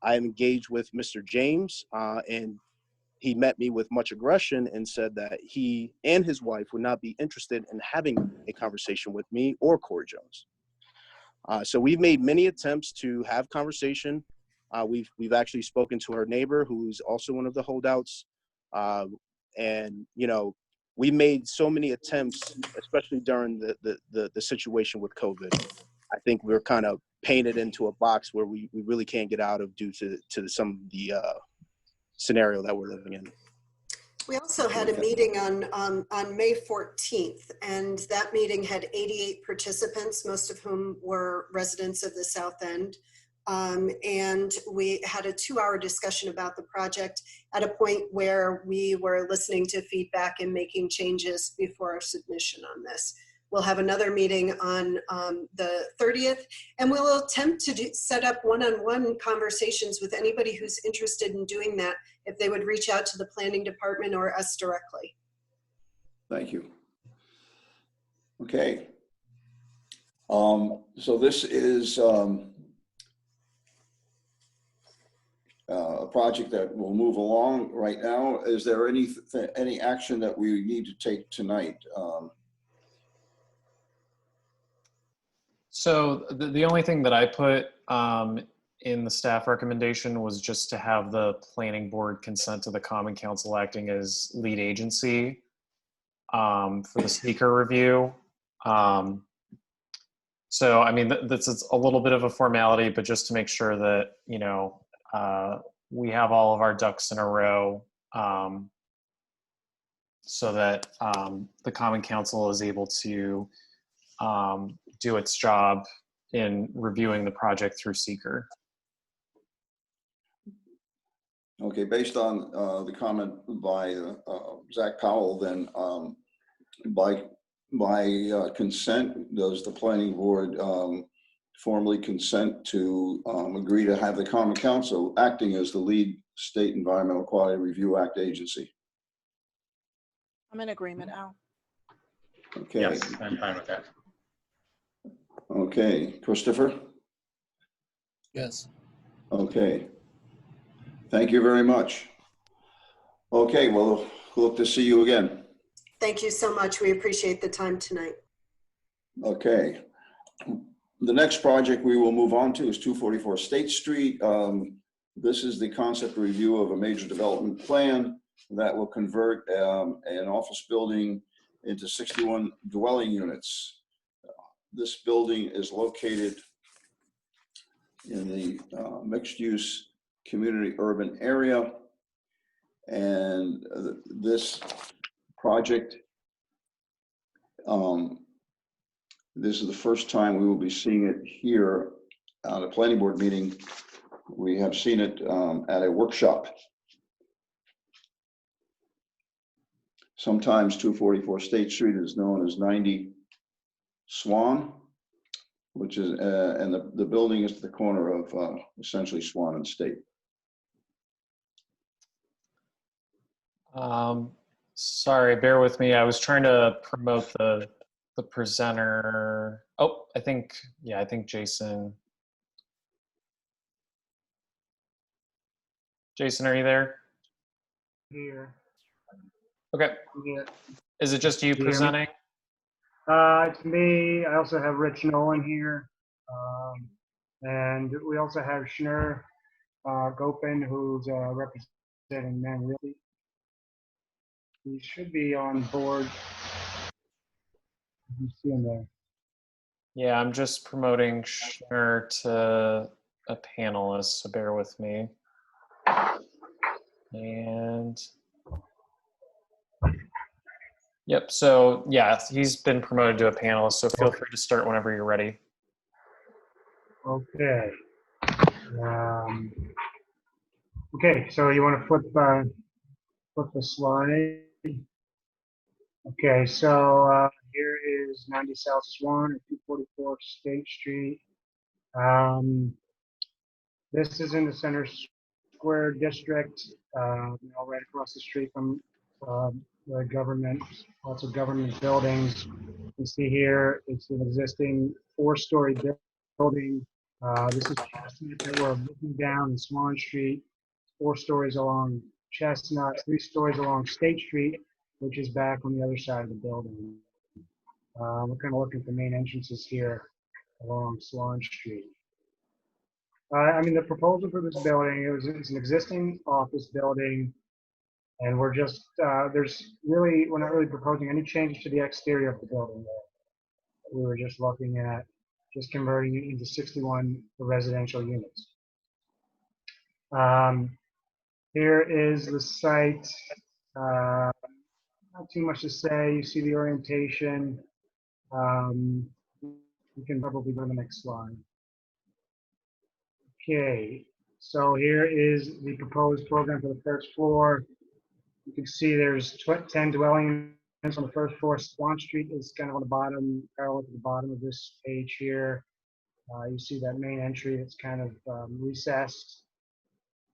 I am engaged with Mr. James, and he met me with much aggression and said that he and his wife would not be interested in having a conversation with me or Corey Jones. So we've made many attempts to have conversation. We've actually spoken to her neighbor, who's also one of the holdouts. And, you know, we made so many attempts, especially during the situation with COVID. I think we're kind of painted into a box where we really can't get out of due to some of the scenario that we're living in. We also had a meeting on May 14th, and that meeting had 88 participants, most of whom were residents of the South End. And we had a 2-hour discussion about the project at a point where we were listening to feedback and making changes before our submission on this. We'll have another meeting on the 30th, and we'll attempt to set up one-on-one conversations with anybody who's interested in doing that, if they would reach out to the planning department or us directly. Thank you. Okay. So this is a project that will move along right now. Is there any action that we need to take tonight? So the only thing that I put in the staff recommendation was just to have the planning board consent to the Common Council acting as lead agency for the seeker review. So, I mean, this is a little bit of a formality, but just to make sure that, you know, we have all of our ducks in a row so that the Common Council is able to do its job in reviewing the project through seeker. Okay, based on the comment by Zach Powell, then by consent, does the planning board formally consent to agree to have the Common Council acting as the lead state Environmental Quality Review Act agency? I'm in agreement, Al. Okay. Yes, I'm fine with that. Okay, Christopher? Yes. Okay. Thank you very much. Okay, well, look to see you again. Thank you so much. We appreciate the time tonight. Okay. The next project we will move on to is 244 State Street. This is the concept review of a major development plan that will convert an office building into 61 dwelling units. This building is located in the mixed-use community urban area. And this project, this is the first time we will be seeing it here at a planning board meeting. We have seen it at a workshop. Sometimes 244 State Street is known as 90 Swan, which is, and the building is at the corner of essentially Swan and State. Sorry, bear with me. I was trying to promote the presenter. Oh, I think Jason. Jason, are you there? Here. Okay. Yeah. Is it just you Yeah. presenting? It's me. I also have Rich Nolan here. And we also have Schnur Gopin, who's representing Man Realty. He should be on board. You see him there. Yeah, I'm just promoting Schnur to a panelist, so bear with me. And yep, so yeah, he's been promoted to a panelist, so feel free to start whenever you're ready. Okay. Okay, so you want to flip the slide. Okay, so here is 90 South Swan at 244 State Street. This is in the Center Square District, right across the street from the government, lots of government buildings. You see here, it's an existing 4-story building. This is Chestnut that we're looking down in Swan Street, 4 stories along Chestnut, 3 stories along State Street, which is back on the other side of the building. We're kind of looking at the main entrances here along Swan Street. I mean, the proposal for this building, it's an existing office building, and we're just, we're not really proposing any changes to the exterior of the building. We were just looking at just converting it into 61 residential units. Here is the site. Not too much to say. You see the orientation. We can probably go to the next slide. Okay, so here is the proposed program for the first floor. You can see there's 10 dwelling units on the first floor. Swan Street is kind of on the bottom, parallel to the bottom of this page here. You see that main entry that's kind of recessed.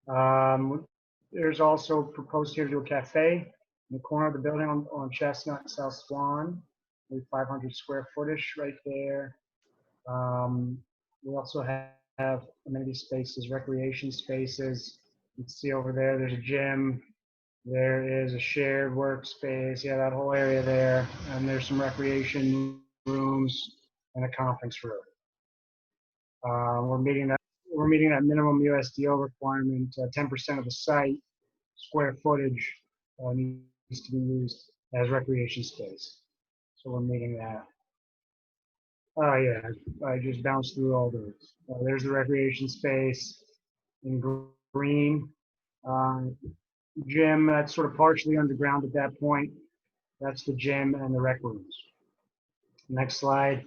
There's also proposed here to do a cafe in the corner of the building on Chestnut and South Swan, with 500 square footage right there. We also have amenity spaces, recreation spaces. You can see over there, there's a gym. There is a shared workspace. Yeah, that whole area there. And there's some recreation rooms and a conference room. We're meeting that minimum USDO requirement. 10% of the site square footage needs to be used as recreation space. So we're meeting that. Oh yeah, I just bounced through all those. There's the recreation space in green. Gym, that's sort of partially underground at that point. That's the gym and the rec rooms. Next slide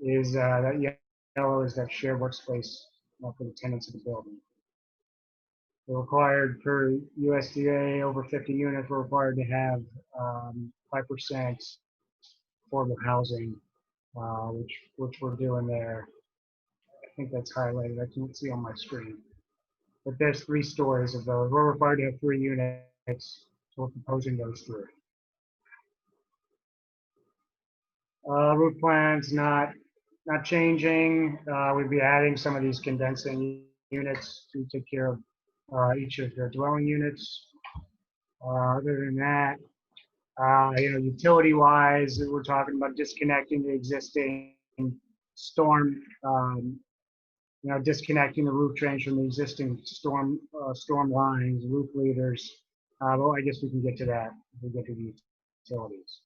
is that yellow is that shared workspace for the tenants of the building. We're required for USDA over 50 units, we're required to have 5% affordable housing, which we're doing there. I think that's highlighted. I can't see on my screen. But there's 3 stories of those. We're required to have 3 units, so we're proposing those 3. Roof plans not changing. We'd be adding some of these condensing units to take care of each of the dwelling units. Other than that, utility-wise, we're talking about disconnecting the existing storm, disconnecting the roof drains from the existing storm lines, roof leaders. Well, I guess we can get to that if we get to the utilities.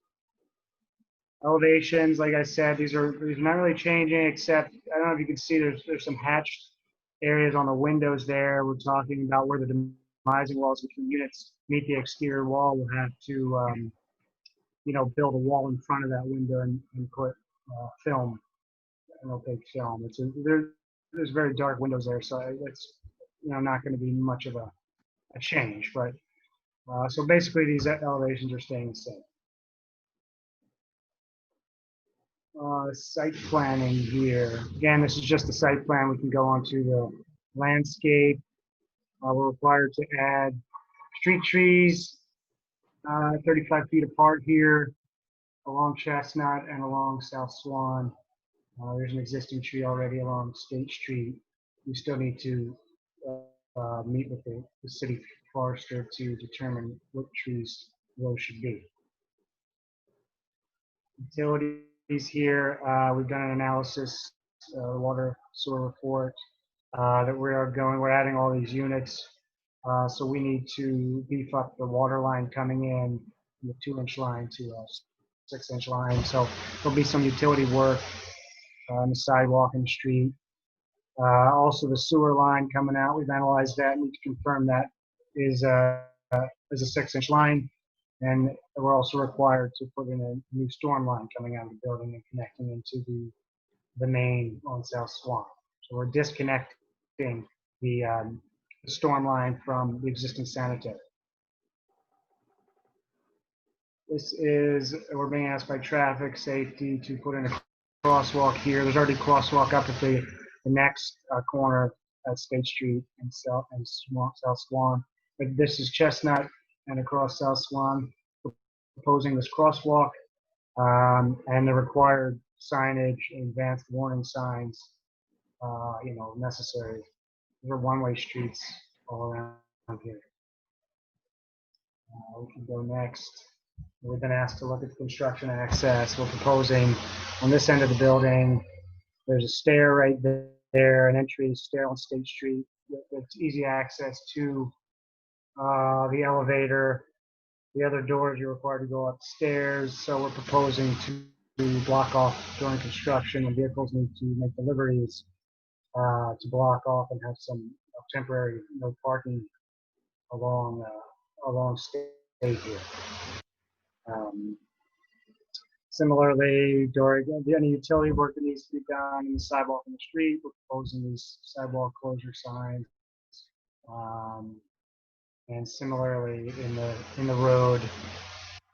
Elevations, like I said, these are not really changing, except I don't know if you can see there's some hatched areas on the windows there. We're talking about where the demising walls between units meet the exterior wall. We'll have to build a wall in front of that window and put film, an opaque film. There's very dark windows there, so it's not going to be much of a change. But so basically, these elevations are staying the same. Site planning here. Again, this is just a site plan. We can go on to the landscape. We're required to add street trees 35 feet apart here along Chestnut and along South Swan. There's an existing tree already along State Street. We still need to meet with the city forester to determine what trees those should be. Utilities here, we've done an analysis, water sewer report, that we're adding all these units. So we need to beef up the water line coming in, from the 2-inch line to a 6-inch line. So there'll be some utility work on the sidewalk and the street. Also the sewer line coming out, we've analyzed that and need to confirm that is a 6-inch line. And we're also required to put in a new storm line coming out of the building and connecting into the main on South Swan. So we're disconnecting the storm line from the existing sanitary. We're being asked by traffic safety to put in a crosswalk here. There's already a crosswalk up at the next corner at State Street and South Swan. But this is Chestnut and across South Swan, proposing this crosswalk and the required signage, advanced warning signs, necessary. There are one-way streets all around here. We can go next. We've been asked to look at the construction access. We're proposing on this end of the building, there's a stair right there, an entry stair on State Street. It's easy access to the elevator. The other doors, you're required to go upstairs. So we're proposing to block off during construction when vehicles need to make deliveries, to block off and have some temporary no parking along State here. Similarly, during any utility work that needs to be done in the sidewalk in the street, we're proposing these sidewalk closure signs. And similarly, in the road,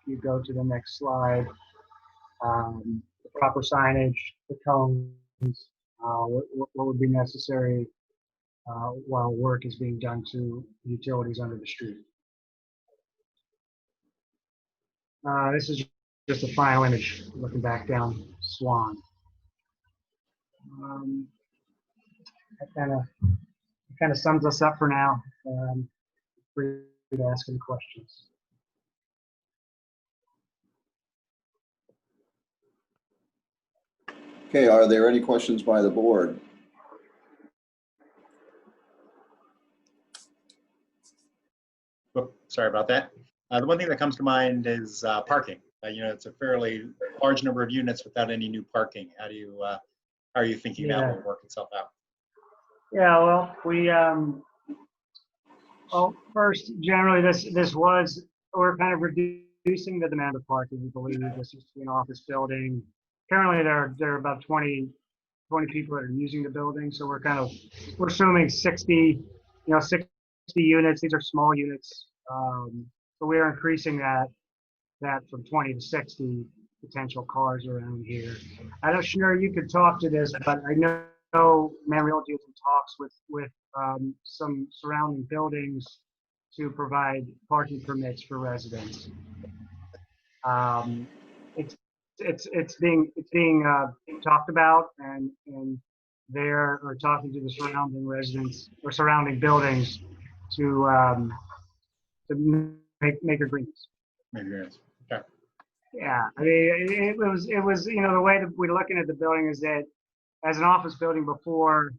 you go to the next slide. The proper signage, the cones, what would be necessary while work is being done to utilities under the street. This is just a final image looking back down Swan. That kind of sums us up for now. Free to ask any questions. Okay, are there any questions by the board? Oh, sorry about that. The one thing that comes to mind is parking. It's a fairly large number of units without any new parking. How are you thinking that will work itself out? Yeah, well, first, generally, we're kind of reducing the demand of parking. We believe this is an office building. Currently, there are about 20 people that are using the building. So we're assuming 60 units. These are small units. So we are increasing that from 20 to 60 potential cars around here. I don't sure you could talk to this, but I know Man Realty is in talks with some surrounding buildings to provide parking permits for residents. It's being talked about, and they're talking to the surrounding residents or surrounding buildings to make agreements. Okay. Yeah, I mean, it was the way that we're looking at the building is that as an office building before,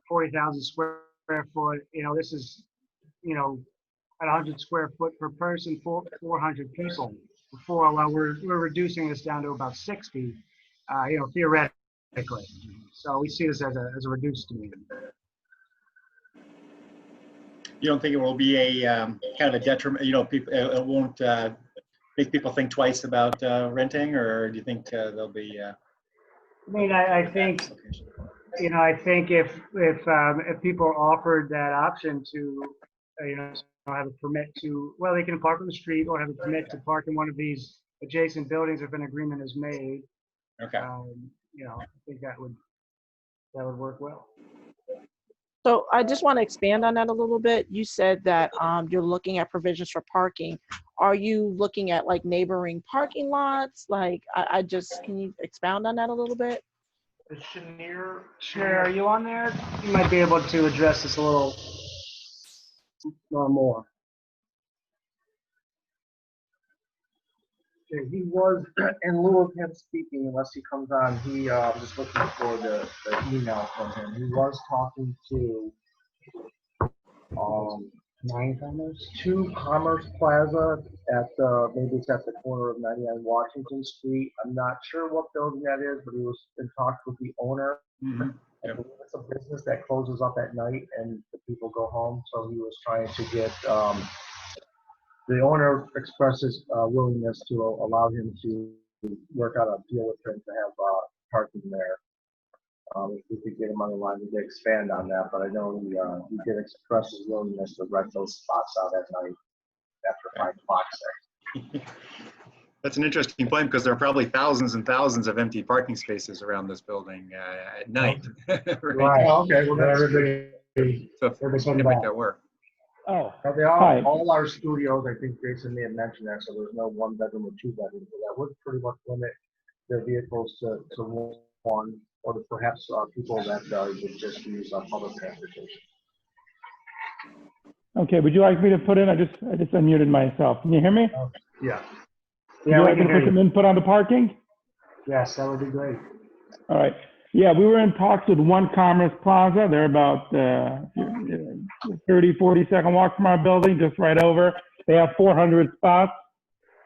40,000 square foot, this is, at 100 square foot per person, 400 people. Before, well, we're reducing this down to about 60, theoretically. So we see this as a reduced demand. You don't think it will be a kind of a detriment? People, it won't make people think twice about renting, or do you think there'll be? I mean, I think, I think if people are offered that option to, have a permit to, well, they can park on the street or have a permit to park in one of these adjacent buildings if an agreement is made. Okay. I think that would work well. So I just want to expand on that a little bit. You said that you're looking at provisions for parking. Are you looking at like neighboring parking lots? Like, can you expound on that a little bit? Shanir, are you on there? You might be able to address this a little more. Okay, he was, in lieu of him speaking, unless he comes on, he just looking for the email from him. He was talking to 2 Commerce Plaza at maybe it's at the corner of 99 Washington Street. I'm not sure what building that is, but he was in talks with the owner. Mm-hmm. I believe it's a business that closes up at night and the people go home. So he was trying to get the owner expresses willingness to allow him to work out a deal with him to have parking there. If we could get him on the line, we could expand on that, but I know he did express his willingness to rent those spots out at night after 5 o'clock. That's an interesting point because there are probably thousands and thousands of empty parking spaces around this building at night. Right. Oh, okay. Well, then everybody. So if we can make that work. Oh, they Hi. all our studios, I think Jason may have mentioned that, so there's no 1 bedroom or 2 bedroom, so that would pretty much limit their vehicles to 1, or perhaps people that would just use public transportation. Okay, would you like me to put in? I just unmuted myself. Can you hear me? Yeah. Would you like me to put some input on the parking? Yes, that would be great. All right. Yeah, we were in talks with 1 Commerce Plaza. They're about 30, 40-second walk from our building, just right over. They have 400 spots.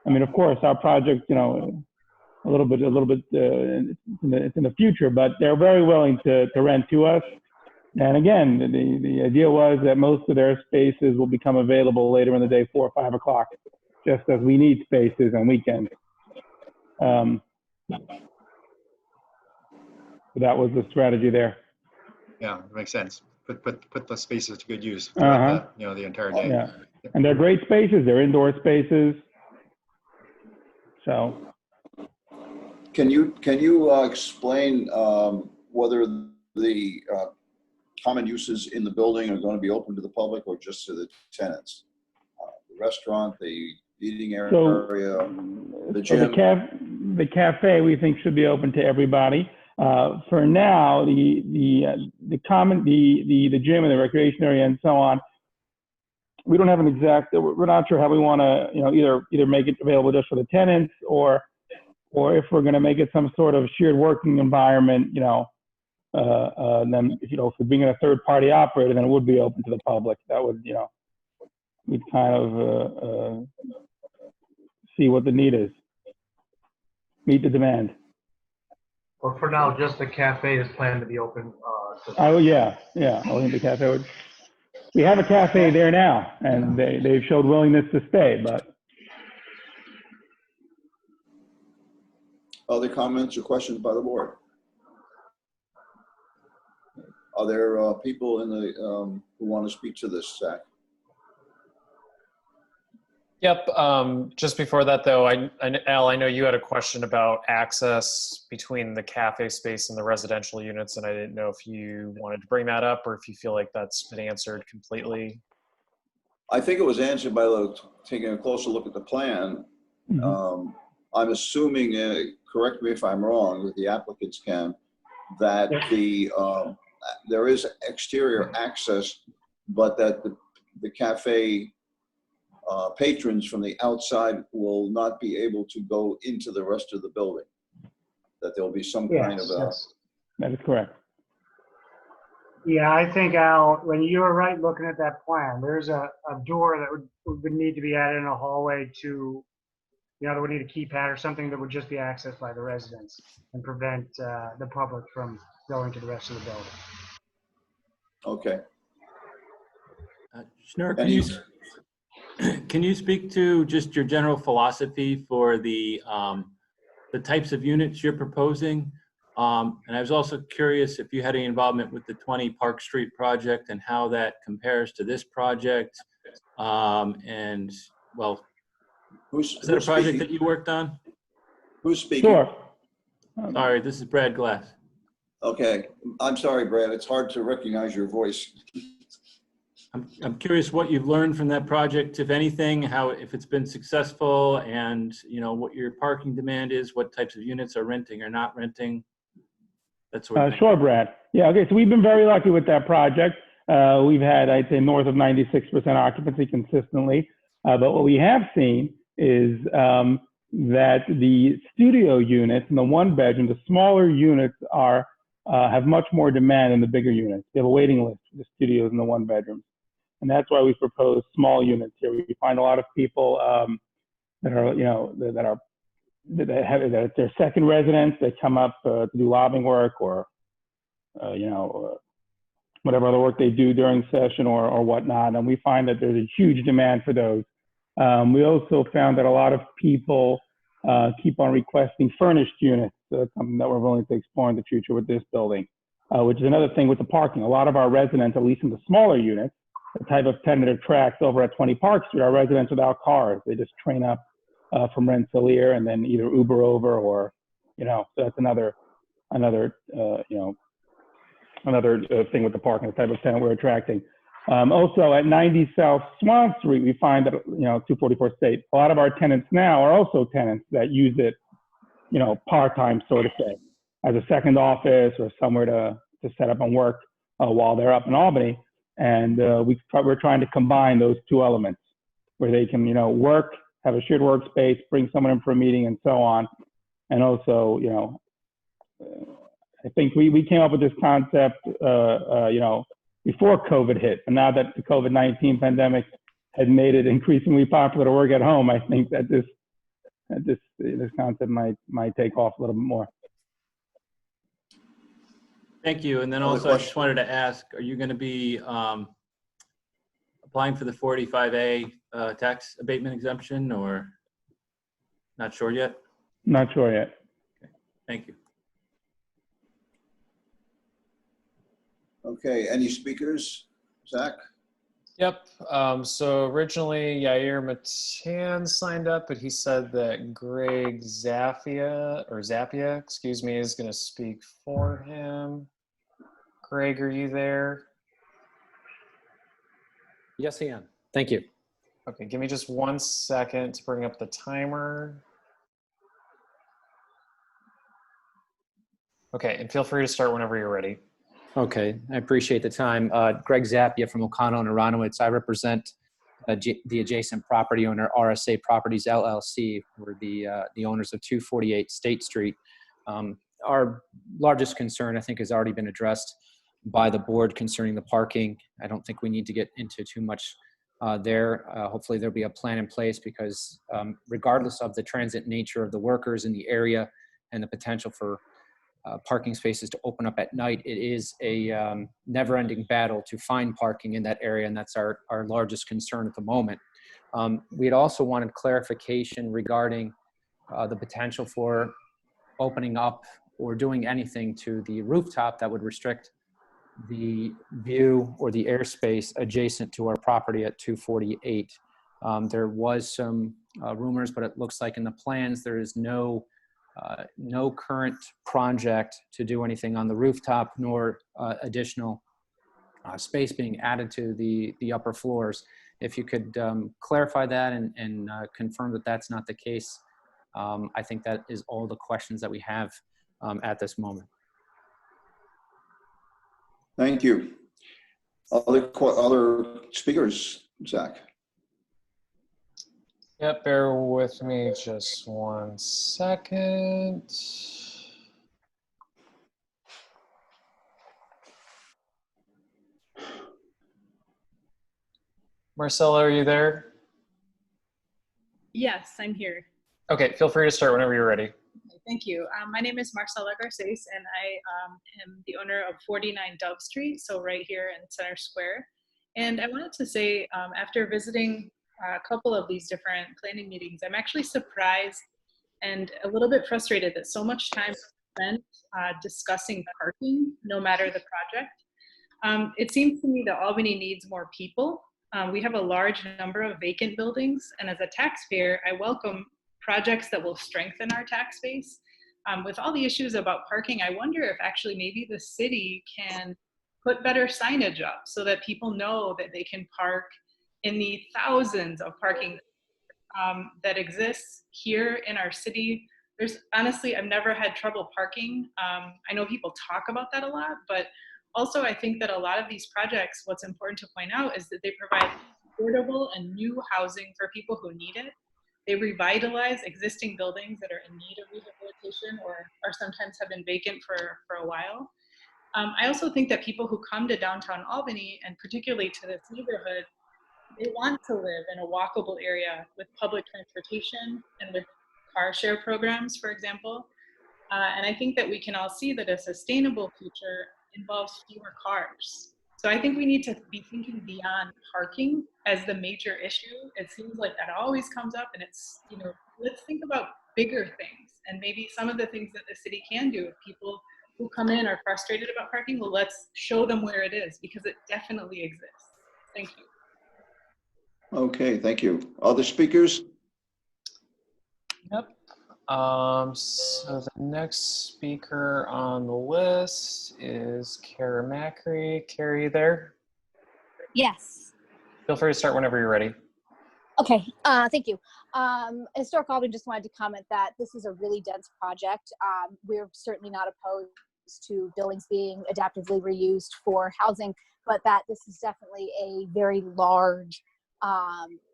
I mean, of course, our project, a little bit, it's in the future, but they're very willing to rent to us. And again, the idea was that most of their spaces will become available later in the day, 4 or 5 o'clock, just as we need spaces on weekends. So that was the strategy there. Yeah, it makes sense. Put the spaces to good use throughout the entire day. Yeah, and they're great spaces. They're indoor spaces. So. Can you explain whether the common uses in the building are going to be open to the public or just to the tenants? The restaurant, the eating area, the gym. So the cafe we think should be open to everybody. For now, the gym and the recreation area and so on, we don't have an exact. We're not sure how we want to either make it available just for the tenants or if we're going to make it some sort of shared working environment. Then for being a third-party operator, then it would be open to the public. That would we'd kind of see what the need is, meet the demand. But for now, just the cafe is planned to be open. Oh yeah. I think the cafe would. We have a cafe there now, and they've showed willingness to stay. But other comments or questions by the board? Are there people in the who want to speak to this, Zach? Yep. Just before that, though, Al, I know you had a question about access between the cafe space and the residential units, and I didn't know if you wanted to bring that up or if you feel like that's been answered completely. I think it was answered by taking a closer look at the plan. I'm assuming, correct me if I'm wrong, that the applicants can, that there is exterior access, but that the cafe patrons from the outside will not be able to go into the rest of the building. That there'll be some kind of That is correct. Yeah, I think, Al, when you were right looking at that plan, there's a door that would need to be added in a hallway to, there would need a keypad or something that would just be accessed by the residents and prevent the public from going to the rest of the building. Okay. Schnurr, can you speak to just your general philosophy for the types of units you're proposing? And I was also curious if you had any involvement with the 20 Park Street project and how that compares to this project. And well, is that a project that you worked on? Who's speaking? Sure. Sorry, this is Brad Glass. Okay, I'm sorry, Brad. It's hard to recognize your voice. I'm curious what you've learned from that project, if anything, if it's been successful, and what your parking demand is, what types of units are renting or not renting. That sort of thing. Sure, Brad. Yeah, okay, so we've been very lucky with that project. We've had, I'd say, north of 96% occupancy consistently. But what we have seen is that the studio units and the one bedroom, the smaller units have much more demand than the bigger units. We have a waiting list for the studios and the one bedrooms. And that's why we propose small units here. We find a lot of people that it's their second residence. They come up to do lobbying work or, whatever other work they do during session or whatnot. And we find that there's a huge demand for those. We also found that a lot of people keep on requesting furnished units, something that we're willing to explore in the future with this building, which is another thing with the parking. A lot of our residents, at least in the smaller units, the type of tenant attracts over at 20 Park Street, are residents without cars. They just train up from Rensselaer and then either Uber over or, so that's another thing with the parking, the type of tenant we're attracting. Also at 90 South Swan Street, we find that, 244 State, a lot of our tenants now are also tenants that use it, part-time, so to say, as a second office or somewhere to set up and work while they're up in Albany. And we're trying to combine those two elements where they can, work, have a shared workspace, bring someone in for a meeting and so on. And also, I think we came up with this concept, before COVID hit. And now that the COVID-19 pandemic had made it increasingly popular to work at home, I think that this concept might take off a little bit more. Thank you. And then also, I just wanted to ask, are you going to be applying for the 485A tax abatement exemption, or not sure yet? Not sure yet. Okay. Thank you. Okay, any speakers? Zach? Yep. So originally Yair Matan signed up, but he said that Greg Zappia, is going to speak for him. Greg, are you there? Yes, I am. Thank you. Okay, give me just 1 second to bring up the timer. Okay, and feel free to start whenever you're ready. Okay, I appreciate the time. Greg Zappia from O'Connell and Aronowitz. I represent the adjacent property owner, RSA Properties LLC. We're the owners of 248 State Street. Our largest concern, I think, has already been addressed by the board concerning the parking. I don't think we need to get into too much there. Hopefully there'll be a plan in place because regardless of the transit nature of the workers in the area and the potential for parking spaces to open up at night, it is a never-ending battle to find parking in that area, and that's our largest concern at the moment. We had also wanted clarification regarding the potential for opening up or doing anything to the rooftop that would restrict the view or the airspace adjacent to our property at 248. There was some rumors, but it looks like in the plans there is no current project to do anything on the rooftop, nor additional space being added to the upper floors. If you could clarify that and confirm that that's not the case, I think that is all the questions that we have at this moment. Thank you. Other speakers, Zach? Yep, bear with me just 1 second. Marcella, are you there? Yes, I'm here. Okay, feel free to start whenever you're ready. Thank you. My name is Marcela Garces, and I am the owner of 49 Dove Street, so right here in Center Square. And I wanted to say, after visiting a couple of these different planning meetings, I'm actually surprised and a little bit frustrated that so much time is spent discussing parking, no matter the project. It seems to me that Albany needs more people. We have a large number of vacant buildings, and as a taxpayer, I welcome projects that will strengthen our tax base. With all the issues about parking, I wonder if actually maybe the city can put better signage up so that people know that they can park in the thousands of parking that exists here in our city. There's honestly, I've never had trouble parking. I know people talk about that a lot, but also I think that a lot of these projects, what's important to point out is that they provide affordable and new housing for people who need it. They revitalize existing buildings that are in need of rehabilitation or sometimes have been vacant for a while. I also think that people who come to downtown Albany, and particularly to this neighborhood, they want to live in a walkable area with public transportation and with car share programs, for example. And I think that we can all see that a sustainable future involves fewer cars. So I think we need to be thinking beyond parking as the major issue. It seems like that always comes up, and it's, let's think about bigger things and maybe some of the things that the city can do. If people who come in are frustrated about parking, well, let's show them where it is, because it definitely exists. Thank you. Okay, thank you. Other speakers? Yep. So the next speaker on the list is Kara Macri. Kara, you there? Yes. Feel free to start whenever you're ready. Okay, thank you. Historic Albany just wanted to comment that this is a really dense project. We're certainly not opposed to buildings being adaptively reused for housing, but that this is definitely a very large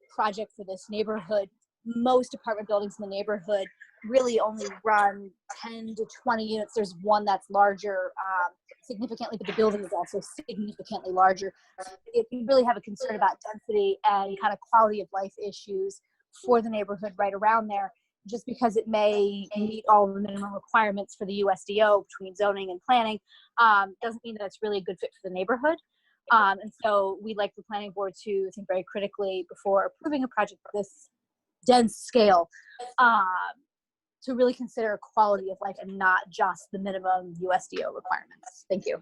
project for this neighborhood. Most apartment buildings in the neighborhood really only run 10 to 20 units. There's one that's larger significantly, but the building is also significantly larger. If you really have a concern about density and kind of quality of life issues for the neighborhood right around there, just because it may meet all the minimum requirements for the USDO between zoning and planning, doesn't mean that it's really a good fit for the neighborhood. And so we'd like the planning board to think very critically before approving a project of this dense scale, to really consider quality of life and not just the minimum USDO requirements. Thank you.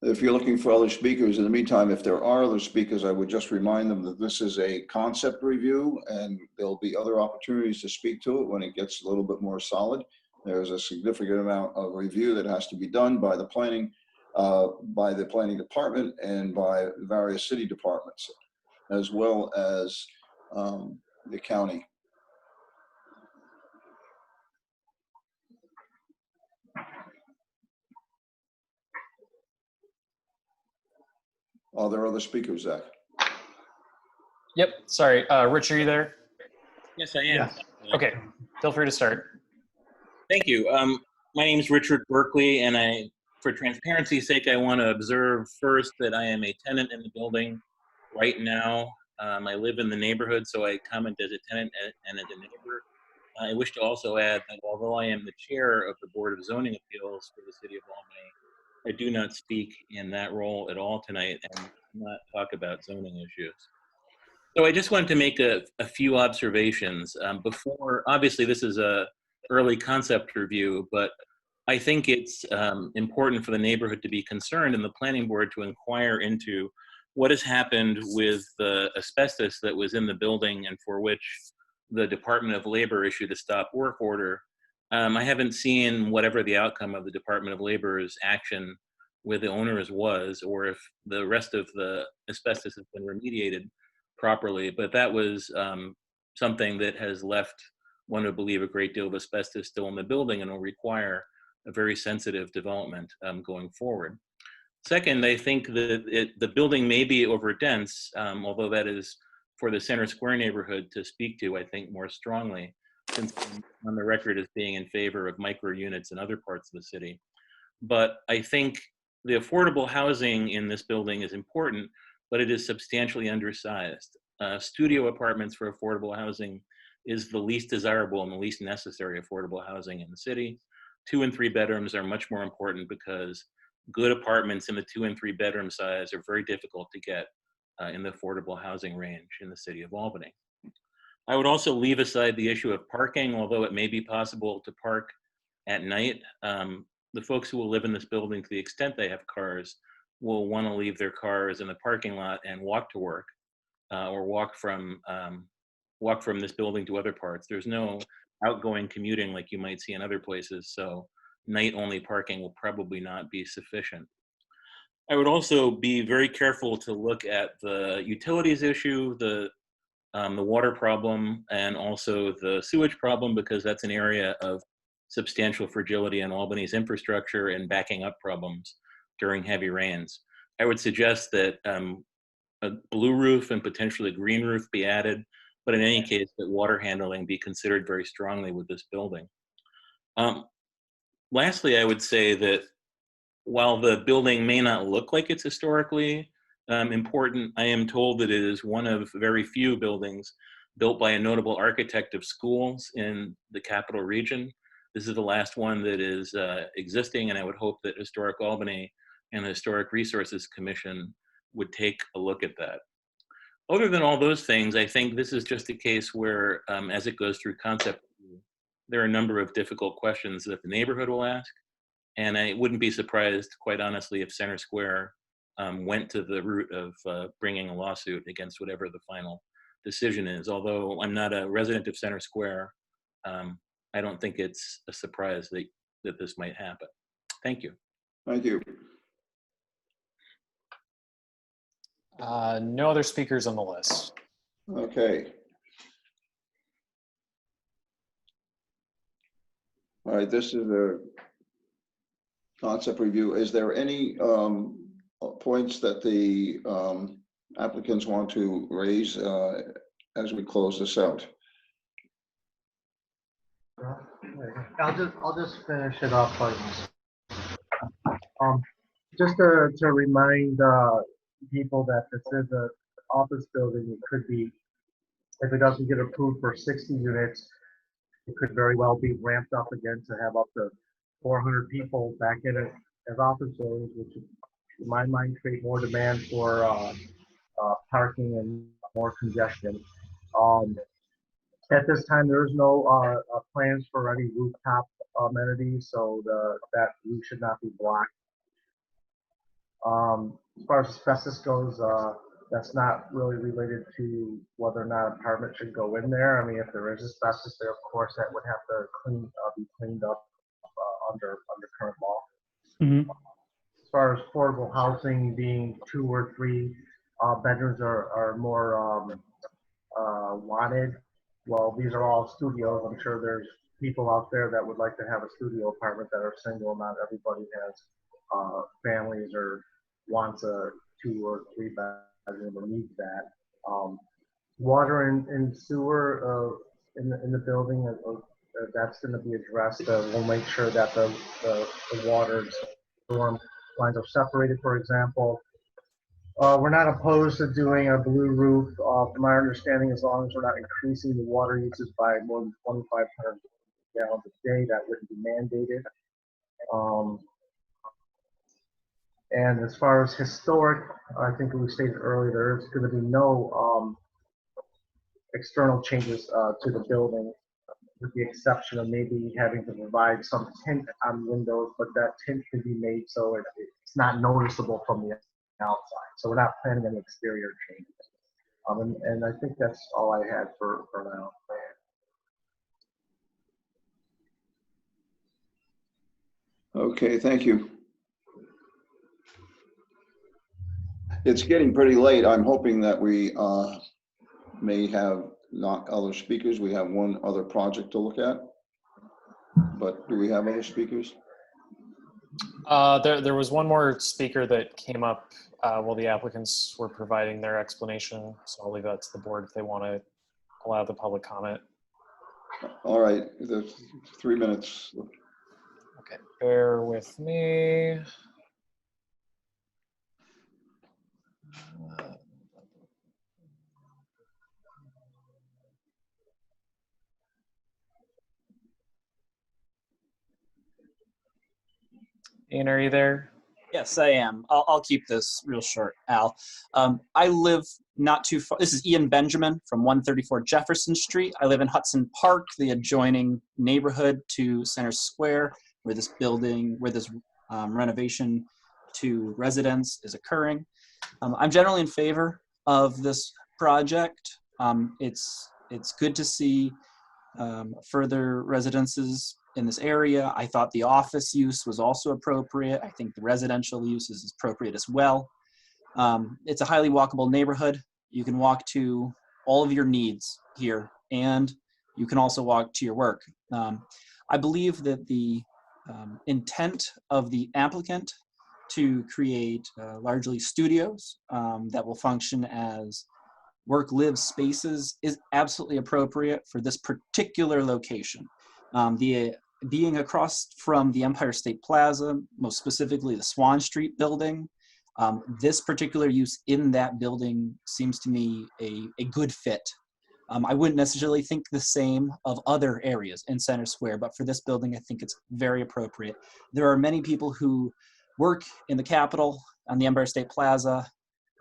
If you're looking for other speakers, in the meantime, if there are other speakers, I would just remind them that this is a concept review and there'll be other opportunities to speak to it when it gets a little bit more solid. There's a significant amount of review that has to be done by the planning department and by various city departments, as well as the county. Are there other speakers, Zach? Yep, sorry. Rich, are you there? Yes, I am. Okay, feel free to start. Thank you. My name is Richard Berkeley, and for transparency's sake, I want to observe first that I am a tenant in the building right now. I live in the neighborhood, so I comment as a tenant and as a neighbor. I wish to also add that although I am the chair of the Board of Zoning Appeals for the City of Albany, I do not speak in that role at all tonight and not talk about zoning issues. So I just wanted to make a few observations. Obviously this is a early concept review, but I think it's important for the neighborhood to be concerned and the planning board to inquire into what has happened with the asbestos that was in the building and for which the Department of Labor issued a stop work order. I haven't seen whatever the outcome of the Department of Labor's action with the owners was, or if the rest of the asbestos has been remediated properly, but that was something that has left one would believe a great deal of asbestos still in the building and will require a very sensitive development going forward. Second, I think that the building may be overdense, although that is for the Center Square neighborhood to speak to, I think, more strongly, since I'm on the record as being in favor of micro units in other parts of the city. But I think the affordable housing in this building is important, but it is substantially undersized. Studio apartments for affordable housing is the least desirable and the least necessary affordable housing in the city. 2 and 3 bedrooms are much more important because good apartments in the 2 and 3 bedroom size are very difficult to get in the affordable housing range in the city of Albany. I would also leave aside the issue of parking, although it may be possible to park at night. The folks who will live in this building, to the extent they have cars, will want to leave their cars in the parking lot and walk to work or walk from this building to other parts. There's no outgoing commuting like you might see in other places, so night-only parking will probably not be sufficient. I would also be very careful to look at the utilities issue, the water problem, and also the sewage problem, because that's an area of substantial fragility in Albany's infrastructure and backing up problems during heavy rains. I would suggest that a blue roof and potentially a green roof be added, but in any case, that water handling be considered very strongly with this building. Lastly, I would say that while the building may not look like it's historically important, I am told that it is one of very few buildings built by a notable architect of schools in the capital region. This is the last one that is existing, and I would hope that Historic Albany and the Historic Resources Commission would take a look at that. Other than all those things, I think this is just a case where, as it goes through concept, there are a number of difficult questions that the neighborhood will ask. And I wouldn't be surprised, quite honestly, if Center Square went to the route of bringing a lawsuit against whatever the final decision is. Although I'm not a resident of Center Square, I don't think it's a surprise that this might happen. Thank you. Thank you. No other speakers on the list. Okay. All right, this is a concept review. Is there any points that the applicants want to raise as we close this out? I'll just finish it up. Just to remind people that this is an office building. It could be, if it doesn't get approved for 60 units, it could very well be ramped up again to have up to 400 people back in it as office buildings, which in my mind create more demand for parking and more congestion. At this time, there's no plans for any rooftop amenities, so that roof should not be blocked. As far as asbestos goes, that's not really related to whether or not an apartment should go in there. I mean, if there is asbestos there, of course, that would have to be cleaned up under current law. Mm-hmm. As far as affordable housing being 2 or 3 bedrooms are more wanted. Well, these are all studios. I'm sure there's people out there that would like to have a studio apartment that are single. Not everybody has families or wants a 2 or 3 bedroom or needs that. Water and sewer in the building, that's going to be addressed. We'll make sure that the water and storm lines are separated, for example. We're not opposed to doing a blue roof. From my understanding, as long as we're not increasing the water usage by more than 2,500 gallons a day, that wouldn't be mandated. And as far as historic, I think we stated earlier, there's going to be no external changes to the building. with the exception of maybe having to provide some tint on windows, but that tint can be made so it's not noticeable from the outside. So we're not planning any exterior changes. And I think that's all I had for now. Okay, thank you. It's getting pretty late. I'm hoping that we may have not other speakers. We have one other project to look at. But do we have other speakers? There was one more speaker that came up while the applicants were providing their explanation. So I'll leave that to the board if they want to allow the public comment. All right, there's 3 minutes. Okay, bear with me. Ian, are you there? Yes, I am. I'll keep this real short, Al. I live not too far. This is Ian Benjamin from 134 Jefferson Street. I live in Hudson Park, the adjoining neighborhood to Center Square, where this renovation to residence is occurring. I'm generally in favor of this project. It's good to see further residences in this area. I thought the office use was also appropriate. I think the residential use is appropriate as well. It's a highly walkable neighborhood. You can walk to all of your needs here, and you can also walk to your work. I believe that the intent of the applicant to create largely studios that will function as work-live spaces is absolutely appropriate for this particular location. Being across from the Empire State Plaza, most specifically the Swan Street building, this particular use in that building seems to me a good fit. I wouldn't necessarily think the same of other areas in Center Square, but for this building, I think it's very appropriate. There are many people who work in the Capitol, on the Empire State Plaza,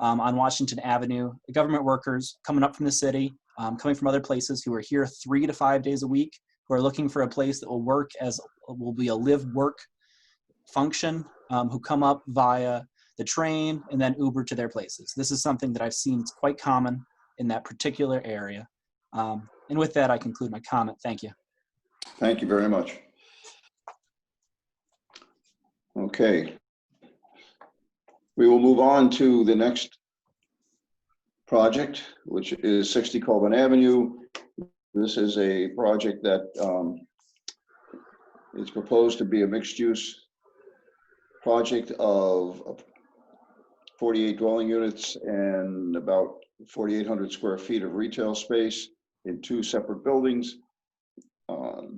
on Washington Avenue, government workers coming up from the city, coming from other places who are here 3 to 5 days a week, who are looking for a place that will be a live-work function, who come up via the train and then Uber to their places. This is something that I've seen is quite common in that particular area. And with that, I conclude my comment. Thank you. Thank you very much. Okay. We will move on to the next project, which is 60 Colburn Avenue. This is a project that is proposed to be a mixed-use project of 48 dwelling units and about 4,800 square feet of retail space in 2 separate buildings.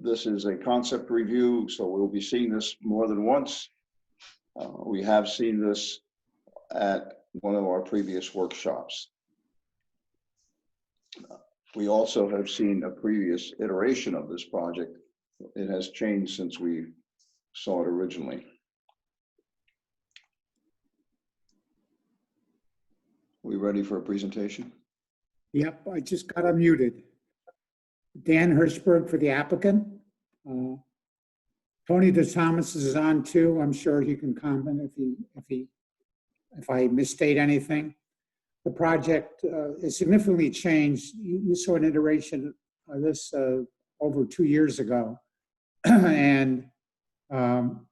This is a concept review, so we'll be seeing this more than once. We have seen this at one of our previous workshops. We also have seen a previous iteration of this project. It has changed since we saw it originally. We ready for a presentation? Yep, I just got unmuted. Dan Hirschberg for the applicant. Tony DeThomas is on too. I'm sure he can comment if I misstate anything. The project is significantly changed. You saw an iteration of this over 2 years ago, and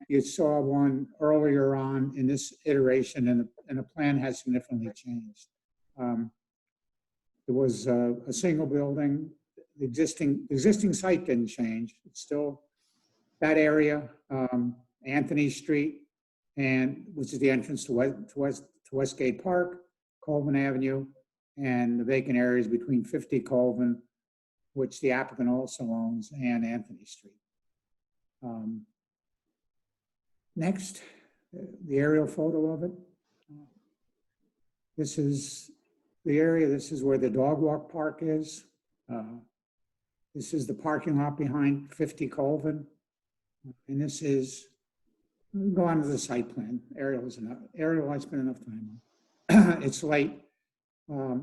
you saw one earlier on in this iteration, and the plan has significantly changed. There was a single building. The existing site didn't change. It's still that area, Anthony Street, and which is the entrance to Westgate Park, Colvin Avenue, and the vacant areas between 50 Colvin, which the applicant also owns, and Anthony Street. Next, the aerial photo of it. This is the area. This is where the dog walk park is. This is the parking lot behind 50 Colvin. And this is, go on to the site plan. Aerial is enough. Aerial, I spent enough time on. It's late. The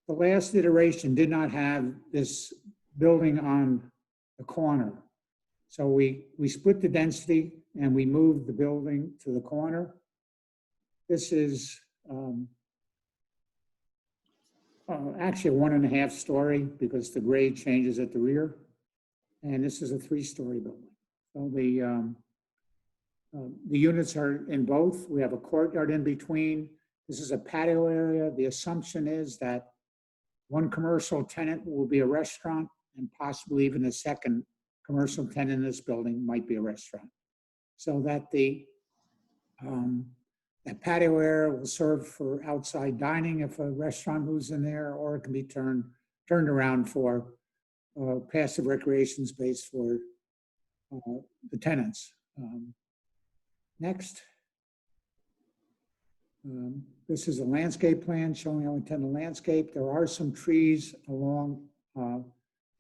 last iteration did not have this building on the corner. So we split the density and we moved the building to the corner. This is actually a 1.5 story because the grade changes at the rear. And this is a 3-story building. So the units are in both. We have a courtyard in between. This is a patio area. The assumption is that one commercial tenant will be a restaurant and possibly even a second commercial tenant in this building might be a restaurant. So that that patio area will serve for outside dining if a restaurant moves in there, or it can be turned around for passive recreation space for the tenants. Next. This is a landscape plan showing how we intend to landscape. There are some trees along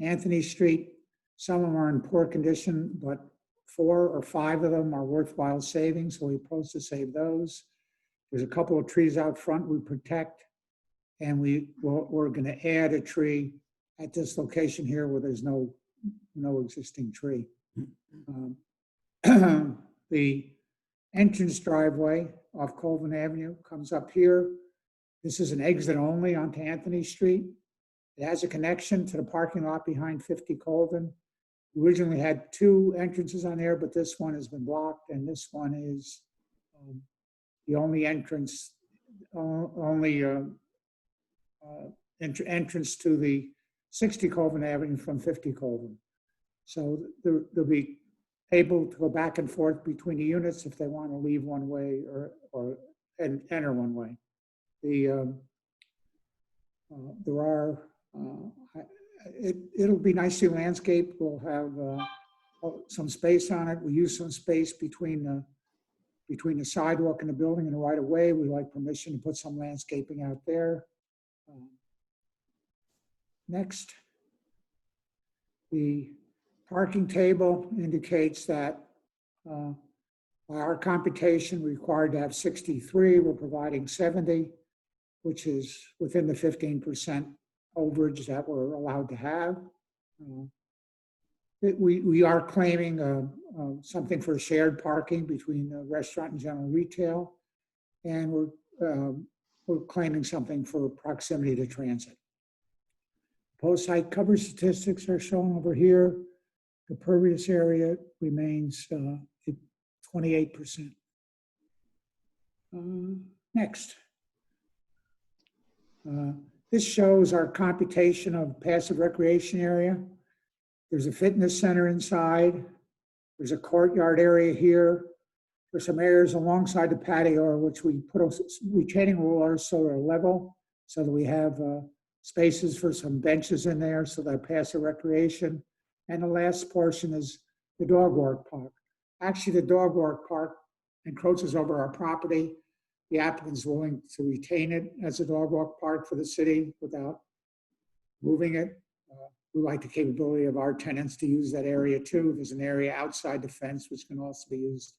Anthony Street. Some of them are in poor condition, but 4 or 5 of them are worthwhile saving, so we propose to save those. There's a couple of trees out front we protect, and we're going to add a tree at this location here where there's no existing tree. The entrance driveway off Colvin Avenue comes up here. This is an exit only onto Anthony Street. It has a connection to the parking lot behind 50 Colvin. We originally had 2 entrances on there, but this one has been blocked, and this one is the only entrance, entrance to the 60 Colvin Avenue from 50 Colvin. So they'll be able to go back and forth between the units if they want to leave one way or enter one way. It'll be nicely landscaped. We'll have some space on it. We use some space between the sidewalk and the building and the right of way. We like permission to put some landscaping out there. Next, the parking table indicates that by our computation, we're required to have 63. We're providing 70, which is within the 15% overage that we're allowed to have. We are claiming something for shared parking between the restaurant and general retail, and we're claiming something for proximity to transit. Post-site coverage statistics are shown over here. The pervious area remains at 28%. Next. This shows our computation of passive recreation area. There's a fitness center inside. There's a courtyard area here. There's some areas alongside the patio which we put retaining wall so they're level, so that we have spaces for some benches in there so that passive recreation. And the last portion is the dog walk park. Actually, the dog walk park encroaches over our property. The applicant's willing to retain it as a dog walk park for the city without moving it. We like the capability of our tenants to use that area too. There's an area outside the fence which can also be used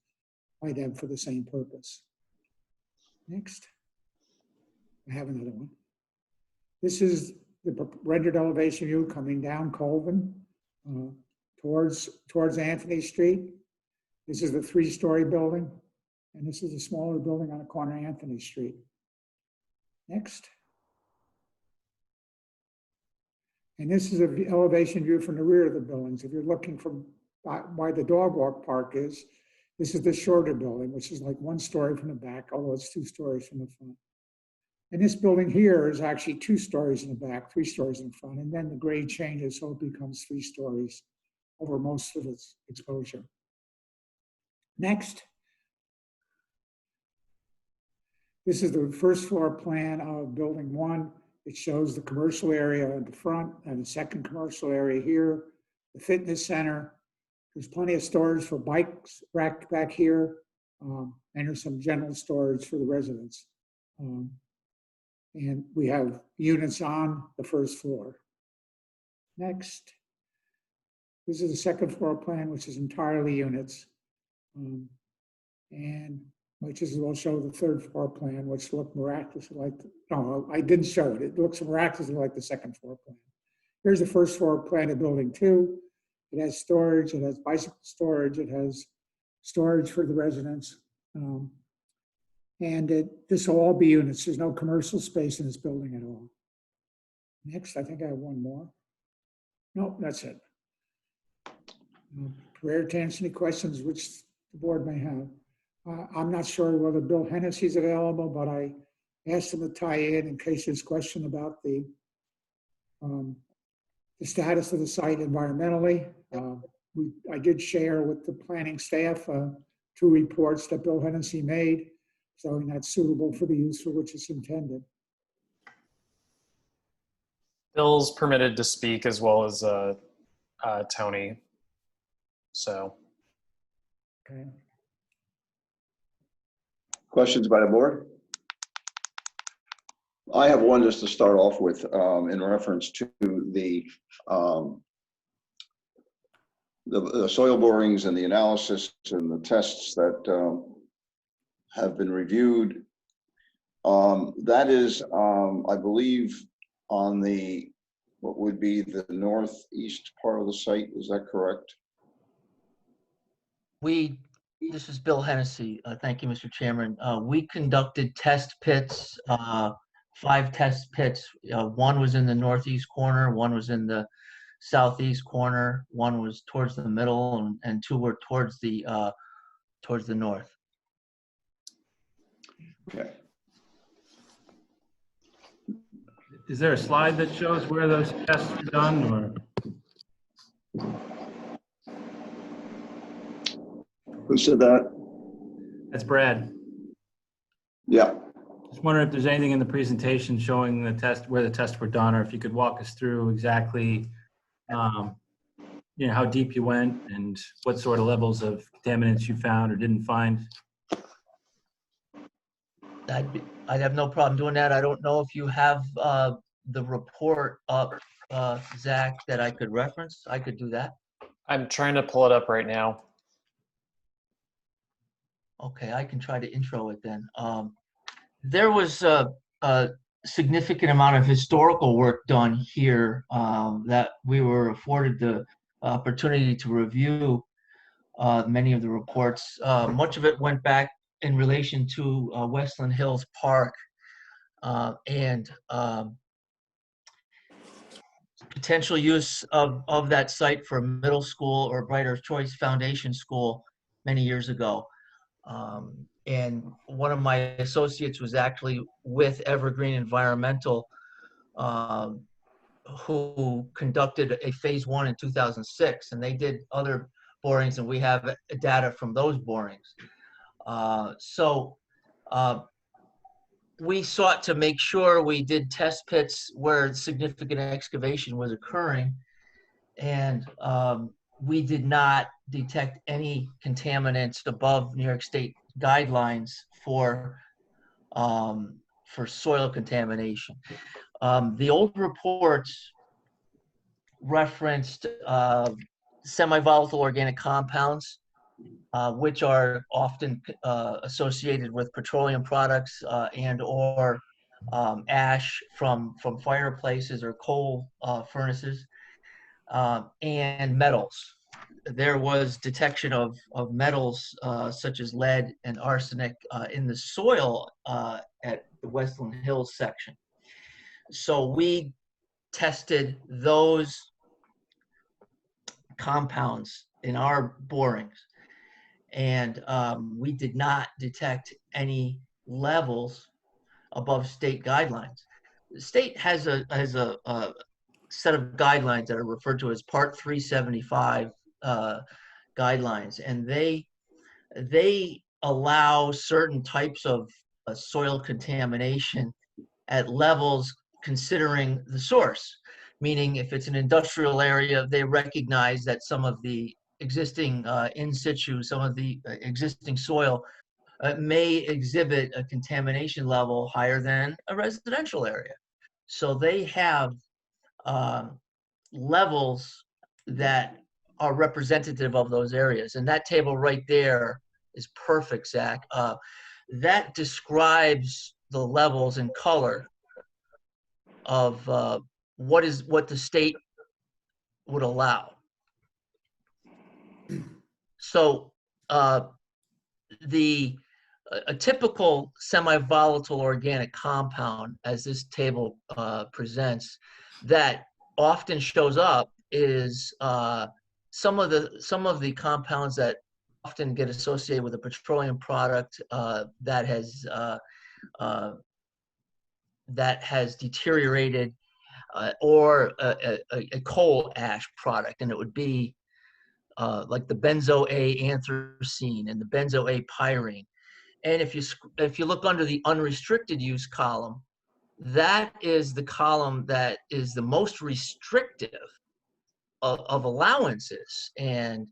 by them for the same purpose. Next. I have another one. This is the rendered elevation view coming down Colvin towards Anthony Street. This is the 3-story building, and this is a smaller building on the corner of Anthony Street. Next. And this is an elevation view from the rear of the buildings. If you're looking from by the dog walk park is, this is the shorter building, which is like 1 story from the back, although it's 2 stories from the front. And this building here is actually 2 stories in the back, 3 stories in the front, and then the grade changes, so it becomes 3 stories over most of its exposure. Next. This is the first floor plan of building 1. It shows the commercial area at the front and the second commercial area here, the fitness center. There's plenty of storage for bikes racked back here, and there's some general storage for the residents. And we have units on the first floor. Next. This is the second floor plan, which is entirely units. And which is, we'll show the third floor plan, which looked miraculously like, no, I didn't show it. It looks miraculously like the second floor plan. Here's the first floor plan of building 2. It has storage, it has bicycle storage, it has storage for the residents. And this will all be units. There's no commercial space in this building at all. Next, I think I have one more. No, that's it. Prepared to answer any questions which the board may have. I'm not sure whether Bill Hennessy is available, but I asked him to tie in case there's question about the status of the site environmentally. I did share with the planning staff 2 reports that Bill Hennessy made, showing that's suitable for the use for which it's intended. Bill's permitted to speak as well as Tony. So. Okay. Questions by the board? I have one just to start off with in reference to the soil borings and the analysis and the tests that have been reviewed. That is, I believe, on what would be the northeast part of the site. Is that correct? This is Bill Hennessy. Thank you, Mr. Chairman. We conducted test pits, 5 test pits. One was in the northeast corner, one was in the southeast corner, one was towards the middle, and 2 were towards the north. Okay. Is there a slide that shows where those tests were done, or? Who said that? That's Brad. Yeah. Just wondering if there's anything in the presentation showing the test, where the tests were done, or if you could walk us through exactly, how deep you went and what sort of levels of contaminants you found or didn't find. I'd have no problem doing that. I don't know if you have the report up, Zach, that I could reference. I could do that. I'm trying to pull it up right now. Okay, I can try to intro it then. There was a significant amount of historical work done here that we were afforded the opportunity to review many of the reports. Much of it went back in relation to Westland Hills Park and potential use of that site for middle school or Brighter Choice Foundation School many years ago. And one of my associates was actually with Evergreen Environmental, who conducted a phase 1 in 2006, and they did other borings, and we have data from those borings. We sought to make sure we did test pits where significant excavation was occurring, and we did not detect any contaminants above New York State guidelines for soil contamination. The old reports referenced semi-volatile organic compounds, which are often associated with petroleum products and or ash from fireplaces or coal furnaces, and metals. There was detection of metals such as lead and arsenic in the soil at the Westland Hills section. So we tested those compounds in our borings, and we did not detect any levels above state guidelines. The state has a set of guidelines that are referred to as Part 375 guidelines, and they allow certain types of soil contamination at levels considering the source. Meaning, if it's an industrial area, they recognize that some of the existing in situ, some of the existing soil may exhibit a contamination level higher than a residential area. So they have levels that are representative of those areas. And that table right there is perfect, Zach. That describes the levels in color of what the state would allow. So a typical semi-volatile organic compound, as this table presents, that often shows up is some of the compounds that often get associated with a petroleum product that has deteriorated, or a coal ash product, and it would be like the benzo A anthracene and the benzo A pyrene. And if you look under the unrestricted use column, that is the column that is the most restrictive of allowances. And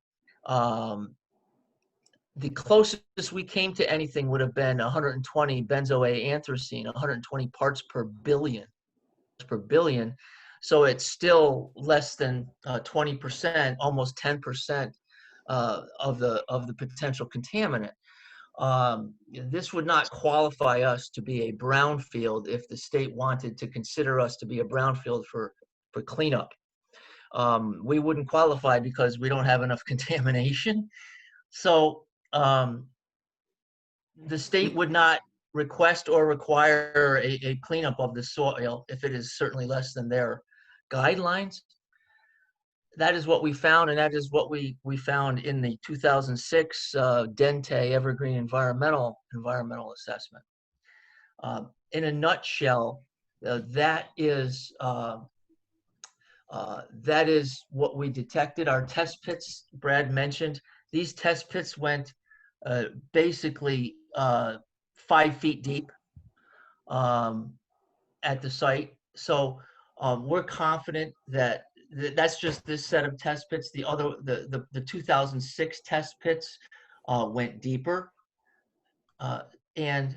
the closest we came to anything would have been 120 benzo A anthracene, 120 parts per billion. So it's still less than 20%, almost 10% of the potential contaminant. This would not qualify us to be a brownfield if the state wanted to consider us to be a brownfield for cleanup. We wouldn't qualify because we don't have enough contamination. So the state would not request or require a cleanup of the soil if it is certainly less than their guidelines. That is what we found, and that is what we found in the 2006 Dente Evergreen Environmental Assessment. In a nutshell, that is what we detected. Our test pits, Brad mentioned, these test pits went basically 5 feet deep at the site. So we're confident that that's just this set of test pits. The 2006 test pits went deeper, and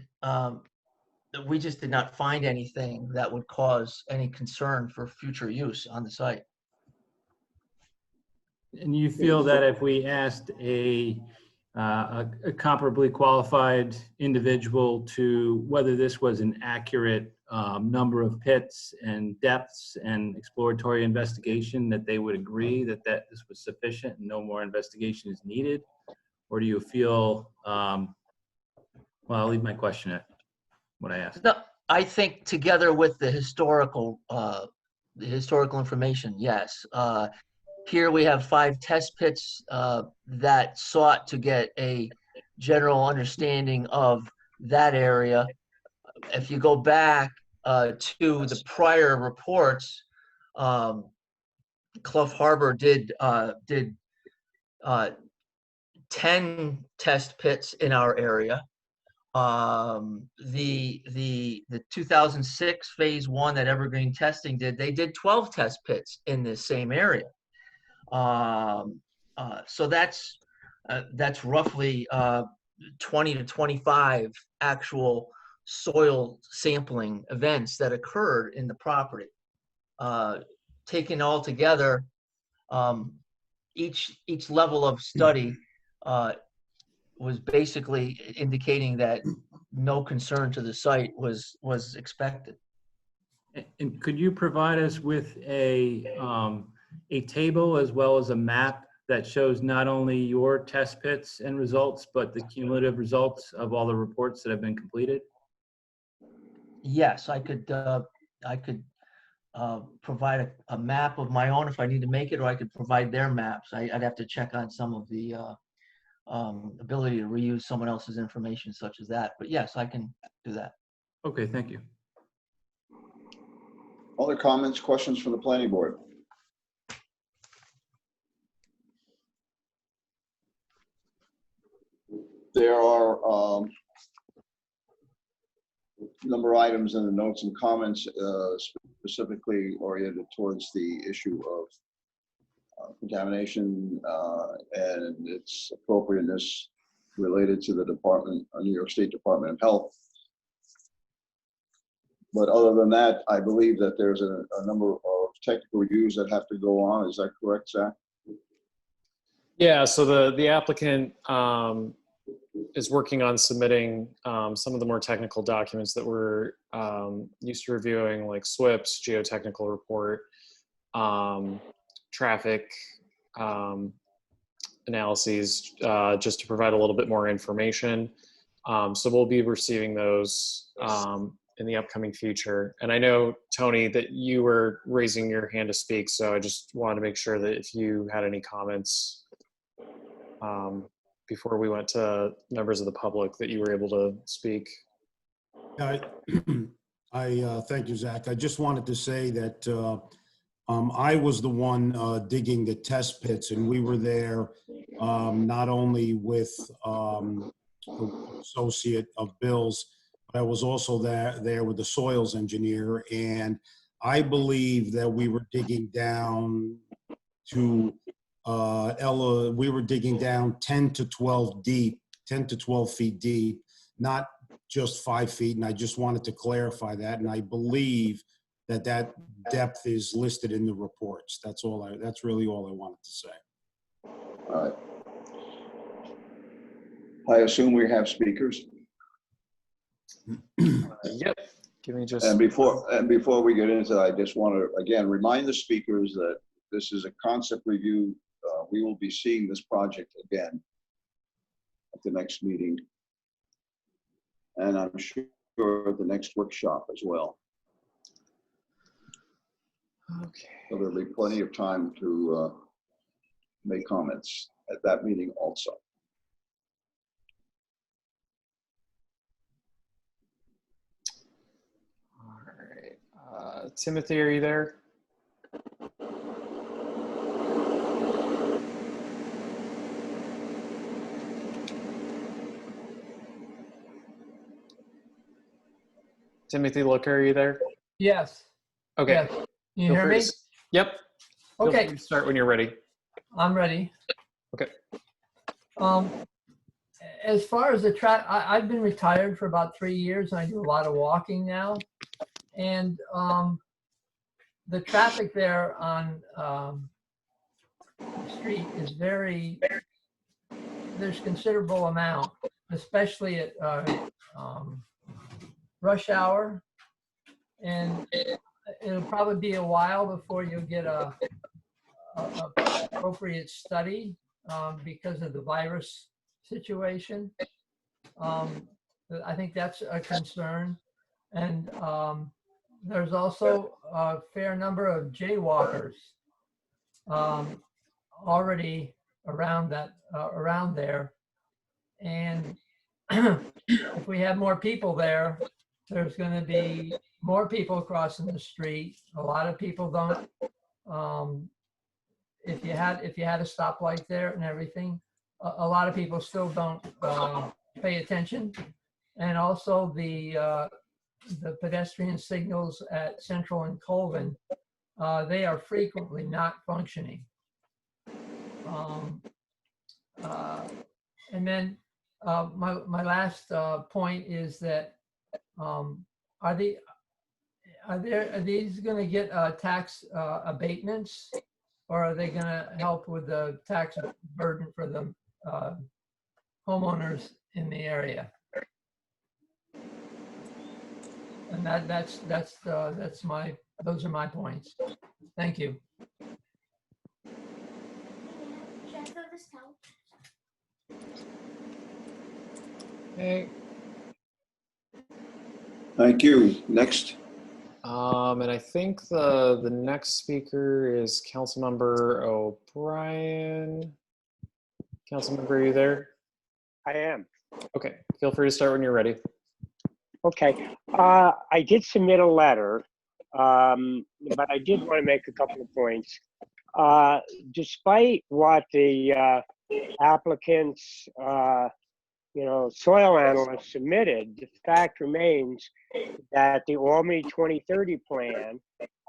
we just did not find anything that would cause any concern for future use on the site. And you feel that if we asked a comparably qualified individual to whether this was an accurate number of pits and depths and exploratory investigation, that they would agree that this was sufficient and no more investigation is needed? Or do you feel, well, I'll leave my question at what I asked. No, I think together with the historical information, yes. Here we have 5 test pits that sought to get a general understanding of that area. If you go back to the prior reports, Clough Harbor did 10 test pits in our area. The 2006 phase 1 that Evergreen Testing did, they did 12 test pits in this same area. So that's roughly 20 to 25 actual soil sampling events that occurred in the property. Taken all together, each level of study was basically indicating that no concern to the site was expected. And could you provide us with a table as well as a map that shows not only your test pits and results, but the cumulative results of all the reports that have been completed? Yes, I could provide a map of my own if I need to make it, or I could provide their maps. I'd have to check on some of the ability to reuse someone else's information such as that. But yes, I can do that. Okay, thank you. Other comments, questions from the planning board? There are a number of items in the notes and comments specifically oriented towards the issue of contamination and its appropriateness related to the New York State Department of Health. But other than that, I believe that there's a number of technical reviews that have to go on. Is that correct, Zach? Yeah, so the applicant is working on submitting some of the more technical documents that we're used to reviewing, like SWIP's geotechnical report, traffic analyses just to provide a little bit more information. So we'll be receiving those in the upcoming future. And I know, Tony, that you were raising your hand to speak, so I just wanted to make sure that if you had any comments before we went to members of the public, that you were able to speak. I thank you, Zach. I just wanted to say that I was the one digging the test pits, and we were there not only with associate of Bill's, but I was also there with the soils engineer, and I believe that we were digging down to we were digging down 10 to 12 deep, 10 to 12 feet deep, not just 5 feet. And I just wanted to clarify that. And I believe that that depth is listed in the reports. That's really all I wanted to say. All right. I assume we have speakers. Yep. Give me just. And before we get into that, I just want to again remind the speakers that this is a concept review. We will be seeing this project again at the next meeting, and I'm sure at the next workshop as well. Okay. So there'll be plenty of time to make comments at that meeting also. All right. Timothy, are you there? Timothy Looker, are you there? Yes. Okay. Yes. Can you hear me? Yep. Okay. Feel free to start when you're ready. I'm ready. Okay. As far as the track, I've been retired for about 3 years, and I do a lot of walking now. And the traffic there on the street is there's considerable amount, especially at rush hour. And it'll probably be a while before you'll get a appropriate study because of the virus situation. I think that's a concern. And there's also a fair number of jaywalkers already around there. And if we have more people there, there's going to be more people crossing the street. A lot of people don't. If you had a stoplight there and everything, a lot of people still don't pay attention. And also the pedestrian signals at Central and Colvin, they are frequently not functioning. And then my last point is that are these going to get tax abatements, or are they going to help with the tax burden for the homeowners in the area? And those are my points. Thank you. Okay. Thank you. Next. And I think the next speaker is Councilmember O'Brien. Councilmember, are you there? I am. Okay. Feel free to start when you're ready. Okay. I did submit a letter, but I did want to make a couple of points. Despite what the applicants, soil analysts submitted, the fact remains that the Albany 2030 plan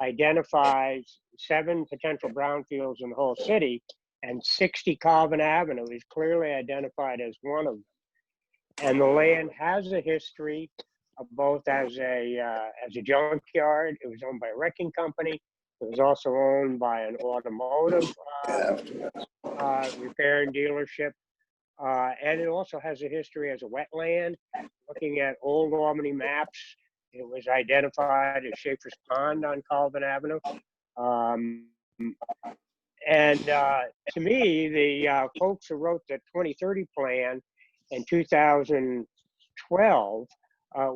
identifies 7 potential brownfields in the whole city, and 60 Calvin Avenue is clearly identified as one of them. And the land has a history of both as a junkyard. It was owned by a wrecking company. It was also owned by an automotive repair and dealership. And it also has a history as a wetland. Looking at old Albany maps, it was identified as Schaefer's Pond on Calvin Avenue. To me, the folks who wrote the 2030 plan in 2012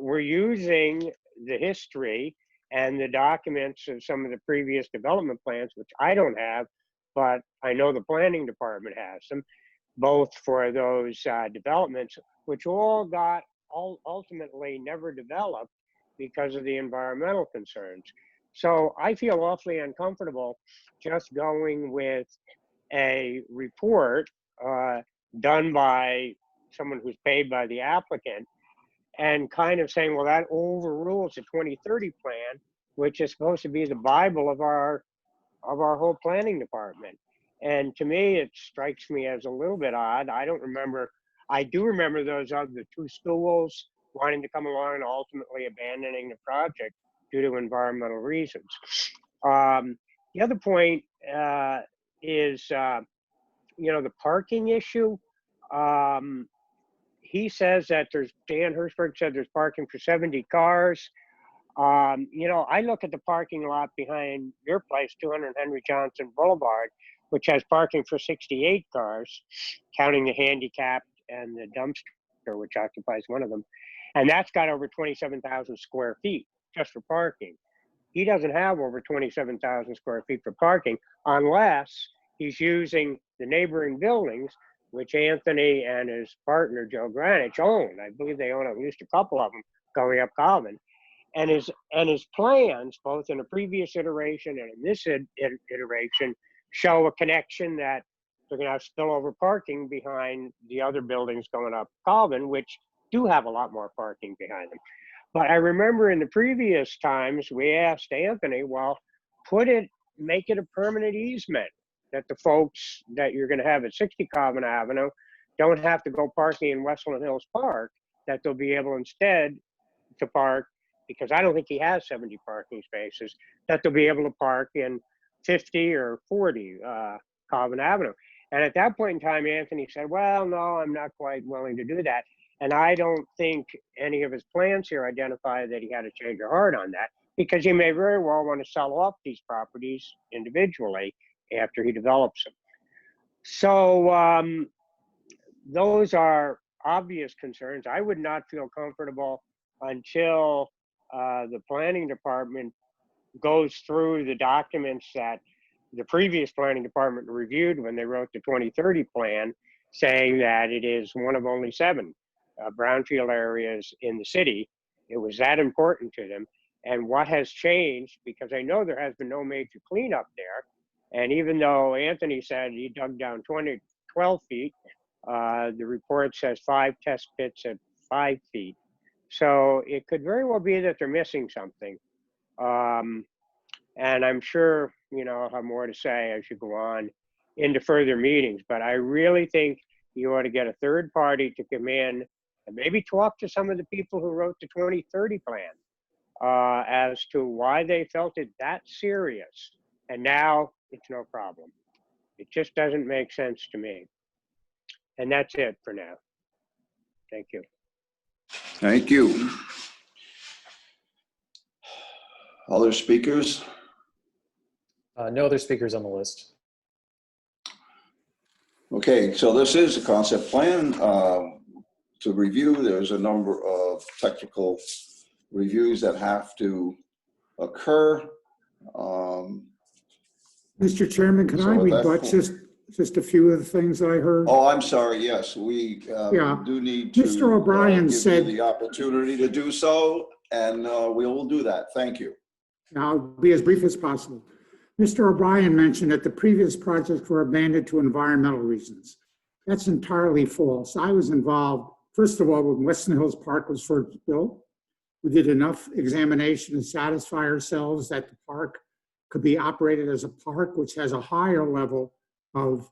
were using the history and the documents of some of the previous development plans, which I don't have, but I know the planning department has them, both for those developments, which all got ultimately never developed because of the environmental concerns. So I feel awfully uncomfortable just going with a report done by someone who's paid by the applicant and kind of saying, well, that overrules the 2030 plan, which is supposed to be the Bible of our whole planning department. And to me, it strikes me as a little bit odd. I do remember those other two schools wanting to come along and ultimately abandoning the project due to environmental reasons. The other point is, the parking issue. He says that Dan Hirschberg said there's parking for 70 cars. I look at the parking lot behind your place, 200 Henry Johnson Boulevard, which has parking for 68 cars, counting the handicapped and the dumpster, which occupies one of them. And that's got over 27,000 square feet just for parking. He doesn't have over 27,000 square feet for parking unless he's using the neighboring buildings, which Anthony and his partner, Joe Granich, own. I believe they own at least a couple of them going up Calvin. And his plans, both in a previous iteration and in this iteration, show a connection that they're going to have spillover parking behind the other buildings going up Calvin, which do have a lot more parking behind them. But I remember in the previous times, we asked Anthony, well, make it a permanent easement that the folks that you're going to have at 60 Calvin Avenue don't have to go parking in Westland Hills Park, that they'll be able instead to park, because I don't think he has 70 parking spaces, that they'll be able to park in 50 or 40 Calvin Avenue. And at that point in time, Anthony said, well, no, I'm not quite willing to do that. And I don't think any of his plans here identify that he had a change of heart on that, because he may very well want to sell off these properties individually after he develops them. So those are obvious concerns. I would not feel comfortable until the planning department goes through the documents that the previous planning department reviewed when they wrote the 2030 plan, saying that it is one of only 7 brownfield areas in the city. It was that important to them. And what has changed, because I know there has been no major cleanup there. And even though Anthony said he dug down 12 feet, the report says 5 test pits at 5 feet. So it could very well be that they're missing something. And I'm sure, I'll have more to say as you go on into further meetings, but I really think you ought to get a third party to come in and maybe talk to some of the people who wrote the 2030 plan as to why they felt it that serious. And now it's no problem. It just doesn't make sense to me. And that's it for now. Thank you. Thank you. Other speakers? No other speakers on the list. Okay, so this is a concept plan to review. There's a number of technical reviews that have to occur. Mr. Chairman, can I rebut just a few of the things that I heard? Oh, I'm sorry. Yes, we do need to Mr. O'Brien give said you the opportunity to do so, and we will do that. Thank you. I'll be as brief as possible. Mr. O'Brien mentioned that the previous projects were abandoned to environmental reasons. That's entirely false. I was involved, first of all, when Westland Hills Park was first built. We did enough examination to satisfy ourselves that the park could be operated as a park, which has a higher level of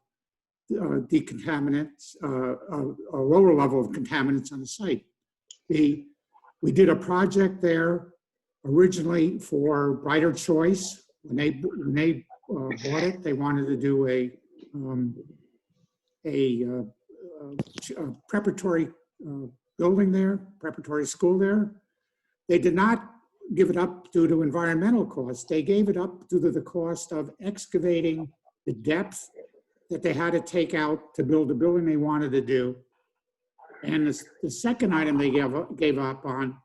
decontaminants, a lower level of contaminants on the site. We did a project there originally for Brighter Choice. When they bought it, they wanted to do a preparatory building there, preparatory school there. They did not give it up due to environmental costs. They gave it up due to the cost of excavating the depth that they had to take out to build the building they wanted to do. And the second item they gave up on,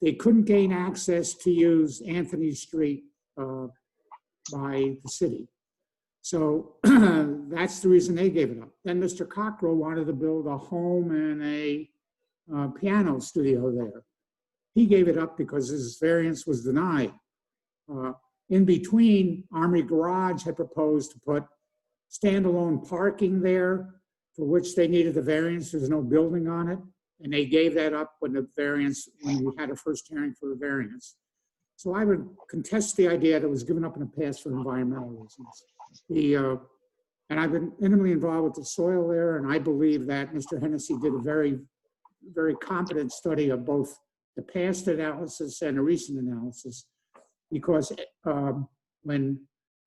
they couldn't gain access to use Anthony Street by the city. So that's the reason they gave it up. Then Mr. Cockrell wanted to build a home and a piano studio there. He gave it up because his variance was denied. In between, Army Garage had proposed to put standalone parking there, for which they needed the variance. There's no building on it. And they gave that up when we had a first hearing for a variance. So I would contest the idea that it was given up in the past for environmental reasons. And I've been intimately involved with the soil there, and I believe that Mr. Hennessy did a very, very competent study of both the past analysis and a recent analysis, because when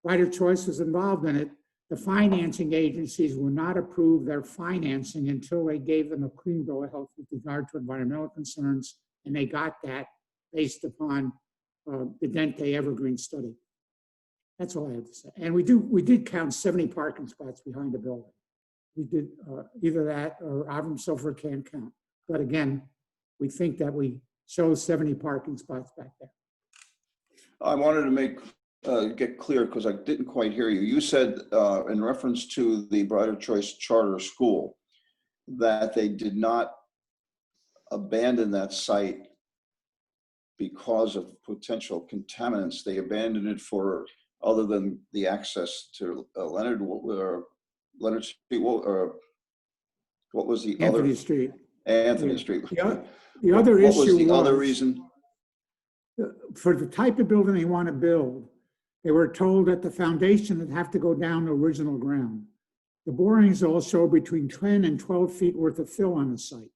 Right of Choice was involved in it, the financing agencies would not approve their financing until they gave them a clean bill of health with regard to environmental concerns, and they got that based upon the Dente Evergreen study. That's all I have to say. And we did count 70 parking spots behind the building. We did either that or Avram Sofer can't count. But again, we think that we chose 70 parking spots back there. I wanted to get clear because I didn't quite hear you. You said in reference to the Brighter Choice Charter School that they did not abandon that site because of potential contaminants. They abandoned it for other than the access to Leonard Street, or what was the Anthony other? Street. Anthony Yeah. Street. The other what issue was the other reason? For the type of building they want to build, they were told that the foundation would have to go down to original ground. The borings all show between 10 and 12 feet worth of fill on the site.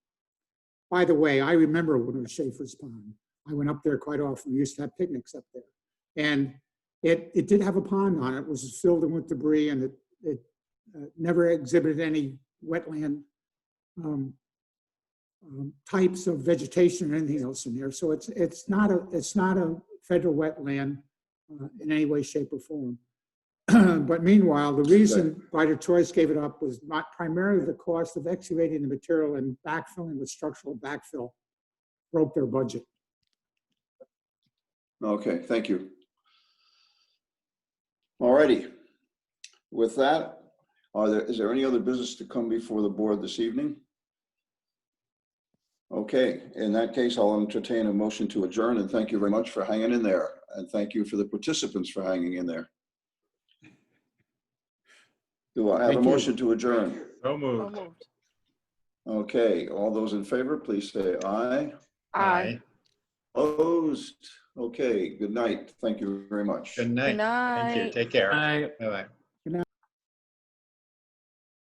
By the way, I remember when it was Schaefer's Pond. I went up there quite often. We used to have picnics up there. And it did have a pond on it. It was filled in with debris, and it never exhibited any wetland types of vegetation or anything else in there. So it's not a federal wetland in any way, shape, or form. But meanwhile, the reason Brighter Choice gave it up was not primarily the cost of excavating the material and backfilling with structural backfill broke their budget. Okay, thank you. All righty. With that, is there any other business to come before the board this evening? Okay, in that case, I'll entertain a motion to adjourn, and thank you very much for hanging in there. And thank you for the participants for hanging in there. Do I have a motion to adjourn? So moved. Okay, all those in favor, please say aye. Aye. Opposed? Okay, good night. Thank you very much. Good night. Thank you. Take care. Bye. Bye-bye.